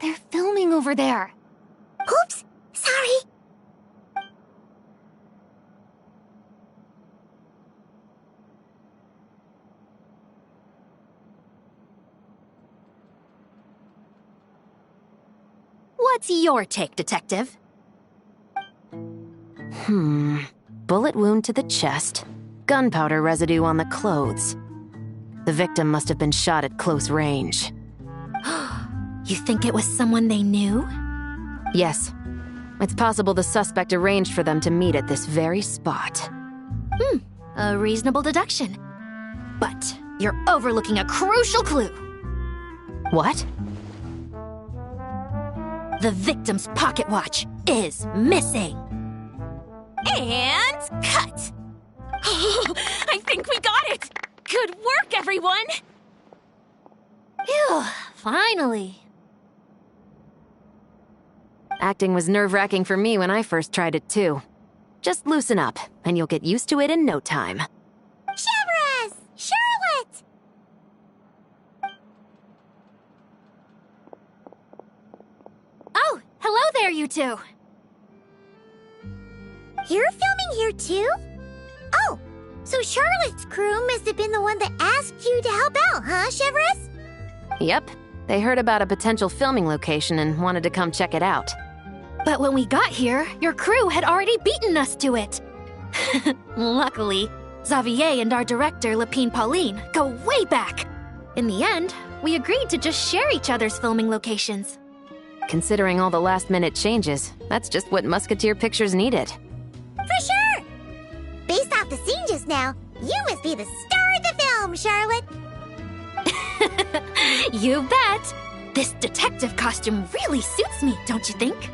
They're filming over there.
Oops, sorry.
What's your take, Detective? Bullet wound to the chest. Gunpowder residue on the clothes. The victim must have been shot at close range.
You think it was someone they knew?
Yes. It's possible the suspect arranged for them to meet at this very spot.
A reasonable deduction. But you're overlooking a crucial clue.
What?
The victim's pocket watch is missing.
And cut! I think we got it! Good work, everyone!
Phew, finally.
Acting was nerve-wracking for me when I first tried it too. Just loosen up, and you'll get used to it in no time.
Chevres! Charlotte!
Oh, hello there, you two.
You're filming here too? Oh, so Charlotte's crew must have been the one that asked you to help out, huh, Chevres?
Yep. They heard about a potential filming location and wanted to come check it out.
But when we got here, your crew had already beaten us to it. Luckily, Xavier and our director, Lapine Pauline, go way back. In the end, we agreed to just share each other's filming locations.
Considering all the last-minute changes, that's just what Musketeer Pictures needed.
For sure! Based off the scene just now, you must be the star of the film, Charlotte!
You bet! This detective costume really suits me, don't you think?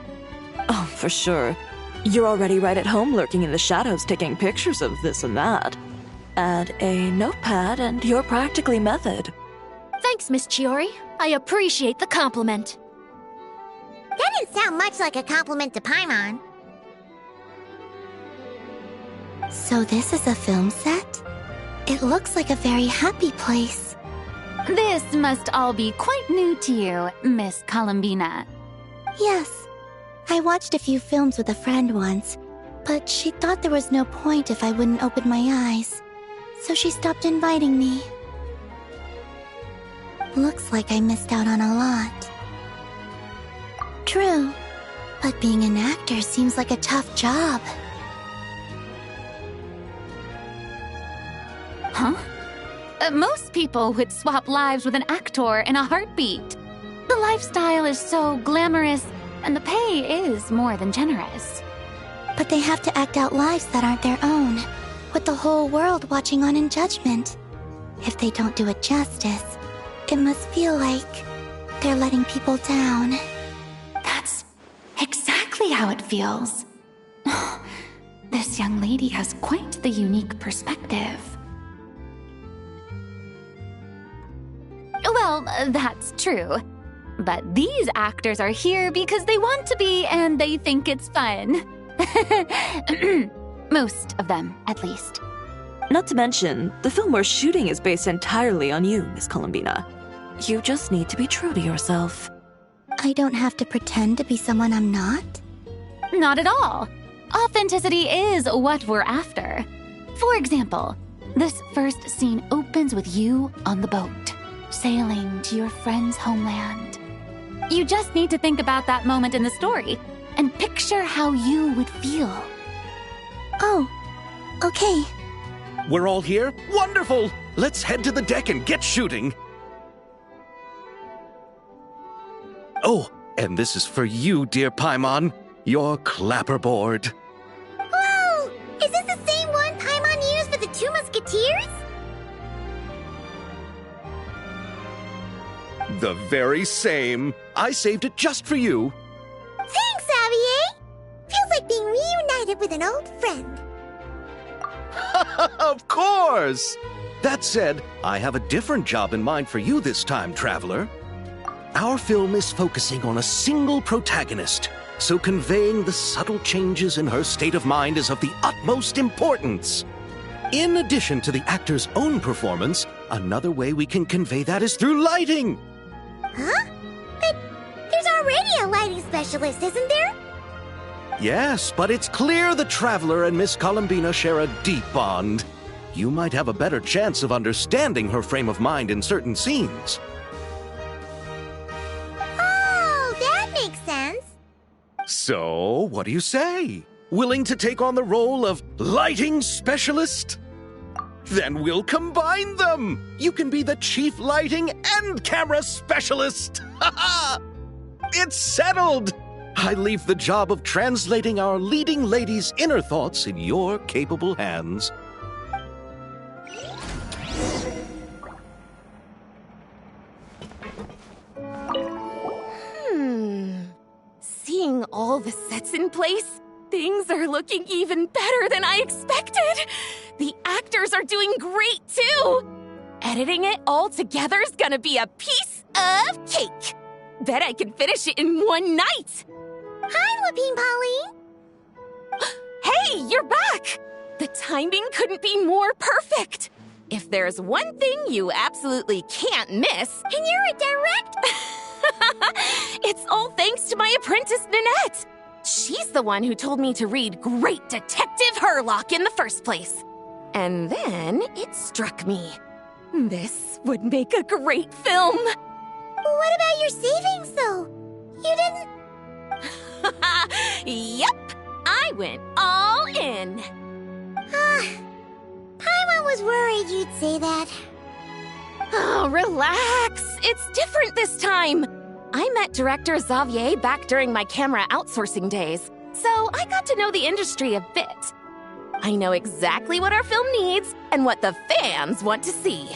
Oh, for sure. You're already right at home lurking in the shadows taking pictures of this and that. Add a notepad and you're practically method.
Thanks, Miss Chiori. I appreciate the compliment.
That didn't sound much like a compliment to Paimon.
So this is a film set? It looks like a very happy place.
This must all be quite new to you, Miss Columbina.
Yes. I watched a few films with a friend once, but she thought there was no point if I wouldn't open my eyes. So she stopped inviting me. Looks like I missed out on a lot. True, but being an actor seems like a tough job.
Huh? Most people would swap lives with an actor in a heartbeat. The lifestyle is so glamorous, and the pay is more than generous.
But they have to act out lives that aren't their own, with the whole world watching on in judgment. If they don't do it justice, it must feel like they're letting people down.
That's exactly how it feels. This young lady has quite the unique perspective. Well, that's true. But these actors are here because they want to be and they think it's fun. Most of them, at least.
Not to mention, the film we're shooting is based entirely on you, Miss Columbina. You just need to be true to yourself.
I don't have to pretend to be someone I'm not?
Not at all. Authenticity is what we're after. For example, this first scene opens with you on the boat, sailing to your friend's homeland. You just need to think about that moment in the story and picture how you would feel.
Oh, okay.
We're all here? Wonderful! Let's head to the deck and get shooting. Oh, and this is for you, dear Paimon. Your clapperboard.
Whoa! Is this the same one Paimon used for the Two Musketeers?
The very same. I saved it just for you.
Thanks, Xavier! Feels like being reunited with an old friend.
Of course! That said, I have a different job in mind for you this time, traveler. Our film is focusing on a single protagonist, so conveying the subtle changes in her state of mind is of the utmost importance. In addition to the actor's own performance, another way we can convey that is through lighting.
Huh? But there's already a lighting specialist, isn't there?
Yes, but it's clear the Traveler and Miss Columbina share a deep bond. You might have a better chance of understanding her frame of mind in certain scenes.
Oh, that makes sense.
So, what do you say? Willing to take on the role of lighting specialist? Then we'll combine them! You can be the chief lighting and camera specialist! Ha ha! It's settled! I leave the job of translating our leading lady's inner thoughts in your capable hands.
Seeing all the sets in place, things are looking even better than I expected. The actors are doing great too. Editing it all together is gonna be a piece of cake. Bet I can finish it in one night.
Hi, Lapine Pauline.
Hey, you're back. The timing couldn't be more perfect. If there's one thing you absolutely can't miss,
and you're a direct...
It's all thanks to my apprentice, Nanette. She's the one who told me to read Great Detective Herlock in the first place. And then it struck me. This would make a great film.
What about your savings, though? You didn't...
Yep, I went all in.
Paimon was worried you'd say that.
Oh, relax. It's different this time. I met director Xavier back during my camera outsourcing days, so I got to know the industry a bit. I know exactly what our film needs and what the fans want to see.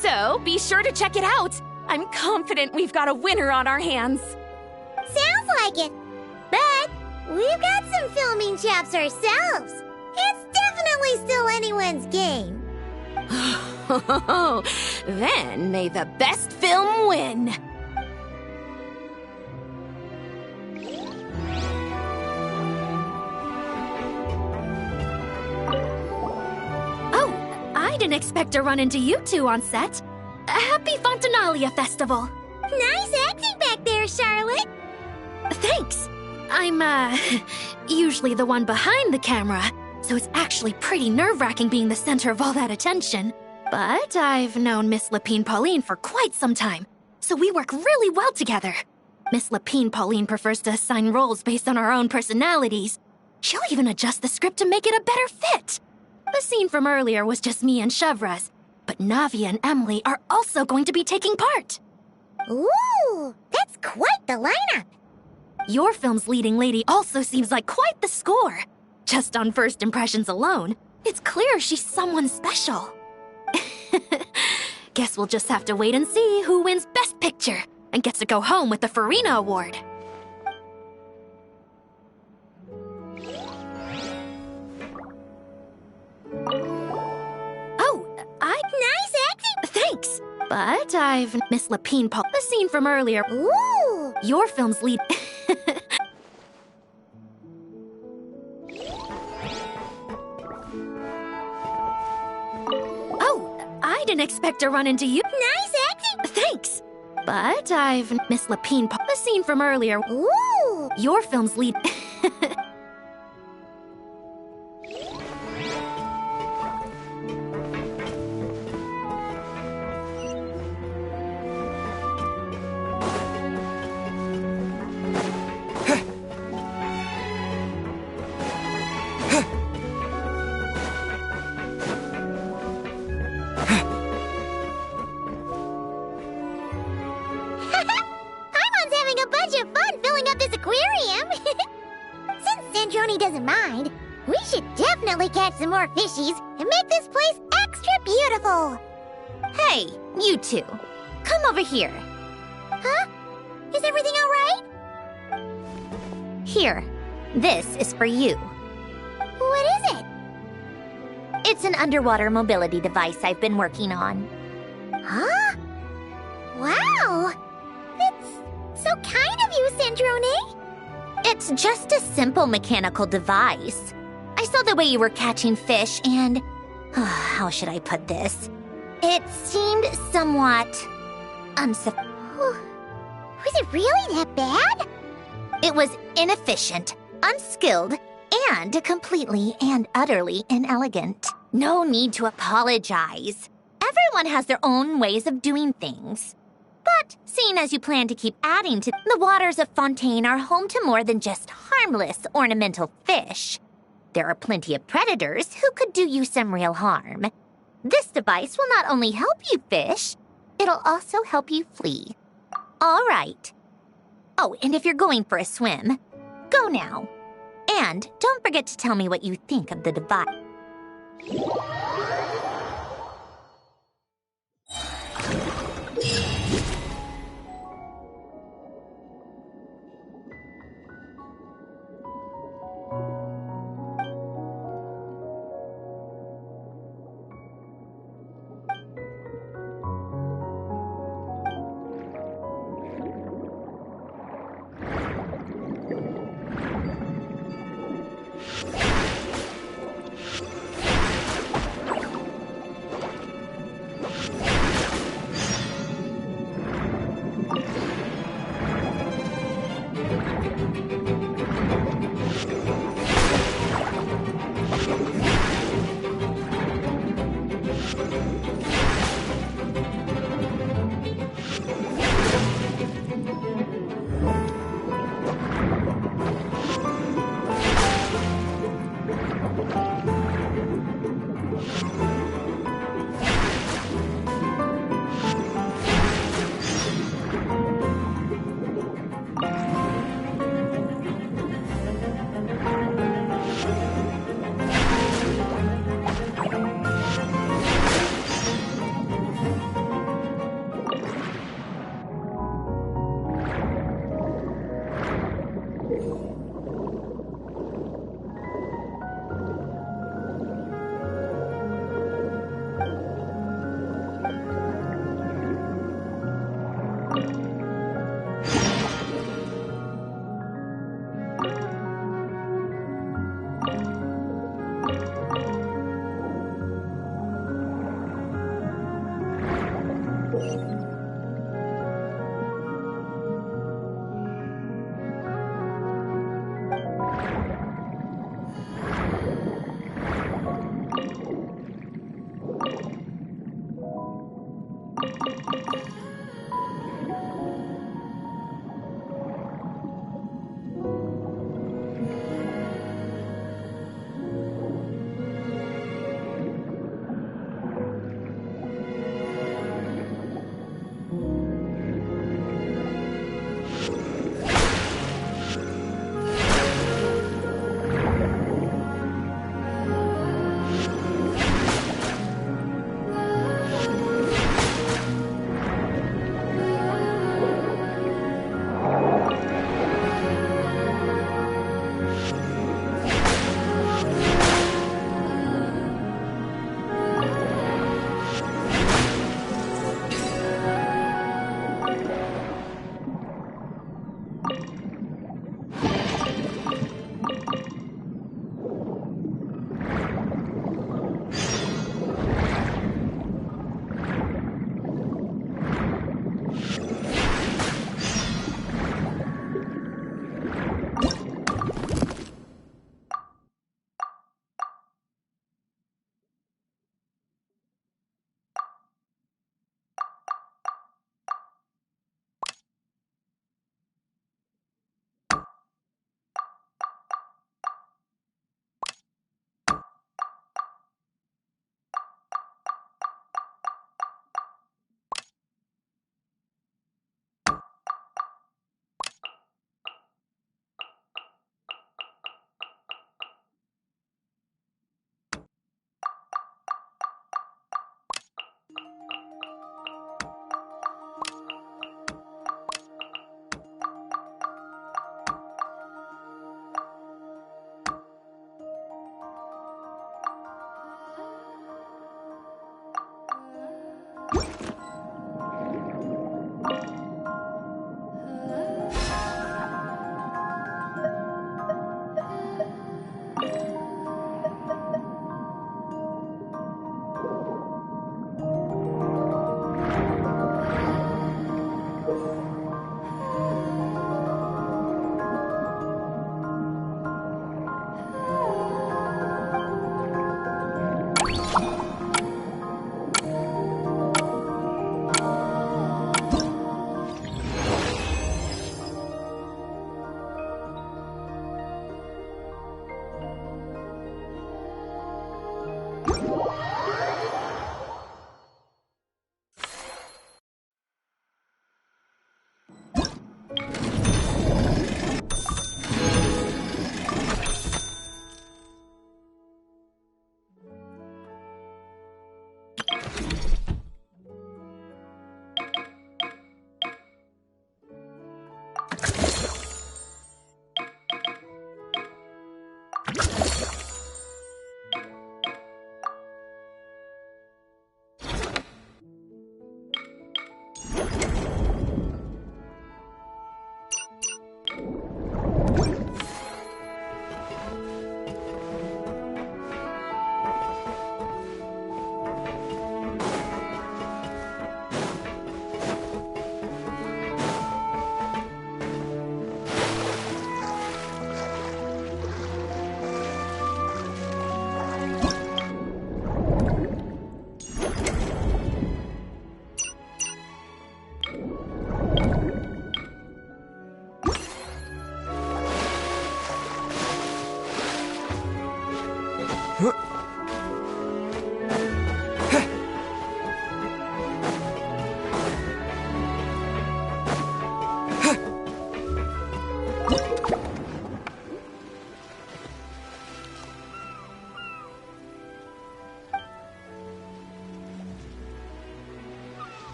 So be sure to check it out. I'm confident we've got a winner on our hands.
Sounds like it. But we've got some filming chops ourselves. It's definitely still anyone's game.
Then may the best film win.
Oh, I didn't expect to run into you two on set. Happy Fontanalia Festival.
Nice acting back there, Charlotte.
Thanks. I'm, usually the one behind the camera, so it's actually pretty nerve-wracking being the center of all that attention. But I've known Miss Lapine Pauline for quite some time, so we work really well together. Miss Lapine Pauline prefers to assign roles based on our own personalities. She'll even adjust the script to make it a better fit. The scene from earlier was just me and Chevraz, but Navi and Emily are also going to be taking part.
Ooh, that's quite the lineup.
Your film's leading lady also seems like quite the score. Just on first impressions alone, it's clear she's someone special. Guess we'll just have to wait and see who wins Best Picture and gets to go home with the Farina Award. Oh,
Nice acting!
Thanks! But I've... Miss Lapine Paul... The scene from earlier...
Ooh!
Your film's lead... Oh, I didn't expect to run into you.
Nice acting!
Thanks! But I've... Miss Lapine Paul... The scene from earlier...
Ooh!
Your film's lead...
Paimon's having a bunch of fun filling up this aquarium. Since Sandrone doesn't mind, we should definitely catch some more fishies and make this place extra beautiful.
Hey, you two. Come over here.
Huh? Is everything all right?
Here. This is for you.
What is it?
It's an underwater mobility device I've been working on.
Huh? Wow! That's so kind of you, Sandrone.
It's just a simple mechanical device. I saw the way you were catching fish and... how should I put this? It seemed somewhat...
Was it really that bad?
It was inefficient, unskilled, and completely and utterly inelegant. No need to apologize. Everyone has their own ways of doing things. But seeing as you plan to keep adding to the waters of Fontaine are home to more than just harmless ornamental fish. There are plenty of predators who could do you some real harm. This device will not only help you fish, it'll also help you flee. All right. Oh, and if you're going for a swim, go now. And don't forget to tell me what you think of the device.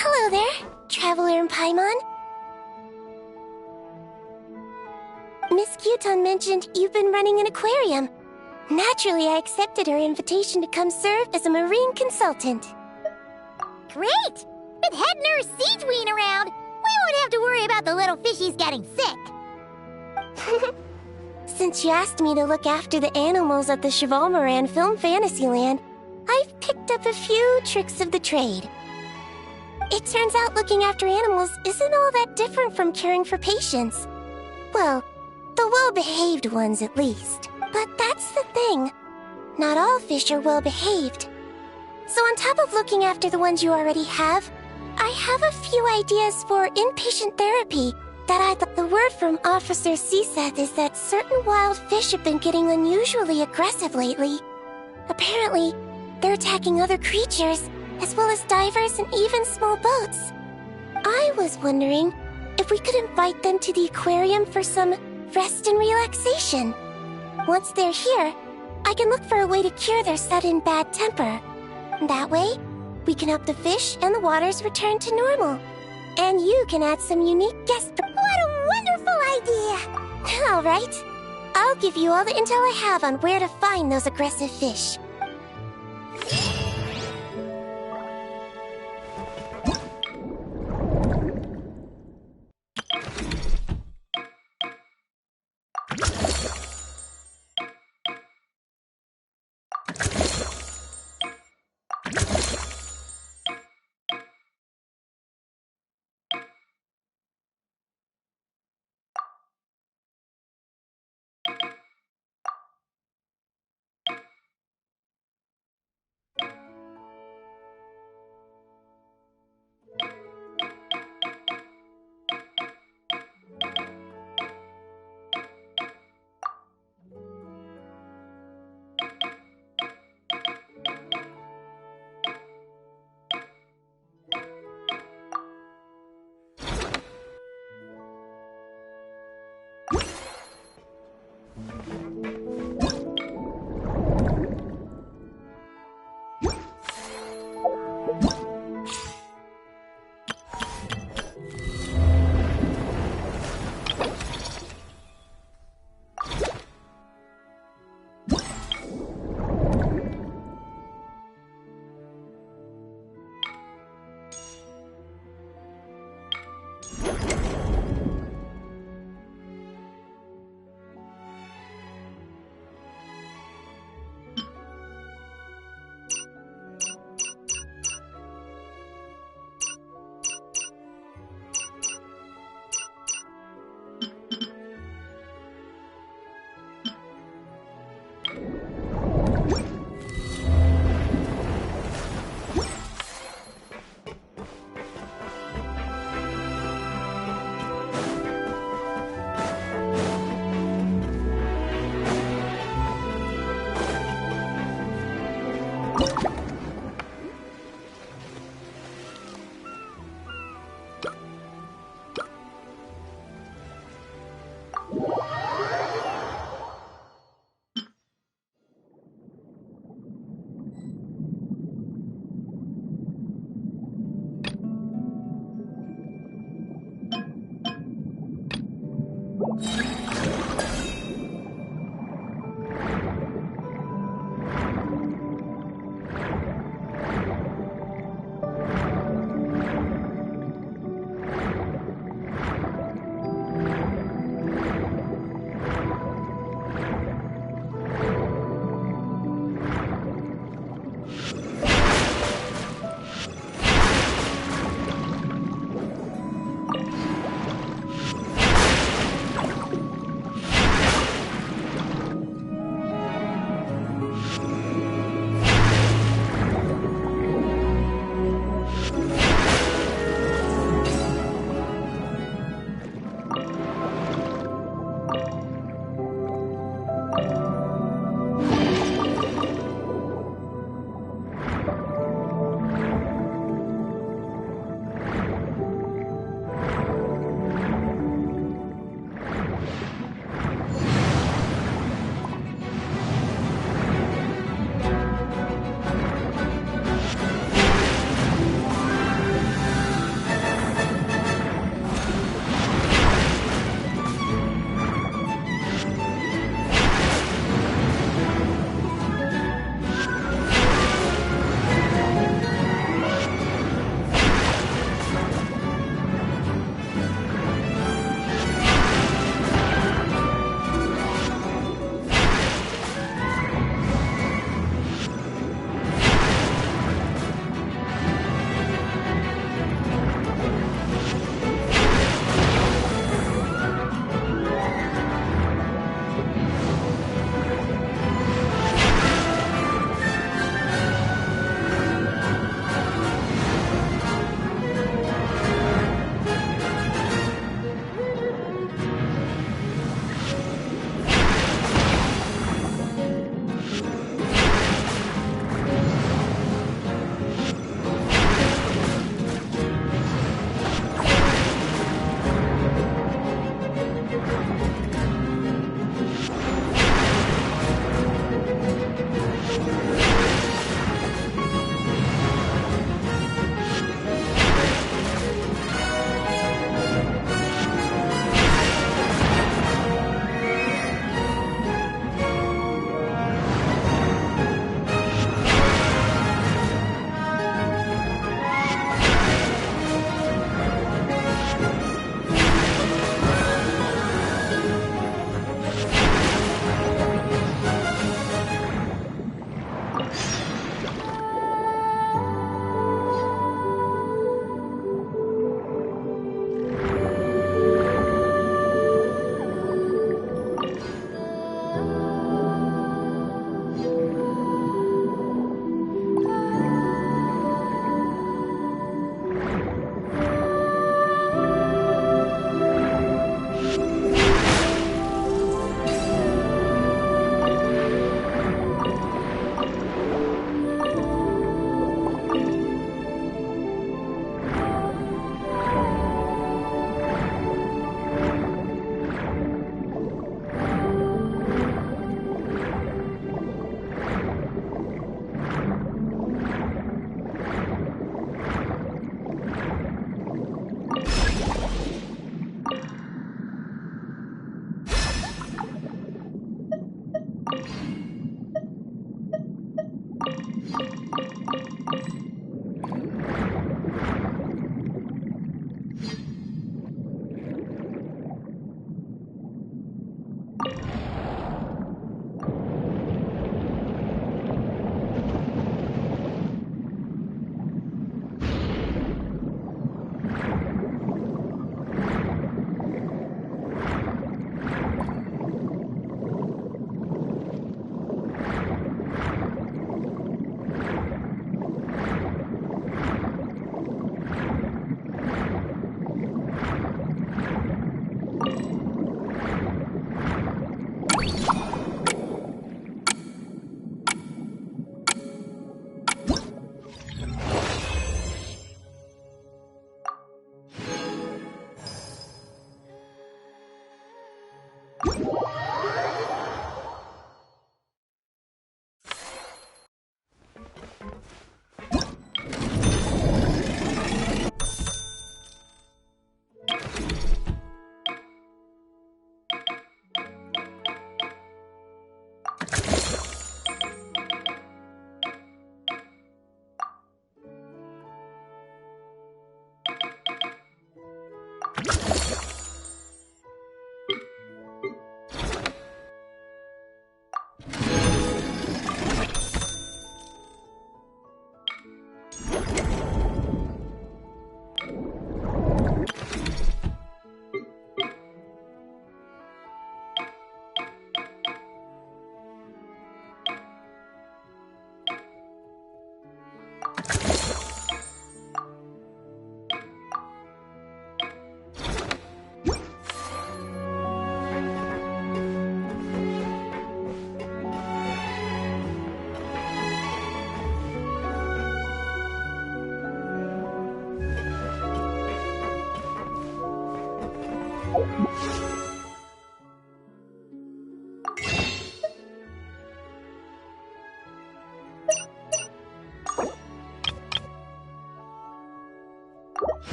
Hello there, Traveler in Paimon. Miss Kyuton mentioned you've been running an aquarium. Naturally, I accepted her invitation to come serve as a marine consultant.
Great! With head nurse Siegeween around, we won't have to worry about the little fishies getting sick.
Since you asked me to look after the animals at the Chevalmoran Film Fantasyland, I've picked up a few tricks of the trade. It turns out looking after animals isn't all that different from caring for patients. Well, the well-behaved ones at least. But that's the thing. Not all fish are well-behaved. So on top of looking after the ones you already have, I have a few ideas for inpatient therapy that the word from Officer Siseth is that certain wild fish have been getting unusually aggressive lately. Apparently, they're attacking other creatures, as well as divers and even small boats. I was wondering if we could invite them to the aquarium for some rest and relaxation. Once they're here, I can look for a way to cure their sudden bad temper. That way, we can help the fish and the waters return to normal. And you can add some unique guest...
What a wonderful idea!
All right. I'll give you all the intel I have on where to find those aggressive fish.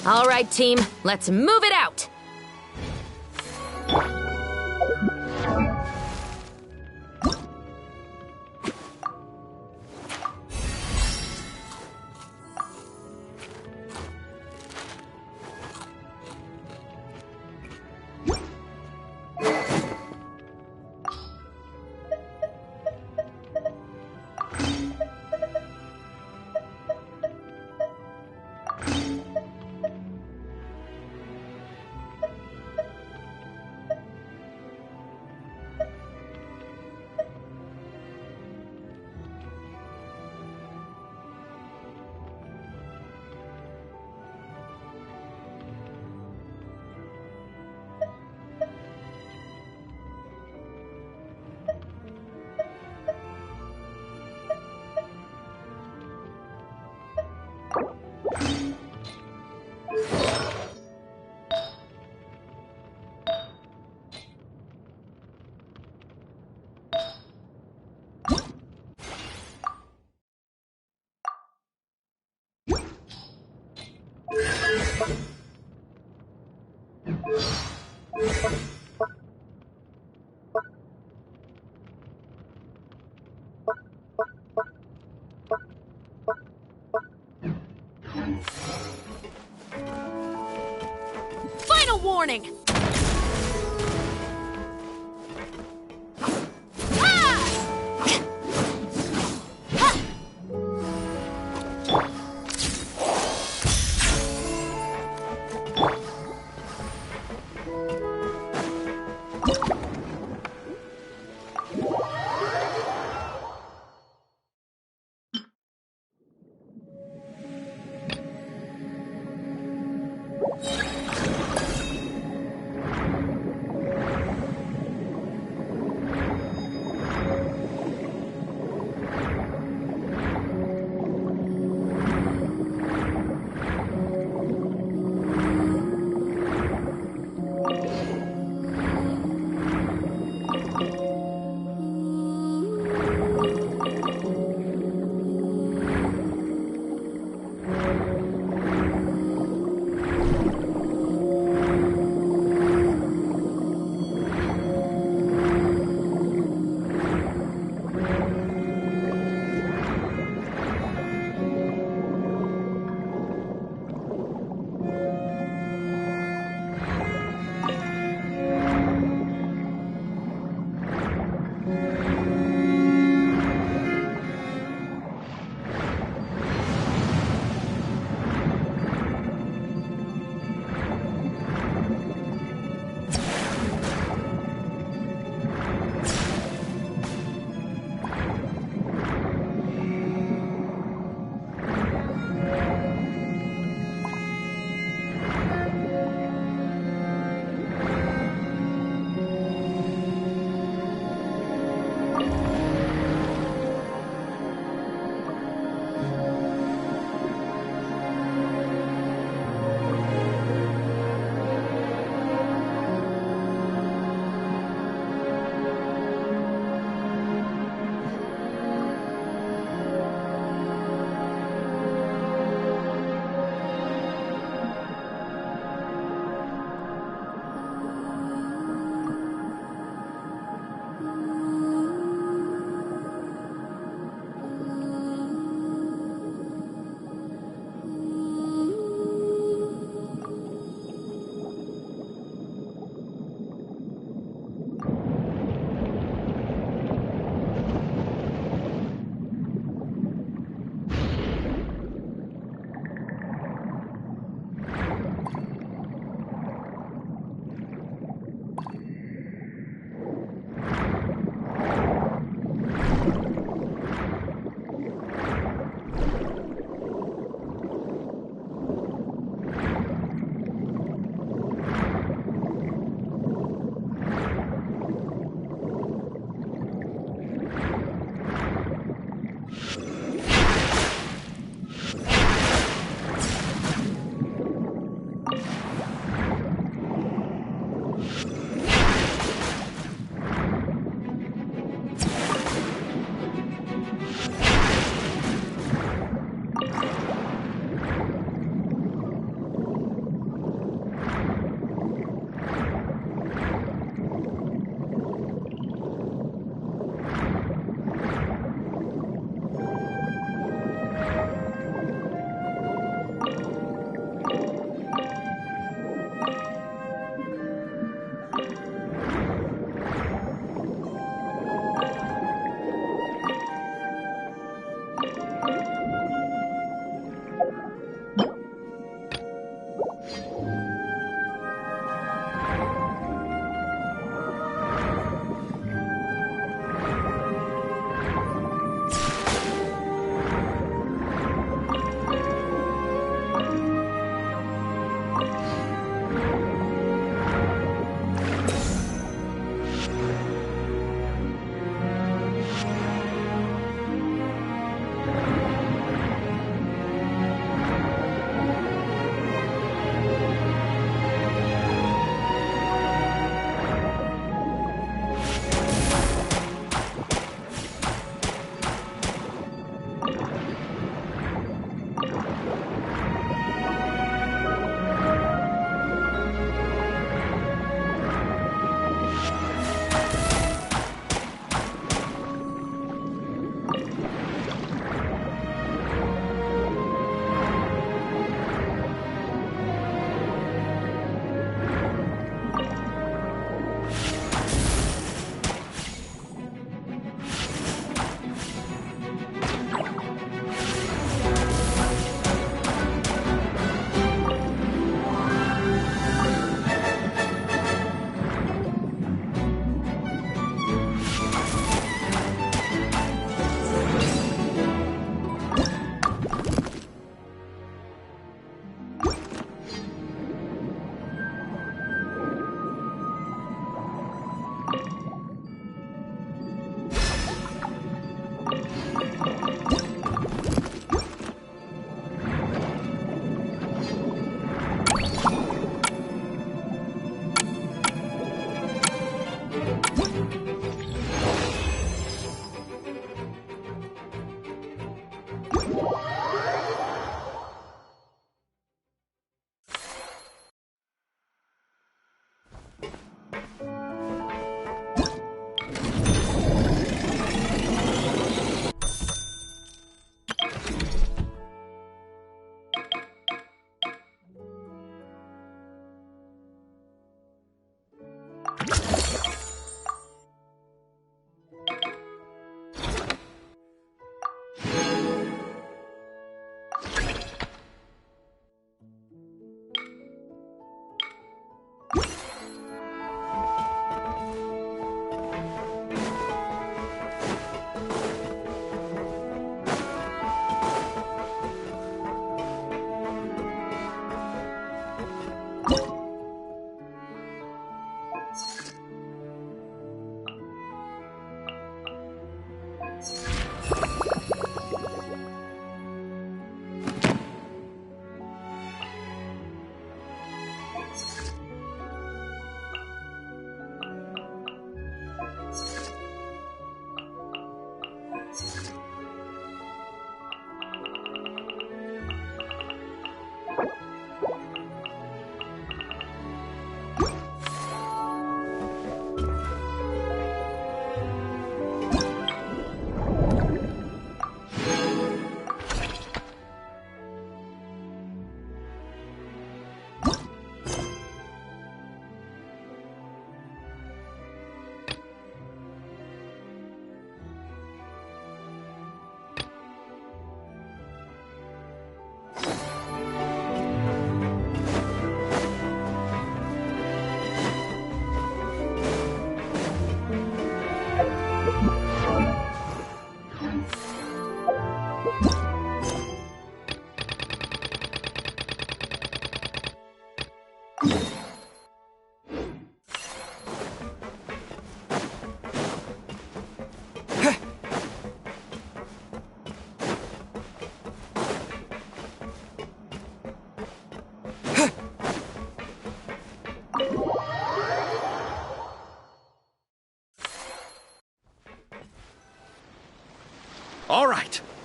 All right, team, let's move it out!
Final warning!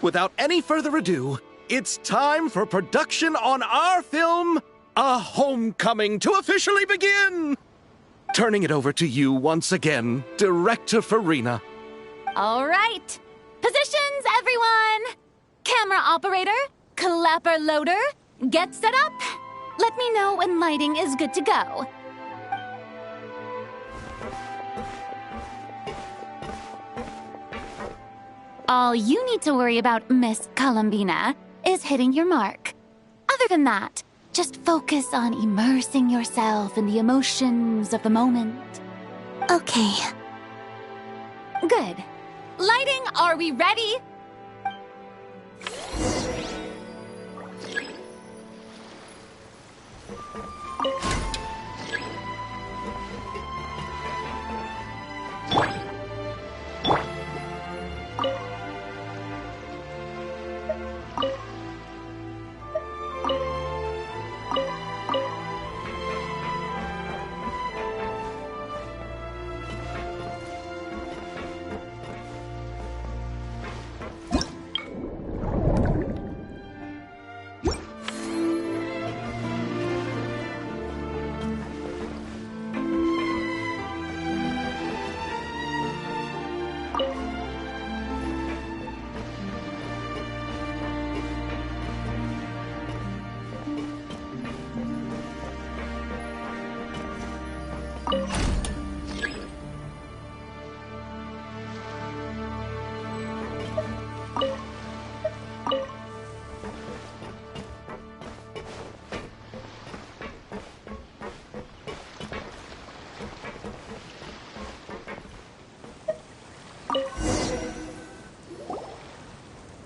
without any further ado, it's time for production on our film, A Homecoming, to officially begin! Turning it over to you once again, Director Farina.
All right. Positions, everyone! Camera operator, clapper loader, get set up. Let me know when lighting is good to go. All you need to worry about, Miss Columbina, is hitting your mark. Other than that, just focus on immersing yourself in the emotions of the moment.
Okay.
Good. Lighting, are we ready?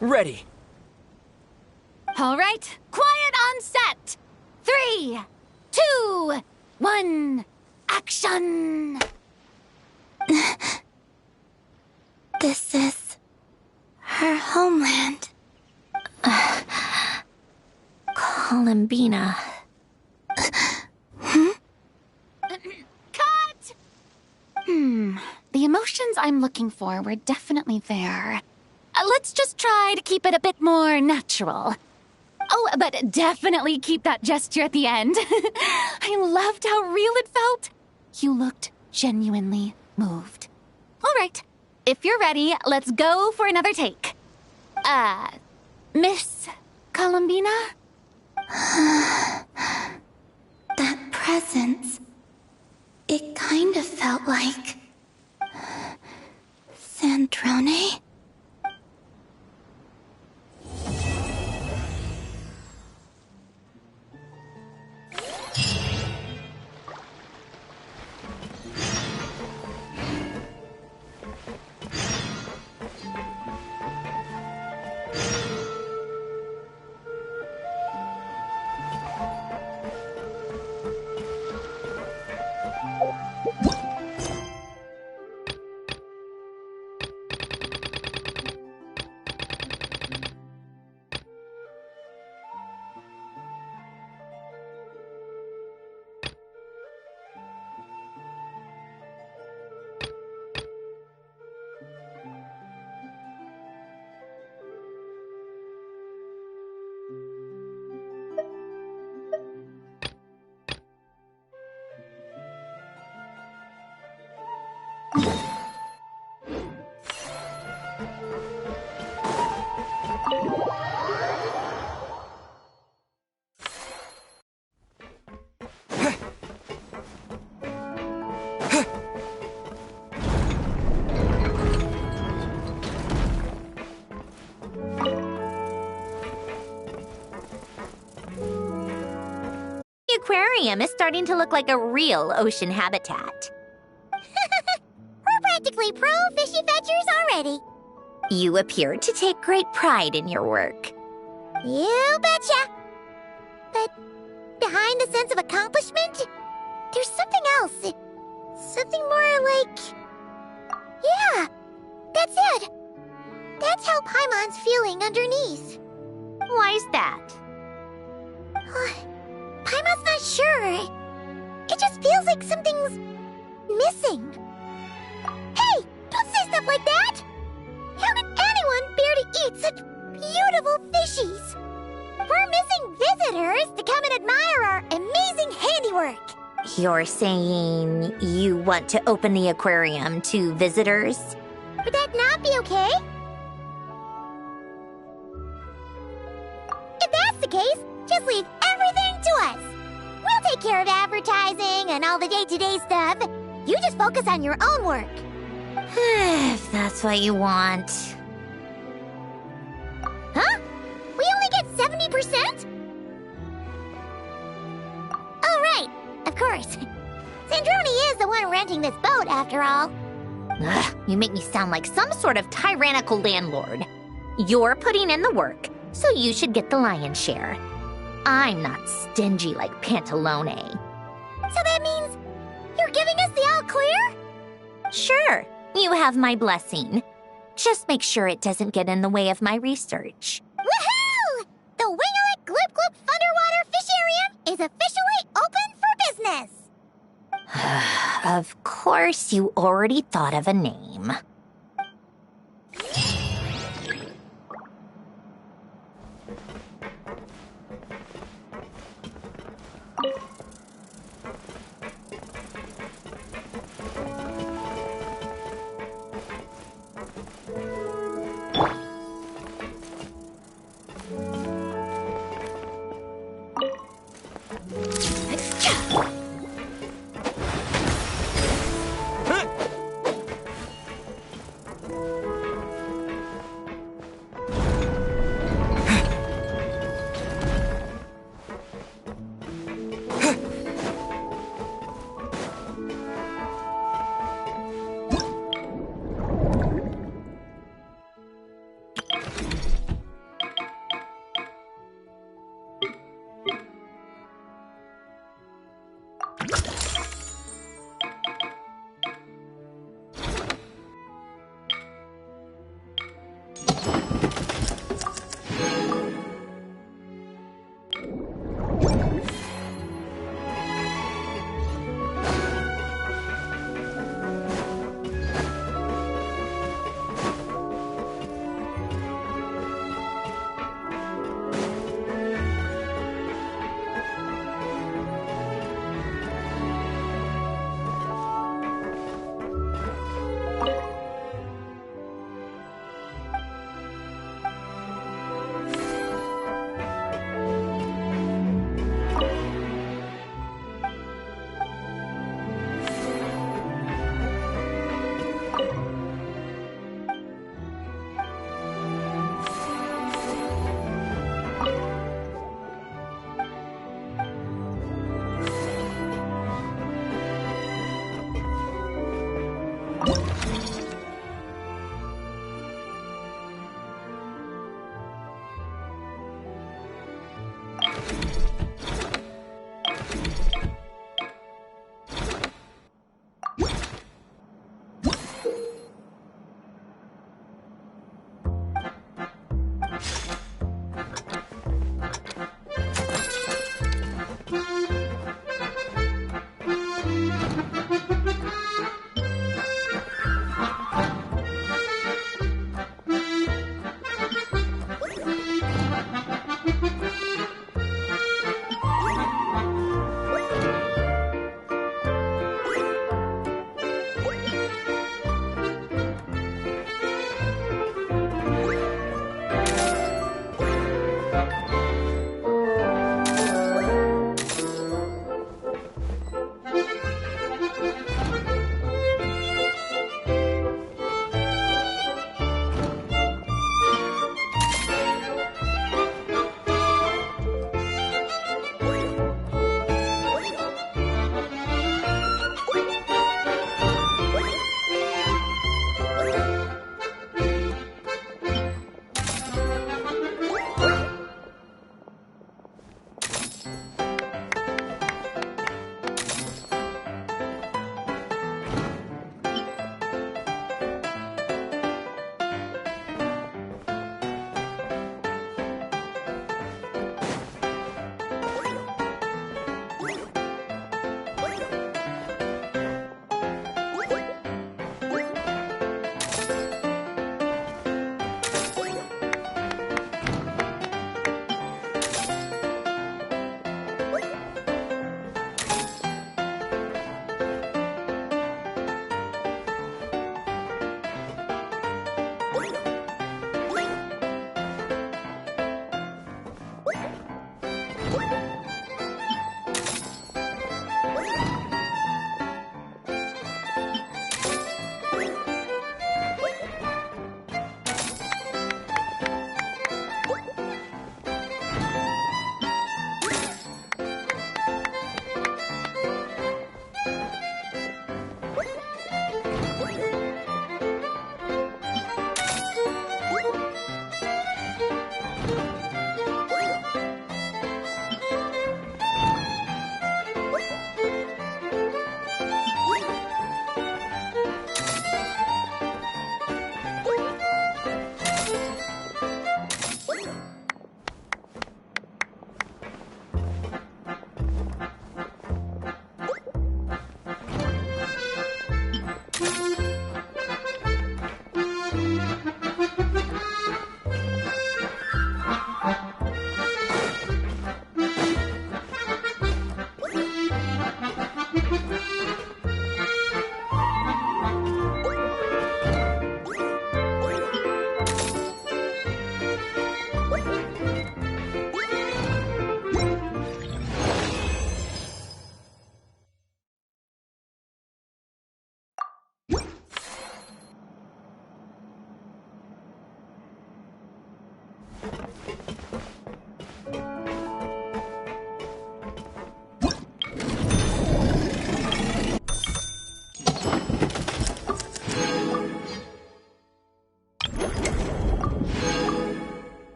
Ready.
All right, quiet on set. 3, 2, 1, action!
This is her homeland.
Columbina.
Cut! The emotions I'm looking for were definitely there. Let's just try to keep it a bit more natural. Oh, but definitely keep that gesture at the end. I loved how real it felt. You looked genuinely moved. All right, if you're ready, let's go for another take. Miss Columbina?
That presence. It kind of felt like... Sandrone?
The aquarium is starting to look like a real ocean habitat.
We're practically pro fishy fetchers already.
You appear to take great pride in your work.
You betcha. But behind the sense of accomplishment, there's something else. Something more like... Yeah, that's it. That's how Paimon's feeling underneath.
Why's that?
Paimon's not sure. It just feels like something's missing. Hey, don't say stuff like that! How can anyone bear to eat such beautiful fishies. We're missing visitors to come and admire our amazing handiwork.
You're saying you want to open the aquarium to visitors?
Would that not be okay? If that's the case, just leave everything to us. We'll take care of advertising and all the day-to-day stuff. You just focus on your own work.
If that's what you want.
Huh? We only get 70%? Oh, right. Of course. Sandroni is the one renting this boat, after all.
Ugh, you make me sound like some sort of tyrannical landlord. You're putting in the work, so you should get the lion's share. I'm not stingy like Pantalone.
So that means you're giving us the all clear?
Sure, you have my blessing. Just make sure it doesn't get in the way of my research.
Woohoo! The Winglet Gloop Gloop Underwater Fisharium is officially open for business!
Of course, you already thought of a name.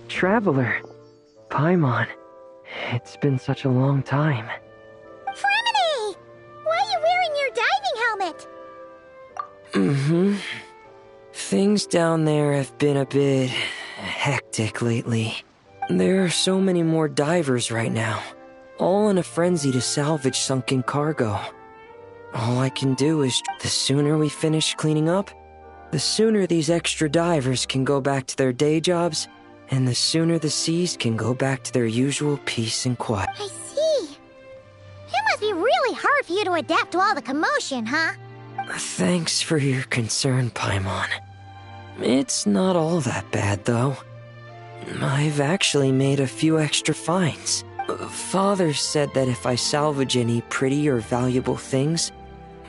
Traveler. Paimon. It's been such a long time.
Fremini! Why are you wearing your diving helmet?
Things down there have been a bit hectic lately. There are so many more divers right now, all in a frenzy to salvage sunken cargo. All I can do is, the sooner we finish cleaning up, the sooner these extra divers can go back to their day jobs, and the sooner the seas can go back to their usual peace and quiet.
I see. It must be really hard for you to adapt to all the commotion, huh?
Thanks for your concern, Paimon. It's not all that bad, though. I've actually made a few extra finds. Father said that if I salvage any pretty or valuable things,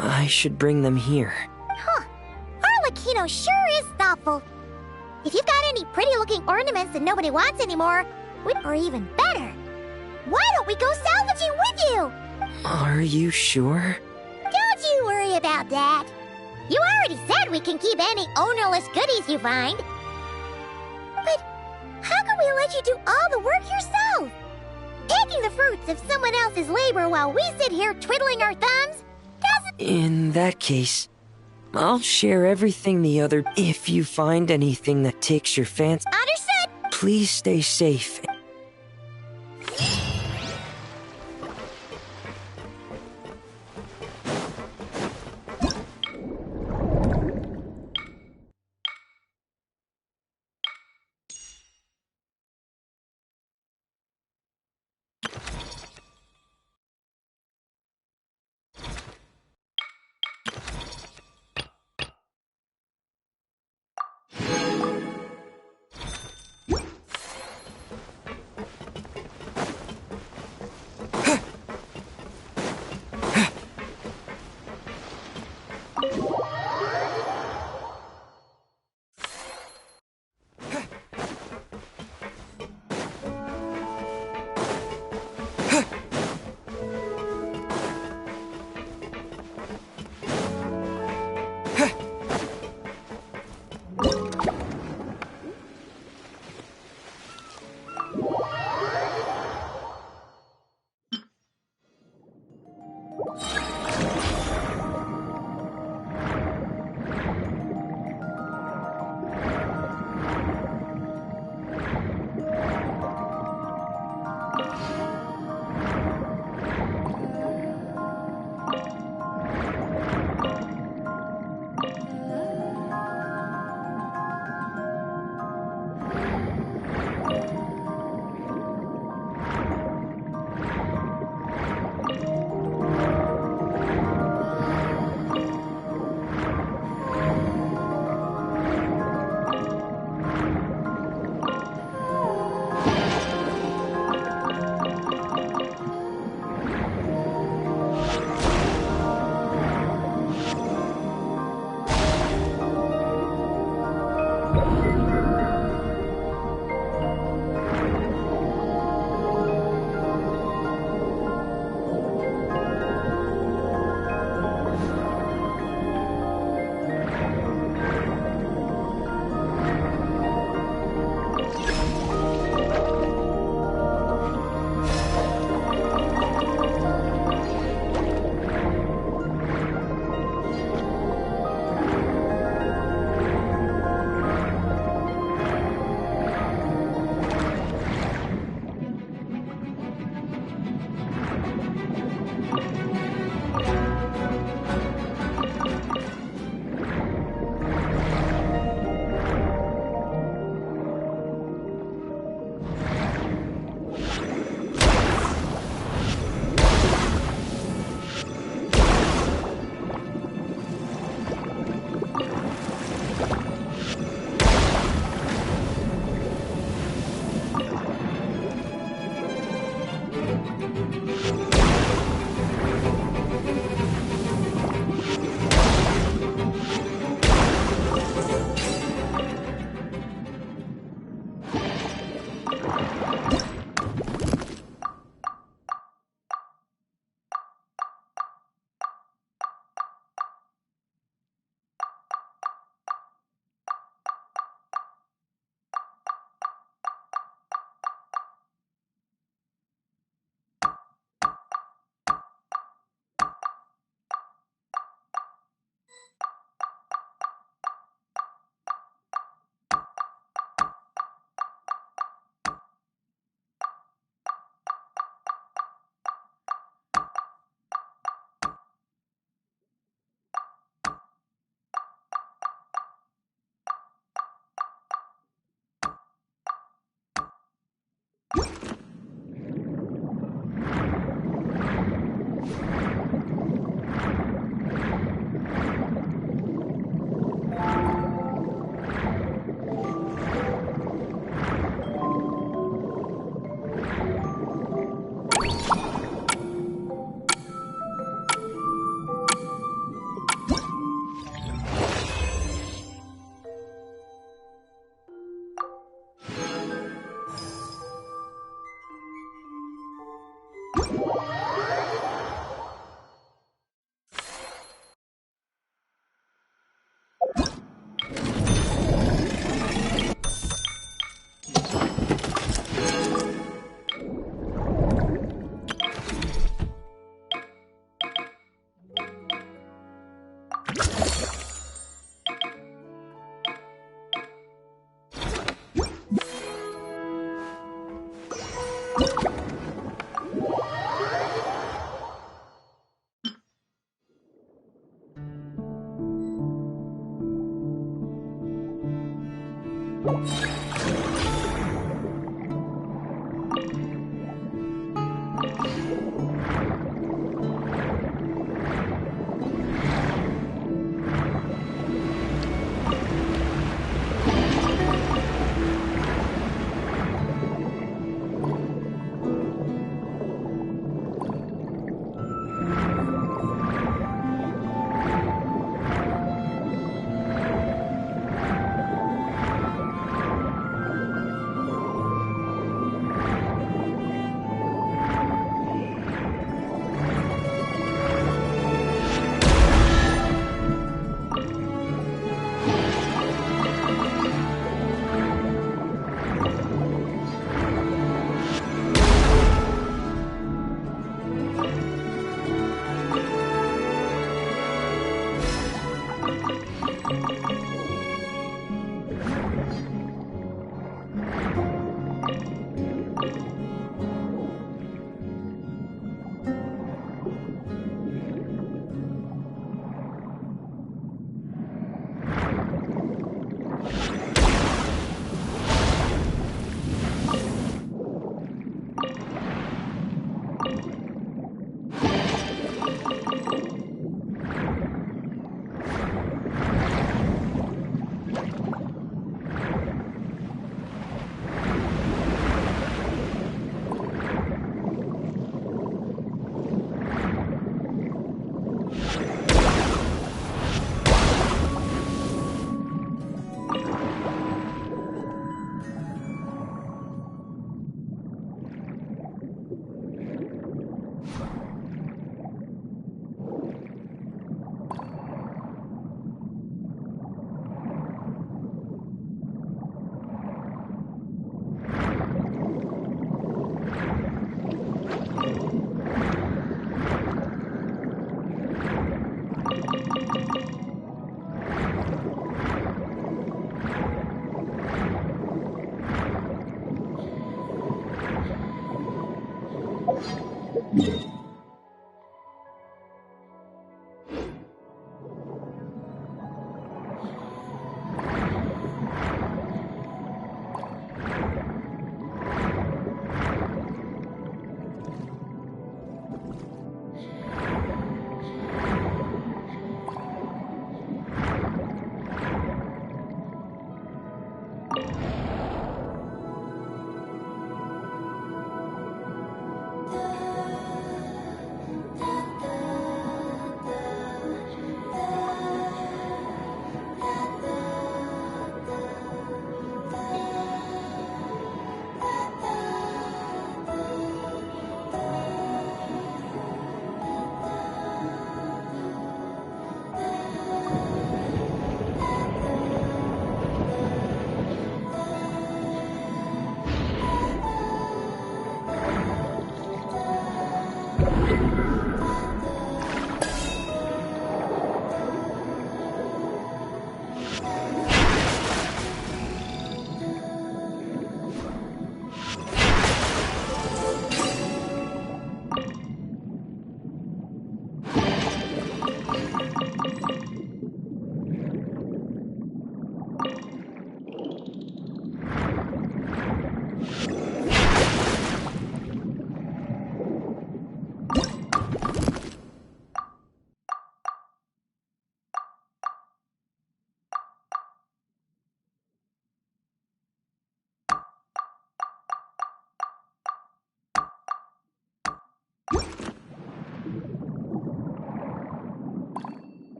I should bring them here.
Huh. Arlecchino sure is thoughtful. If you've got any pretty-looking ornaments that nobody wants anymore, or even better, why don't we go salvaging with you?
Are you sure?
Don't you worry about that. You already said we can keep any ownerless goodies you find. But how can we let you do all the work yourself? Taking the fruits of someone else's labor while we sit here twiddling our thumbs doesn't...
In that case, I'll share everything the other... If you find anything that takes your fancy...
Understood!
Please stay safe.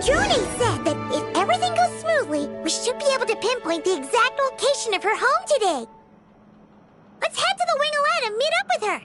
Androne said that if everything goes smoothly, we should be able to pinpoint the exact location of her home today. Let's head to the Wing-O-Lette and meet up with her.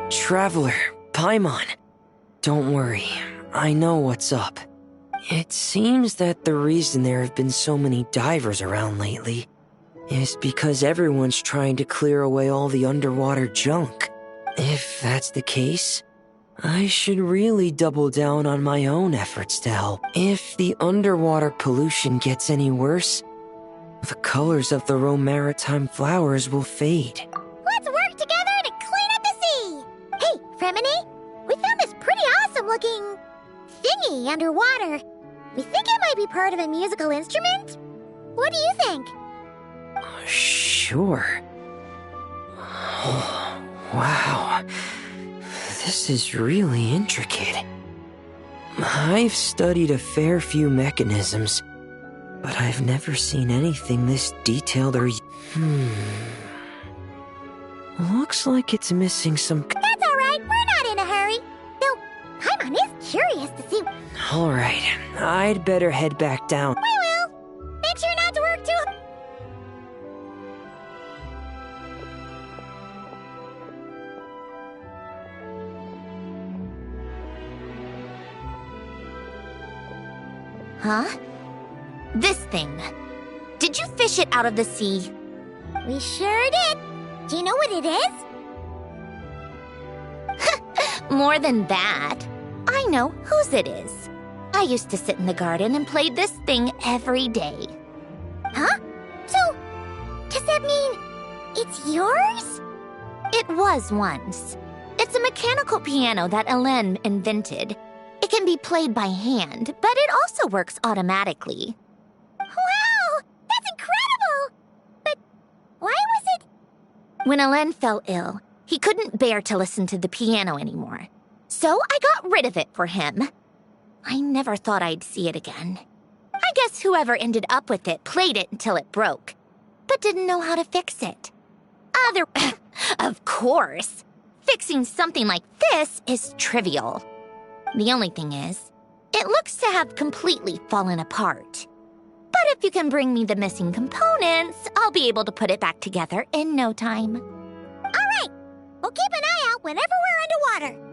Traveler, Paimon. Don't worry, I know what's up. It seems that the reason there have been so many divers around lately is because everyone's trying to clear away all the underwater junk. If that's the case, I should really double down on my own efforts to help. If the underwater pollution gets any worse, the colors of the Rome maritime flowers will fade.
Let's work together to clean up the sea! Hey, Fremini, we found this pretty awesome-looking thingy underwater. We think it might be part of a musical instrument? What do you think?
Sure. Oh, wow. This is really intricate. I've studied a fair few mechanisms, but I've never seen anything this detailed or... Looks like it's missing some...
That's alright, we're not in a hurry. Though, Paimon is curious to see...
Alright, I'd better head back down.
We will. Make sure not to work too...
Huh? This thing. Did you fish it out of the sea?
We sure did. Do you know what it is?
More than that. I know whose it is. I used to sit in the garden and play this thing every day.
Huh? So, does that mean it's yours?
It was once. It's a mechanical piano that Hélène invented. It can be played by hand, but it also works automatically.
Wow! That's incredible! But why was it...
When Hélène fell ill, he couldn't bear to listen to the piano anymore. So I got rid of it for him. I never thought I'd see it again. I guess whoever ended up with it played it until it broke. but didn't know how to fix it. Of course. Fixing something like this is trivial. The only thing is, it looks to have completely fallen apart. But if you can bring me the missing components, I'll be able to put it back together in no time.
All right. We'll keep an eye out whenever we're underwater.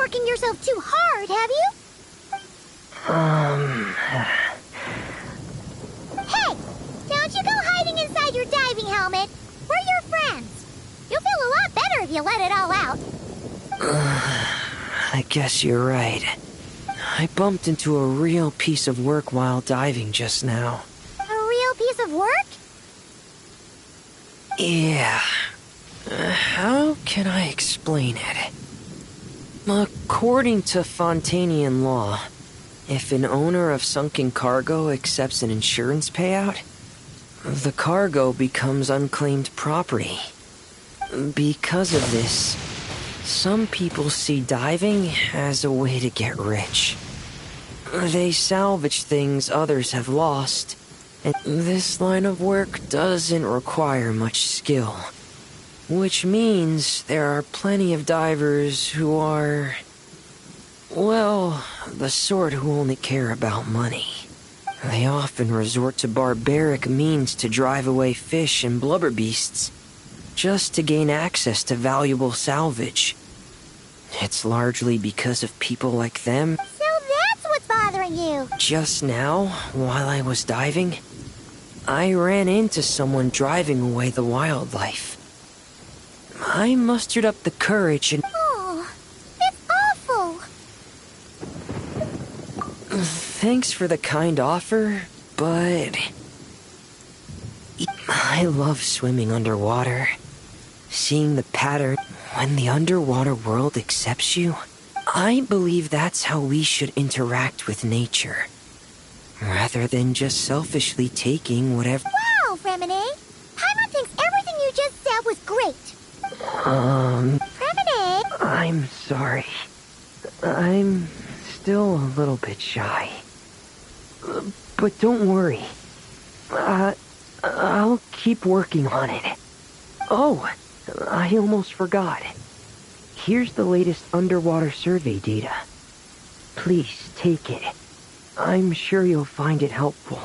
working yourself too hard, have you? Hey! Don't you go hiding inside your diving helmet. We're your friends. You'll feel a lot better if you let it all out.
I guess you're right. I bumped into a real piece of work while diving just now.
A real piece of work?
Yeah. How can I explain it? According to Fontanian law, if an owner of sunken cargo accepts an insurance payout, the cargo becomes unclaimed property. Because of this, some people see diving as a way to get rich. They salvage things others have lost, and this line of work doesn't require much skill. Which means there are plenty of divers who are, well, the sort who only care about money. They often resort to barbaric means to drive away fish and blubber beasts, just to gain access to valuable salvage. It's largely because of people like them.
So that's what's bothering you.
Just now, while I was diving, I ran into someone driving away the wildlife. I mustered up the courage and...
Oh, that's awful.
Thanks for the kind offer, but... I love swimming underwater. Seeing the pattern when the underwater world accepts you. I believe that's how we should interact with nature. Rather than just selfishly taking whatever...
Wow, Remine! Paimon thinks everything you just said was great. Remine!
I'm sorry. I'm still a little bit shy. But don't worry. I'll keep working on it. Oh, I almost forgot. Here's the latest underwater survey data. Please take it. I'm sure you'll find it helpful.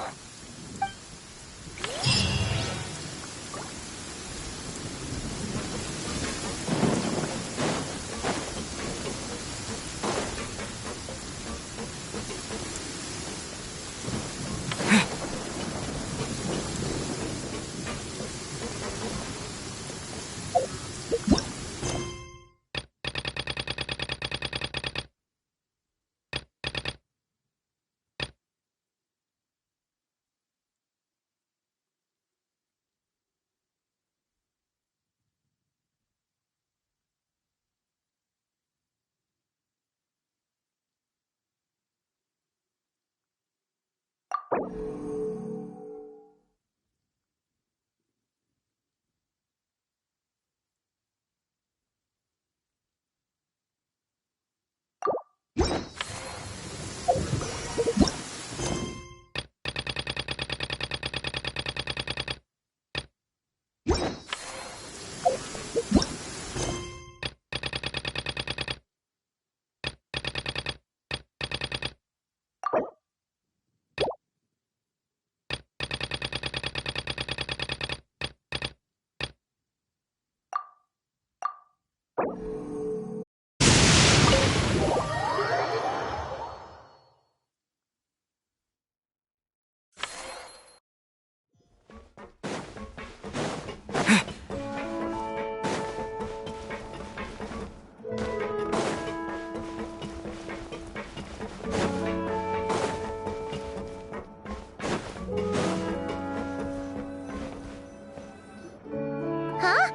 Huh?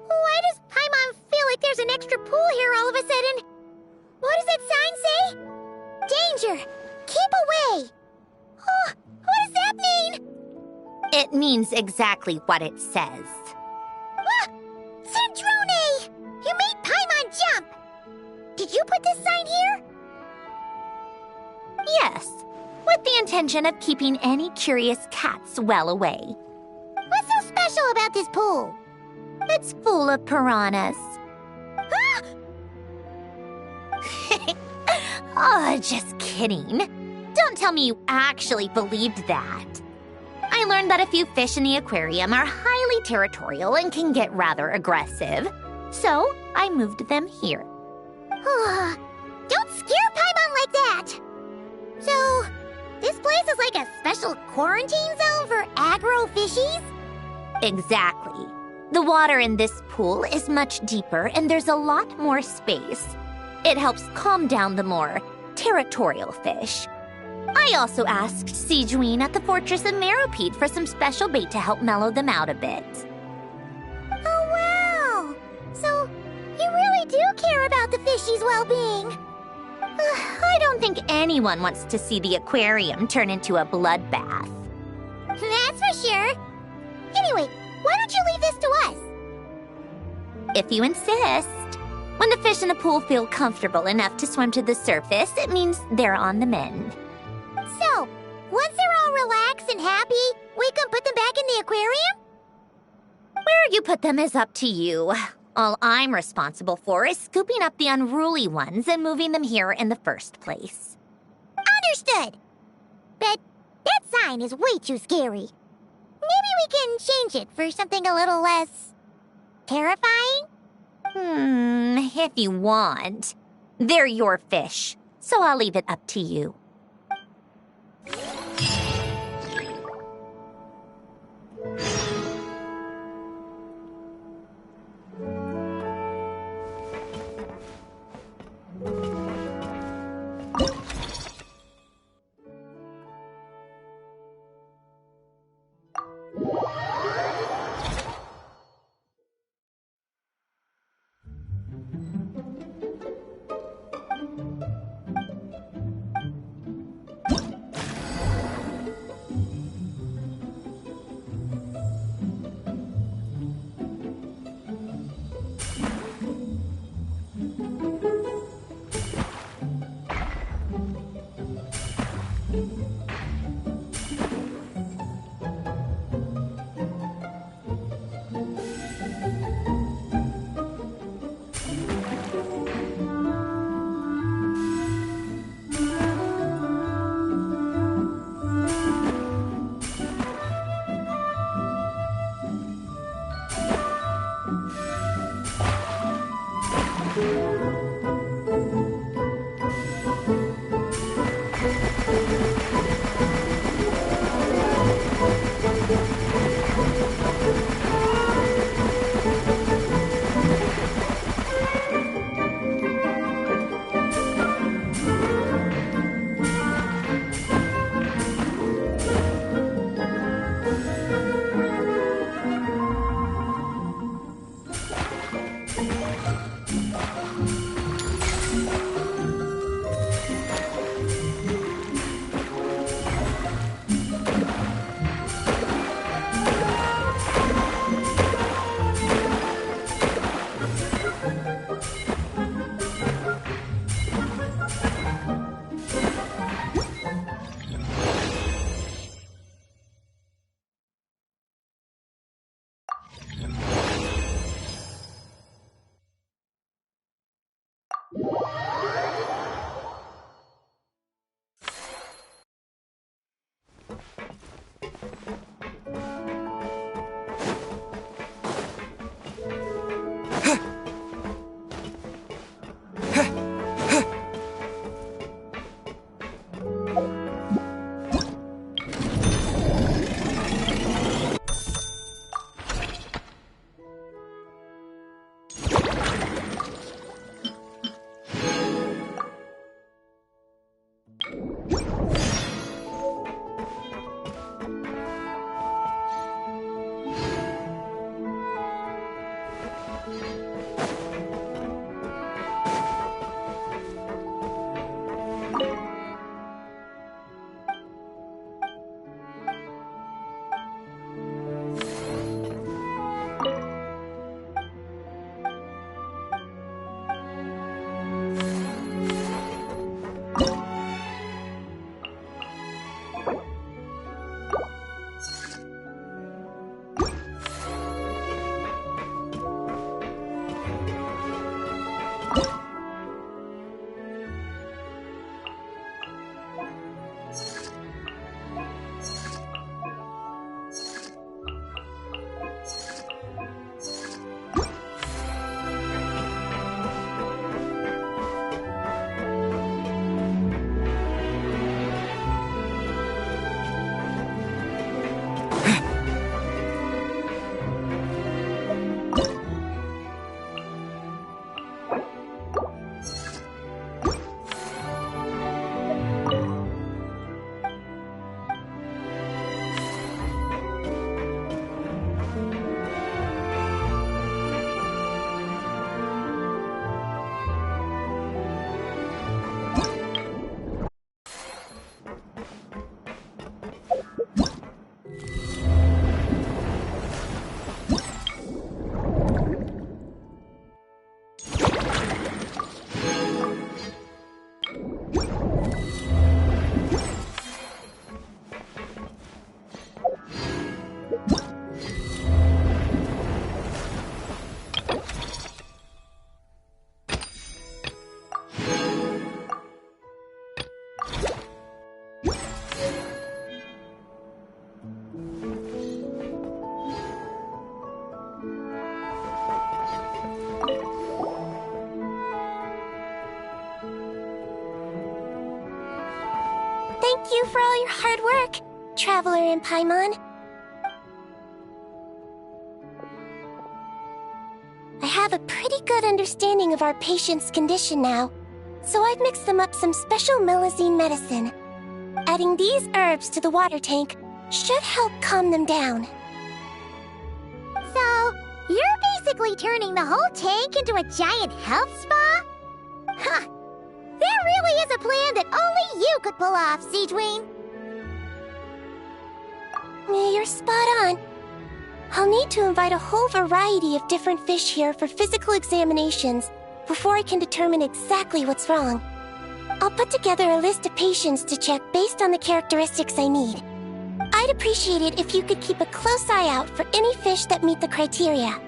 Why does Paimon feel like there's an extra pool here all of a sudden? What does that sign say? Danger! Keep away! Oh, what does that mean?
It means exactly what it says.
Ah! Cendrone! You made Paimon jump! Did you put this sign here?
Yes, with the intention of keeping any curious cats well away.
What's so special about this pool?
It's full of piranhas.
Ah!
Oh, just kidding. Don't tell me you actually believed that. I learned that a few fish in the aquarium are highly territorial and can get rather aggressive. So, I moved them here.
Don't scare Paimon like that! So, this place is like a special quarantine zone for aggro fishies?
Exactly. The water in this pool is much deeper and there's a lot more space. It helps calm down the more territorial fish. I also asked Sijuin at the Fortress of Meropide for some special bait to help mellow them out a bit.
Oh, wow! So, you really do care about the fishies' well-being.
I don't think anyone wants to see the aquarium turn into a bloodbath.
That's for sure. Anyway, why don't you leave this to us?
If you insist. When the fish in the pool feel comfortable enough to swim to the surface, it means they're on the mend.
So, once they're all relaxed and happy, we can put them back in the aquarium?
Where you put them is up to you. All I'm responsible for is scooping up the unruly ones and moving them here in the first place.
Understood. But that sign is way too scary. Maybe we can change it for something a little less terrifying?
If you want. They're your fish, so I'll leave it up to you.
Thank you for all your hard work, Traveler and Paimon. I have a pretty good understanding of our patient's condition now, so I've mixed them up some special melazine medicine. Adding these herbs to the water tank should help calm them down.
So, you're basically turning the whole tank into a giant health spa? Huh. There really is a plan that only you could pull off, Siegeween.
You're spot on. I'll need to invite a whole variety of different fish here for physical examinations before I can determine exactly what's wrong. I'll put together a list of patients to check based on the characteristics I need. I'd appreciate it if you could keep a close eye out for any fish that meet the criteria.